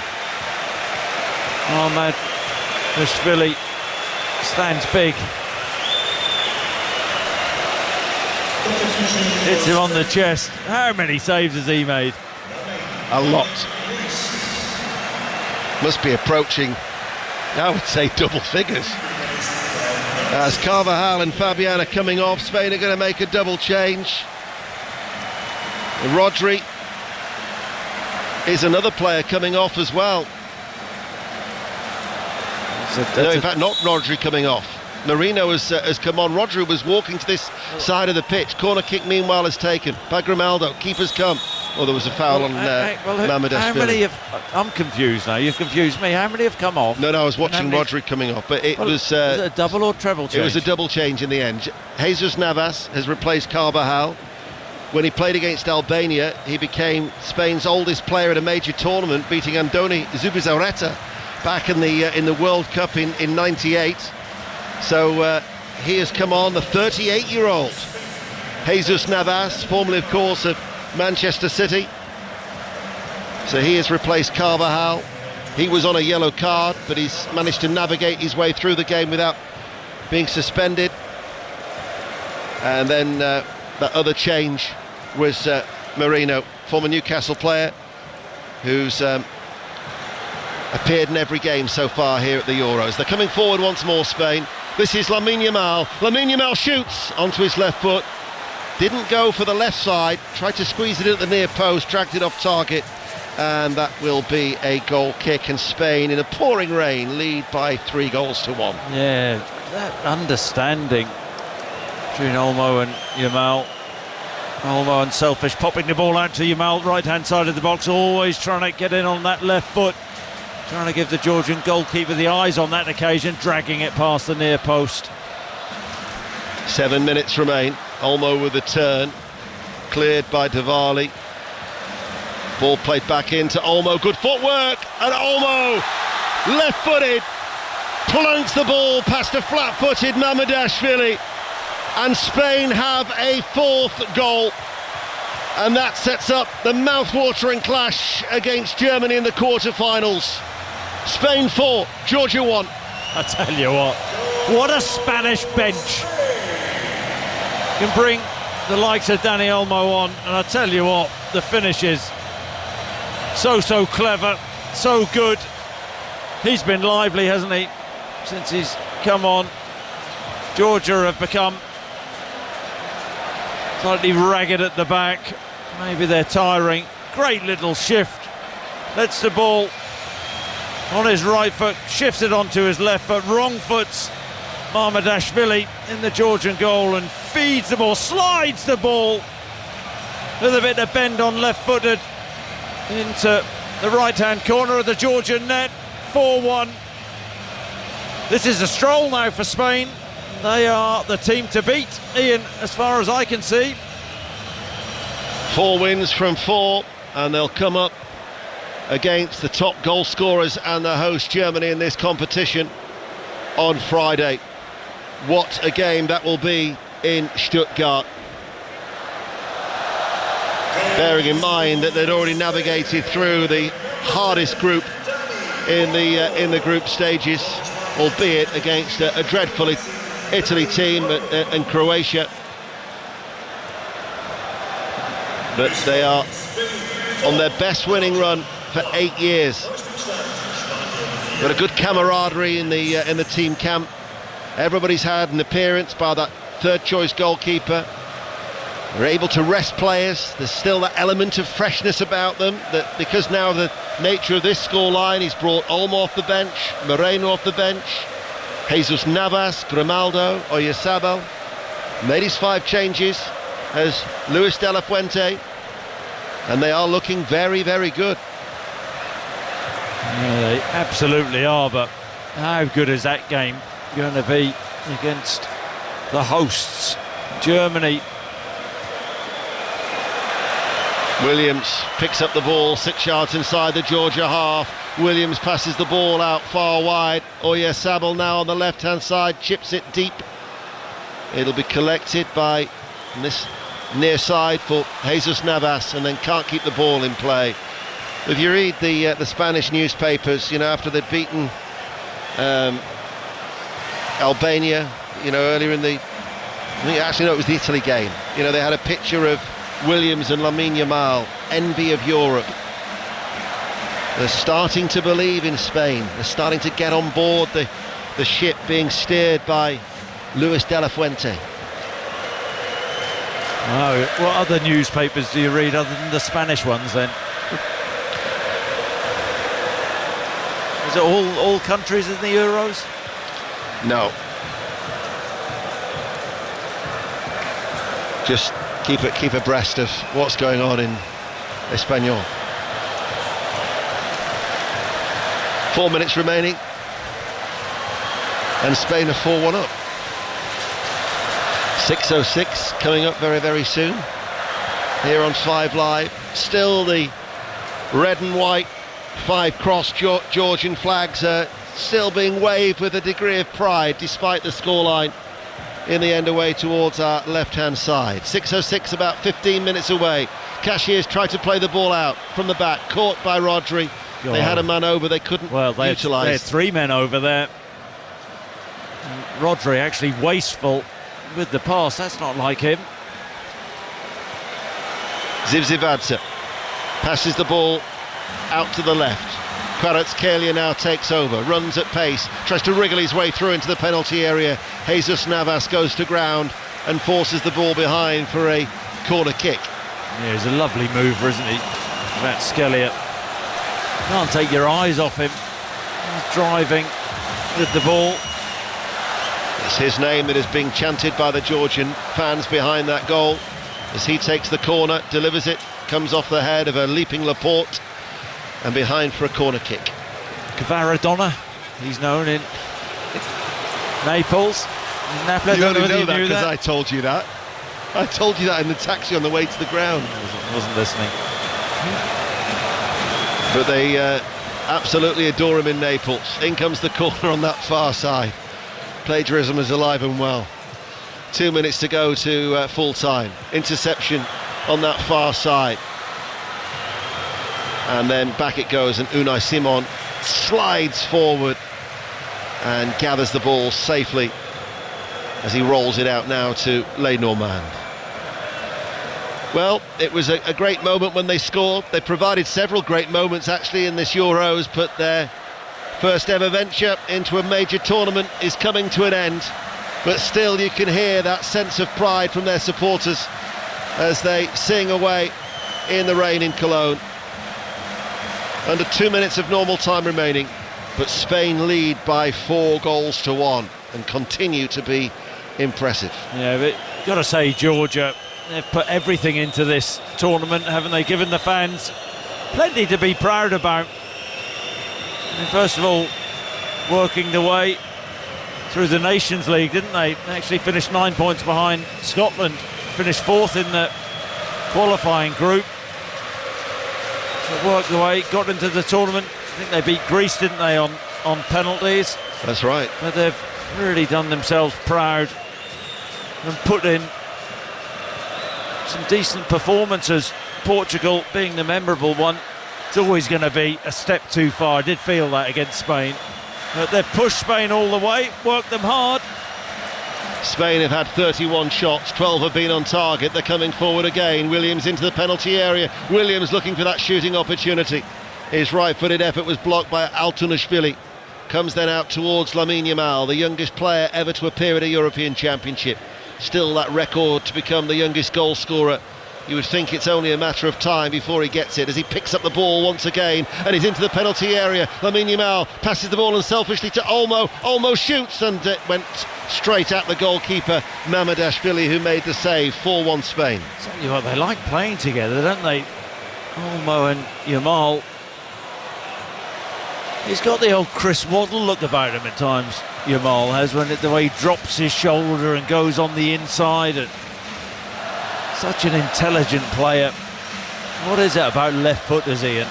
Mamardashvili. Stands big. Hits him on the chest. How many saves has he made? A lot. Must be approaching, I would say, double figures. As Carvajal and Fabian are coming off, Spain are going to make a double change. Rodri is another player coming off as well. No, in fact, not Rodri coming off. Merino has come on. Rodri was walking to this side of the pitch. Corner kick, meanwhile, is taken by Grimaldo. Keeper's come. Oh, there was a foul on Mamadashvili. How many I'm confused now. You've confused me. How many have come off? No, I was watching Rodri coming off, but was it a double or treble change? It was a double change in the end. Jesus Navas has replaced Carvajal. When he played against Albania, he became Spain's oldest player at a major tournament, beating Andoni Zubizarreta back in the World Cup in '98. So he has come on, the 38-year-old Jesus Navas, formerly, of course, of Manchester City. So he has replaced Carvajal. He was on a yellow card, but he's managed to navigate his way through the game without being suspended. And then that other change was Merino, former Newcastle player, who's appeared in every game so far here at the Euros. They're coming forward once more, Spain. This is Lamine Yamal. Lamine Yamal shoots onto his left foot. Didn't go for the left side, tried to squeeze it at the near post, dragged it off target, and that will be a goal kick. And Spain, in a pouring rain, lead by 3-1. Yeah, that understanding between Olmo and Yamal. Olmo unselfish, popping the ball out to Yamal, right-hand side of the box, always trying to get in on that left foot, trying to give the Georgian goalkeeper the eyes on that occasion, dragging it past the near post. 7 minutes remain. Olmo with a turn, cleared by Diwali. Ball played back into Olmo, good footwork, and Olmo, left-footed, plunks the ball past a flat-footed Mamadashvili, and Spain have a fourth goal, and that sets up the mouth-watering clash against Germany in the quarter-finals. Spain 4, Georgia 1. I tell you what a Spanish bench can bring the likes of Dani Olmo on, and I tell you what, the finish is so clever, so good. He's been lively, hasn't he, since he's come on. Georgia have become slightly ragged at the back. Maybe they're tiring. Great little shift. Lets the ball on his right foot, shifts it onto his left foot, wrong foots Mamadashvili in the Georgian goal and feeds the ball, slides the ball with a bit of bend on left-footed into the right-hand corner of the Georgian net. 4-1. This is a stroll now for Spain. They are the team to beat, Ian, as far as I can see. 4 wins from 4, and they'll come up against the top goal scorers and the host Germany in this competition on Friday. What a game that will be in Stuttgart. Bearing in mind that they'd already navigated through the hardest group in the group stages, albeit against a dreadful Italy team and Croatia. But they are on their best winning run for 8 years. Got a good camaraderie in the team camp. Everybody's had an appearance by that third choice goalkeeper. They're able to rest players. There's still that element of freshness about them, that because now the nature of this scoreline, he's brought Olmo off the bench, Moreno off the bench, Jesus Navas, Grimaldo, Oyarzabal. Made his 5 changes as Luis de la Fuente, and they are looking very, very good. Yeah, they absolutely are, but how good is that game going to be against the hosts, Germany? Williams picks up the ball 6 yards inside the Georgia half. Williams passes the ball out far wide. Oyarzabal now on the left-hand side, chips it deep. It'll be collected by this near side for Jesus Navas, and then can't keep the ball in play. If you read the Spanish newspapers, you know, after they'd beaten Albania, you know, earlier in the, actually no, it was the Italy game. You know, they had a picture of Williams and Lamine Yamal, envy of Europe. They're starting to believe in Spain. They're starting to get on board the ship being steered by Luis de la Fuente. Oh, what other newspapers do you read other than the Spanish ones then? Is it all countries in the Euros? No. just keep abreast of what's going on in Espanyol. 4 minutes remaining, and Spain are 4-1 up. 6:06 coming up very, very soon here on 5 Live. Still the red and white 5-cross Georgian flags are still being waved with a degree of pride despite the scoreline in the end away towards our left-hand side. 6:06, about 15 minutes away. Cashiers tried to play the ball out from the back, caught by Rodri. They had a man over, they couldn't utilise. They had 3 men over there. Rodri actually wasteful with the pass. That's not like him. Zivzivadze passes the ball out to the left. Kvaratskhelia now takes over, runs at pace, tries to wriggle his way through into the penalty area. Jesus Navas goes to ground and forces the ball behind for a corner kick. Yeah, he's a lovely mover, isn't he? Kvaratskhelia. Can't take your eyes off him. He's driving with the ball. It's his name that is being chanted by the Georgian fans behind that goal as he takes the corner, delivers it, comes off the head of a leaping Laporte and behind for a corner kick. Kvaradona, he's known in Naples. You only know that because I told you that. I told you that in the taxi on the way to the ground. I wasn't listening. But they absolutely adore him in Naples. In comes the corner on that far side. Plagiarism is alive and well. 2 minutes to go to full time. Interception on that far side. And then back it goes, and Unai Simon slides forward and gathers the ball safely as he rolls it out now to Lenormand. Well, it was a great moment when they scored. They provided several great moments actually in this Euros, but their first ever venture into a major tournament is coming to an end. But still you can hear that sense of pride from their supporters as they sing away in the rain in Cologne. Under 2 minutes of normal time remaining, but Spain lead by 4-1 and continue to be impressive. Yeah, but got to say, Georgia, they've put everything into this tournament, haven't they? Given the fans plenty to be proud about. I mean, first of all, working the way through the Nations League, didn't they? They actually finished 9 points behind Scotland, finished 4th in the qualifying group. Worked the way, got into the tournament. I think they beat Greece, didn't they, on penalties? That's right. But they've really done themselves proud and put in some decent performances. Portugal being the memorable one. It's always going to be a step too far. I did feel that against Spain. But they've pushed Spain all the way, worked them hard. Spain have had 31 shots, 12 have been on target. They're coming forward again. Williams into the penalty area. Williams looking for that shooting opportunity. His right-footed effort was blocked by Altunashvili. Comes then out towards Lamine Yamal, the youngest player ever to appear at a European Championship. Still that record to become the youngest goal scorer. You would think it's only a matter of time before he gets it as he picks up the ball once again and he's into the penalty area. Lamine Yamal passes the ball unselfishly to Olmo. Olmo shoots and it went straight at the goalkeeper Mamadashvili, who made the save. 4-1 Spain. Tell you what, they like playing together, don't they? Olmo and Yamal. He's got the old Chris Waddle look about him at times, Yamal has, when the way he drops his shoulder and goes on the inside. And such an intelligent player. What is it about left footers, Ian?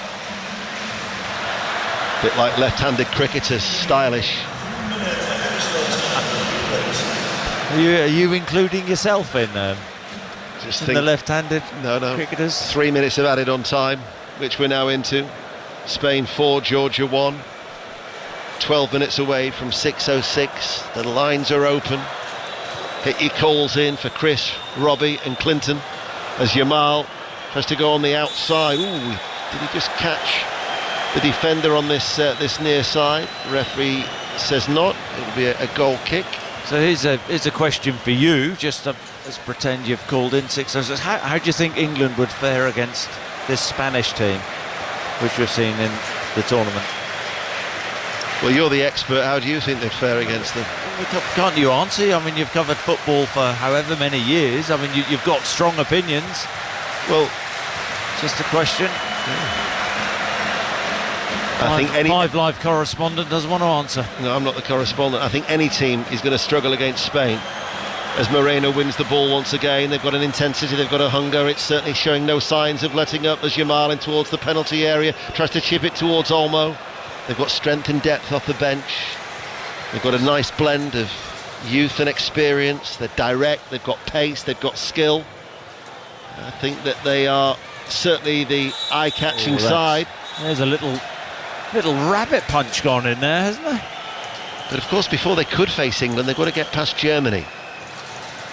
Bit like left-handed cricketers, stylish. Are you including yourself in the left-handed cricketers? 3 minutes of added on time, which we're now into. Spain 4, Georgia 1. 12 minutes away from 6:06. The lines are open. He calls in for Chris, Robbie and Clinton as Yamal tries to go on the outside. Ooh, did he just catch the defender on this near side? The referee says not. It'll be a goal kick. So here's a question for you, just let's pretend you've called in 6:06. How do you think England would fare against this Spanish team, which we've seen in the tournament? Well, you're the expert. How do you think they'd fare against them? Can't you answer? I mean, you've covered football for however many years. I mean, you've got strong opinions. Well, just a question. I think any Five Live correspondent doesn't want to answer. No, I'm not the correspondent. I think any team is going to struggle against Spain. As Moreno wins the ball once again, they've got an intensity, they've got a hunger. It's certainly showing no signs of letting up as Yamal in towards the penalty area tries to chip it towards Olmo. They've got strength and depth off the bench. They've got a nice blend of youth and experience. They're direct, they've got pace, they've got skill. I think that they are certainly the eye-catching side. There's a little rabbit punch gone in there, hasn't there? But of course, before they could face England, they've got to get past Germany.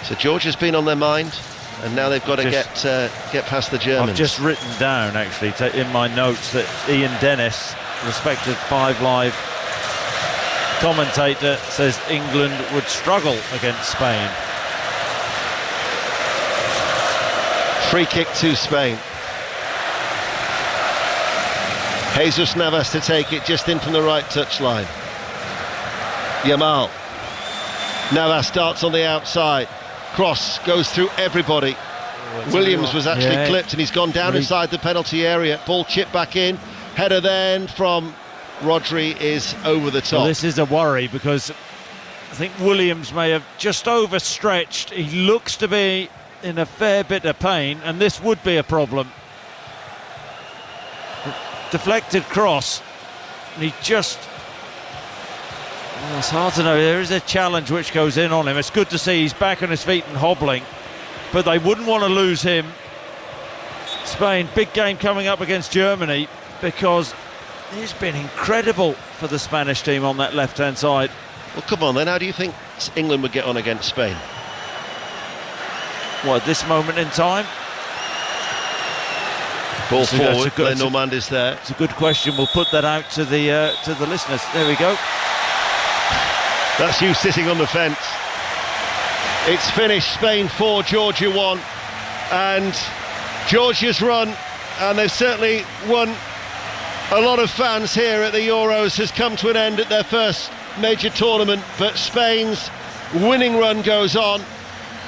So Georgia's been on their mind, and now they've got to get past the Germans. I've just written down, actually, in my notes, that Ian Dennis, respected Five Live commentator, says England would struggle against Spain. Free kick to Spain. Jesus Navas to take it just in from the right touchline. Yamal. Navas starts on the outside. Cross goes through everybody. Williams was actually clipped, and he's gone down inside the penalty area. Ball chipped back in. Header then from Rodri is over the top. Well, this is a worry, because I think Williams may have just overstretched. He looks to be in a fair bit of pain, and this would be a problem. Deflected cross, and he just... Well, it's hard to know. There is a challenge which goes in on him. It's good to see he's back on his feet and hobbling, but they wouldn't want to lose him. Spain, big game coming up against Germany, because he's been incredible for the Spanish team on that left-hand side. Well, come on then, how do you think England would get on against Spain? Well, at this moment in time? Ball forward, Lenormand is there. It's a good question. We'll put that out to the listeners. There we go. That's you sitting on the fence. It's finished. Spain 4, Georgia 1. And Georgia's run, and they've certainly won a lot of fans here at the Euros, has come to an end at their first major tournament. But Spain's winning run goes on.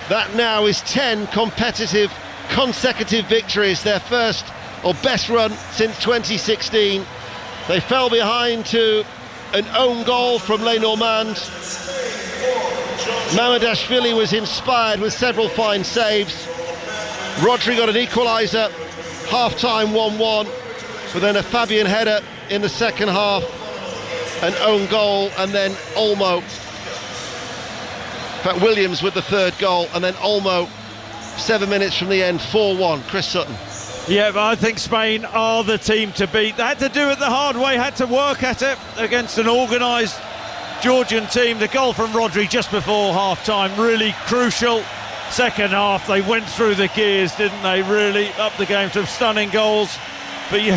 That now is 10 consecutive victories, their first or best run since 2016. They fell behind to an own goal from Lenormand. Mamadashvili was inspired with several fine saves. Rodri got an equaliser, half-time 1-1, but then a Fabian header in the second half, an own goal, and then Olmo. In fact, Williams with the third goal, and then Olmo 7 minutes from the end, 4-1. Chris Sutton. Yeah, but I think Spain are the team to beat. They had to do it the hard way, had to work at it against an organised Georgian team. The goal from Rodri just before half-time, really crucial. Second half, they went through the gears, didn't they? Really up the game, some stunning goals. But you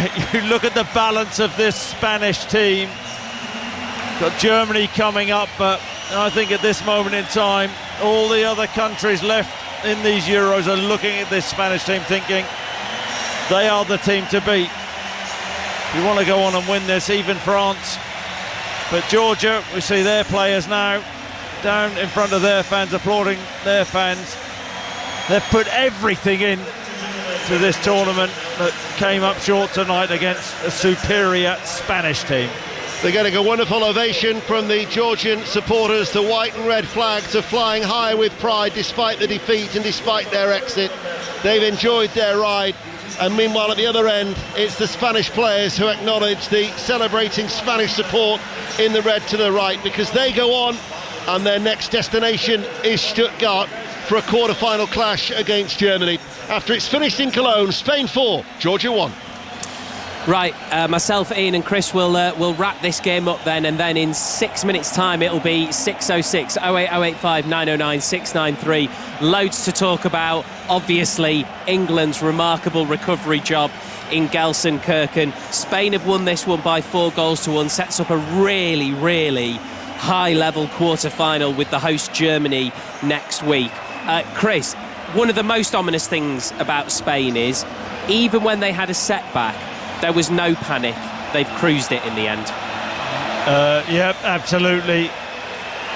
look at the balance of this Spanish team. Got Germany coming up, but I think at this moment in time, all the other countries left in these Euros are looking at this Spanish team thinking they are the team to beat. You want to go on and win this, even France. But Georgia, we see their players now down in front of their fans, applauding their fans. They've put everything in to this tournament that came up short tonight against a superior Spanish team. They're getting a wonderful ovation from the Georgian supporters. The white and red flags are flying high with pride despite the defeat and despite their exit. They've enjoyed their ride. And meanwhile, at the other end, it's the Spanish players who acknowledge the celebrating Spanish support in the red to the right, because they go on and their next destination is Stuttgart for a quarter-final clash against Germany. After it's finished in Cologne, Spain 4, Georgia 1. Right, myself, Ian and Chris will wrap this game up then, and then in 6 minutes' time it'll be 606 08085 909 693. Loads to talk about. Obviously, England's remarkable recovery job in Gelsenkirchen. Spain have won this one by 4-1, sets up a really, really high-level quarter-final with the host Germany next week. Chris, one of the most ominous things about Spain is, even when they had a setback, there was no panic. They've cruised it in the end. Yeah, absolutely.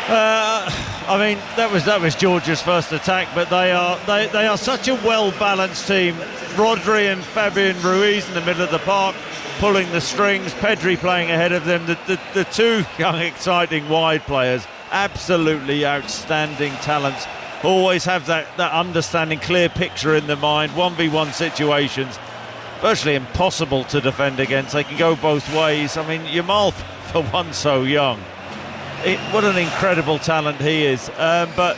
I mean, that was Georgia's first attack, but they are such a well-balanced team. Rodri and Fabian Ruiz in the middle of the park, pulling the strings. Pedri playing ahead of them. The two young, exciting wide players, absolutely outstanding talents. Always have that understanding, clear picture in their mind. 1v1 situations, virtually impossible to defend against. They can go both ways. I mean, Yamal, for one so young, what an incredible talent he is. But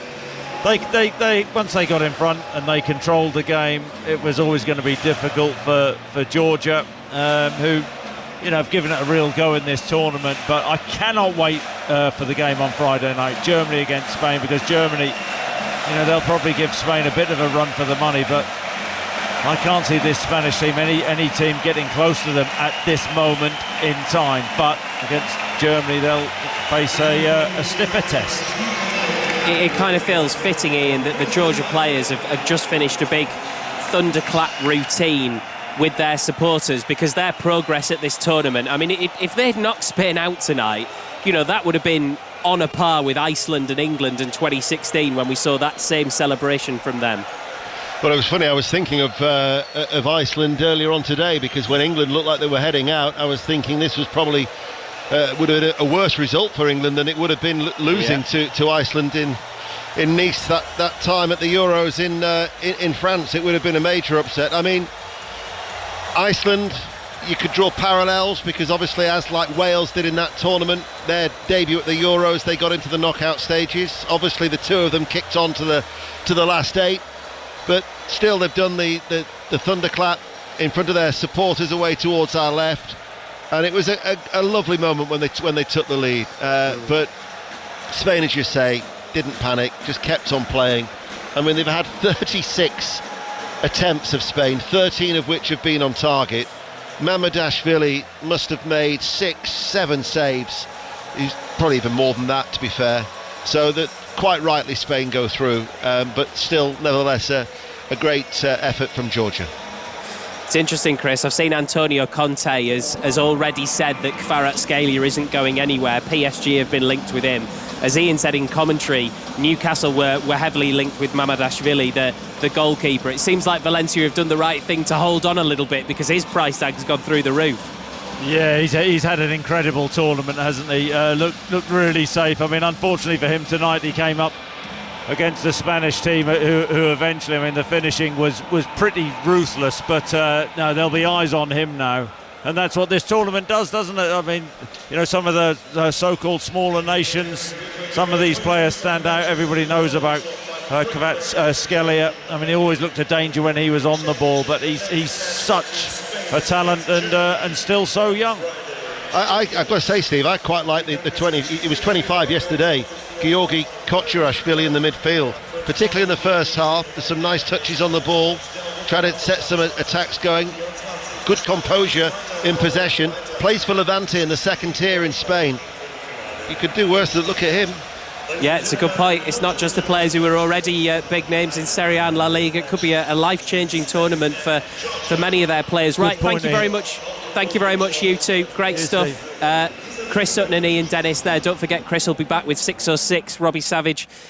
they once they got in front and they controlled the game, it was always going to be difficult for Georgia, who, you know, have given it a real go in this tournament. But I cannot wait for the game on Friday night, Germany against Spain, because Germany, you know, they'll probably give Spain a bit of a run for the money, but I can't see this Spanish team, any team, getting close to them at this moment in time. But against Germany, they'll face a stiffer test. It kind of feels fitting, Ian, that the Georgia players have just finished a big thunderclap routine with their supporters, because their progress at this tournament, I mean, if they'd knocked Spain out tonight, you know, that would have been on a par with Iceland and England in 2016 when we saw that same celebration from them. Well, it was funny, I was thinking of Iceland earlier on today, because when England looked like they were heading out, I was thinking this was probably would have been a worse result for England than it would have been losing to Iceland in Nice that time at the Euros in France. It would have been a major upset. I mean, Iceland, you could draw parallels, because obviously, as like Wales did in that tournament, their debut at the Euros, they got into the knockout stages. Obviously, the two of them kicked on to the last 8, but still they've done the thunderclap in front of their supporters away towards our left, and it was a lovely moment when they took the lead. But Spain, as you say, didn't panic, just kept on playing. I mean, they've had 36 attempts of Spain, 13 of which have been on target. Mamardashvili must have made 6-7 saves. He's probably even more than that, to be fair. So that quite rightly Spain go through, but still, nevertheless, a great effort from Georgia. It's interesting, Chris. I've seen Antonio Conte has already said that Kvaratskhelia isn't going anywhere. PSG have been linked with him. As Ian said in commentary, Newcastle were heavily linked with Mamardashvili, the goalkeeper. It seems like Valencia have done the right thing to hold on a little bit, because his price tag has gone through the roof. Yeah, he's had an incredible tournament, hasn't he? Looked really safe. I mean, unfortunately for him tonight, he came up against the Spanish team who eventually, I mean, the finishing was pretty ruthless, but no, there'll be eyes on him now. And that's what this tournament does, doesn't it? I mean, you know, some of the so-called smaller nations, some of these players stand out. Everybody knows about Kvaratskhelia. I mean, he always looked a danger when he was on the ball, but he's such a talent and still so young. I've got to say, Steve, I quite like the 20. He was 25 yesterday. Georgi Kocherashvili in the midfield, particularly in the first half. There's some nice touches on the ball, trying to set some attacks going. Good composure in possession. Plays for Levante in the second tier in Spain. You could do worse than look at him. Yeah, it's a good point. It's not just the players who are already big names in Serie A and La Liga. It could be a life-changing tournament for many of their players. Right, thank you very much. Thank you very much, you two. Great stuff. Chris Sutton and Ian Dennis there. Don't forget, Chris will be back with 606. Robbie Savage